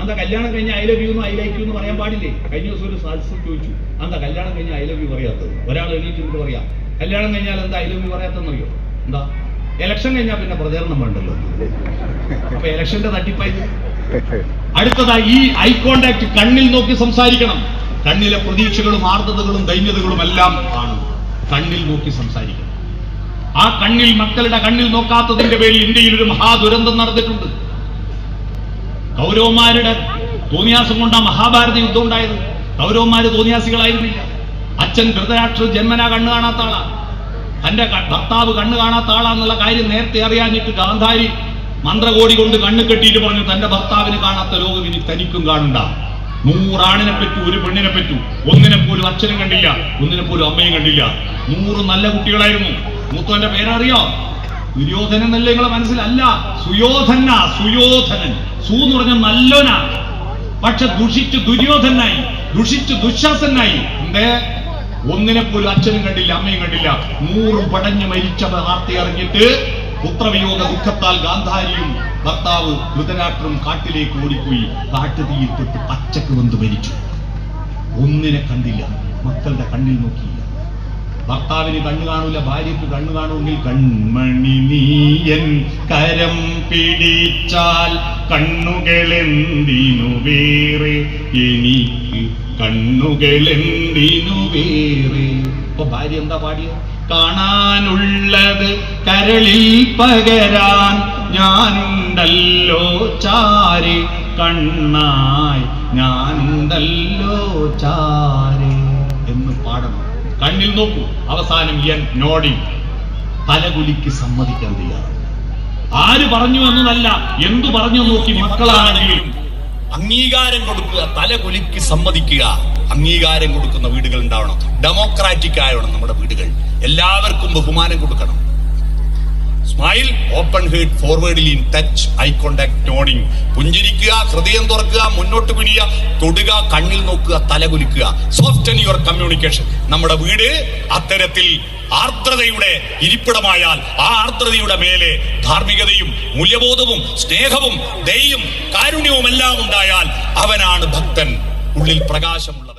എന്താ കല്യാണം കഴിഞ്ഞ ഐ ലവ് യു എന്ന് ഐ ലൈക്ക് യു എന്ന് പറയാൻ പാടില്ലേ? കഴിഞ്ഞ ദിവസം ഒരു സാധിച്ചു ചോദിച്ചു, എന്താ കല്യാണം കഴിഞ്ഞ ഐ ലവ് യു പറയാത്തത്? ഒരാൾ എണീറ്റിട്ട് പറയാം കല്യാണം കഴിഞ്ഞാൽ എന്താ ഐ ലവ് യു പറയാത്തെന്നറിയോ? എന്താ ഇലക്ഷൻ കഴിഞ്ഞാൽ പിന്നെ പ്രചരണം വേണ്ടല്ലോ. അപ്പൊ ഇലക്ഷന്റെ തട്ടിപ്പായി. അടുത്തതായി ഈ ഐ കോണ്ടാക്ട്, കണ്ണിൽ നോക്കി സംസാരിക്കണം. കണ്ണിലെ പ്രതീക്ഷകളും ആർദ്രതകളും ദൈന്യതകളും എല്ലാം കാണും. കണ്ണിൽ നോക്കി സംസാരിക്കണം. ആ കണ്ണിൽ, മക്കളുടെ കണ്ണിൽ നോക്കാത്തതിന്റെ പേരിൽ ഇന്ത്യയിൽ ഒരു മഹാദുരന്തം നടന്നിട്ടുണ്ട്. കൗരവന്മാരുടെ തോന്നിയാസം കൊണ്ട് ആ മഹാഭാരത യുദ്ധം ഉണ്ടായത്. കൗരവന്മാര് തോന്നിയാസികളായിരുന്നില്ല. അച്ഛൻ ധൃതരാഷ്ട്ര ജന്മനാ കണ്ണു കാണാത്ത ആളാ. തന്റെ ഭർത്താവ് കണ്ണു കാണാത്ത ആളാന്നുള്ള കാര്യം നേരത്തെ അറിയാഞ്ഞിട്ട് ഗാന്ധാരി മന്ത്രകോടി കൊണ്ട് കണ്ണു കെട്ടിയിട്ട് പറഞ്ഞു, തന്റെ ഭർത്താവിന് കാണാത്ത ലോകം ഇനി തനിക്കും കാണണ്ട. 100 ആണിനെ പറ്റൂ, ഒരു പെണ്ണിനെ പറ്റൂ. ഒന്നിനെ പോലും അച്ഛനും കണ്ടില്ല, ഒന്നിനെ പോലും അമ്മയും കണ്ടില്ല. 100 നല്ല കുട്ടികളായിരുന്നു. മൂത്തവന്റെ പേരറിയോ? ദുര്യോധനൻ എന്നല്ലേ നിങ്ങളെ മനസ്സിലല്ല, സുയോധന. സുയോധനൻ സു എന്ന് പറഞ്ഞ നല്ലോനാ. പക്ഷെ ദുഷിച്ച് ദുര്യോധനായി, ദുഷിച്ച് ദുശാസനായി. എന്തേ? ഒന്നിനെ പോലും അച്ഛനും കണ്ടില്ല, അമ്മയും കണ്ടില്ല. 100 പടഞ്ഞു മരിച്ച വാർത്ത അറിഞ്ഞിട്ട് പുത്രവിയോഗ ദുഃഖത്താൽ ഗാന്ധാരിയും ഭർത്താവ് ധൃതരാഷ്ട്രം കാട്ടിലേക്ക് ഓടിപ്പോയി. കാട്ടുതീയിൽ തൊട്ട് പച്ചക്ക് വന്ന് മരിച്ചു. ഒന്നിനെ കണ്ടില്ല, മക്കളുടെ കണ്ണിൽ നോക്കിയില്ല. ഭർത്താവിന് കണ്ണു കാണൂല, ഭാര്യയ്ക്ക് കണ്ണു കാണുമെങ്കിൽ കൺമണി നീയൻ കരം പിടിച്ചാൽ കണ്ണുകളെന്തിനു വേറെ, എനിക്ക് കണ്ണുകളെന്തിനു വേറെ. അപ്പൊ ഭാര്യ എന്താ പാടിയത്? കാണാനുള്ളത് കരളിൽ പകരാൻ ഞാനുണ്ടല്ലോ ചാരെ, കണ്ണായി ഞാനുണ്ടല്ലോ ചാരെ എന്ന് പാടണം. കണ്ണിൽ നോക്കൂ. അവസാനം നോടി തലകുലിക്ക് സമ്മതിക്കാൻ തയ്യാറാണ്. ആര് പറഞ്ഞു എന്നതല്ല, എന്തു പറഞ്ഞു നോക്കി മക്കളാണെങ്കിലും അംഗീകാരം കൊടുക്കുക, തലകുലിക്ക് സമ്മതിക്കുക. അംഗീകാരം കൊടുക്കുന്ന വീടുകൾ ഉണ്ടാവണം. ഡെമോക്രാറ്റിക് ആവണം നമ്മുടെ വീടുകൾ. എല്ലാവർക്കും ബഹുമാനം കൊടുക്കണം. Smile, open heart, forward lean, touch, eye contact, nodding. പുഞ്ചിരിക്കുക, ഹൃദയം തുറക്കുക, മുന്നോട്ട് കുനിയുക, തൊടുക, കണ്ണിൽ നോക്കുക, തലകുലിക്കുക. Soften your communication. നമ്മുടെ വീട് അത്തരത്തിൽ ആർദ്രതയുടെ ഇരിപ്പിടമായാൽ ആ ആർദ്രതയുടെ മേലെ ധാർമ്മികതയും മൂല്യബോധവും സ്നേഹവും ദയയും കാരുണ്യവും എല്ലാം ഉണ്ടായാൽ അവനാണ് ഭക്തൻ, ഉള്ളിൽ പ്രകാശമുള്ള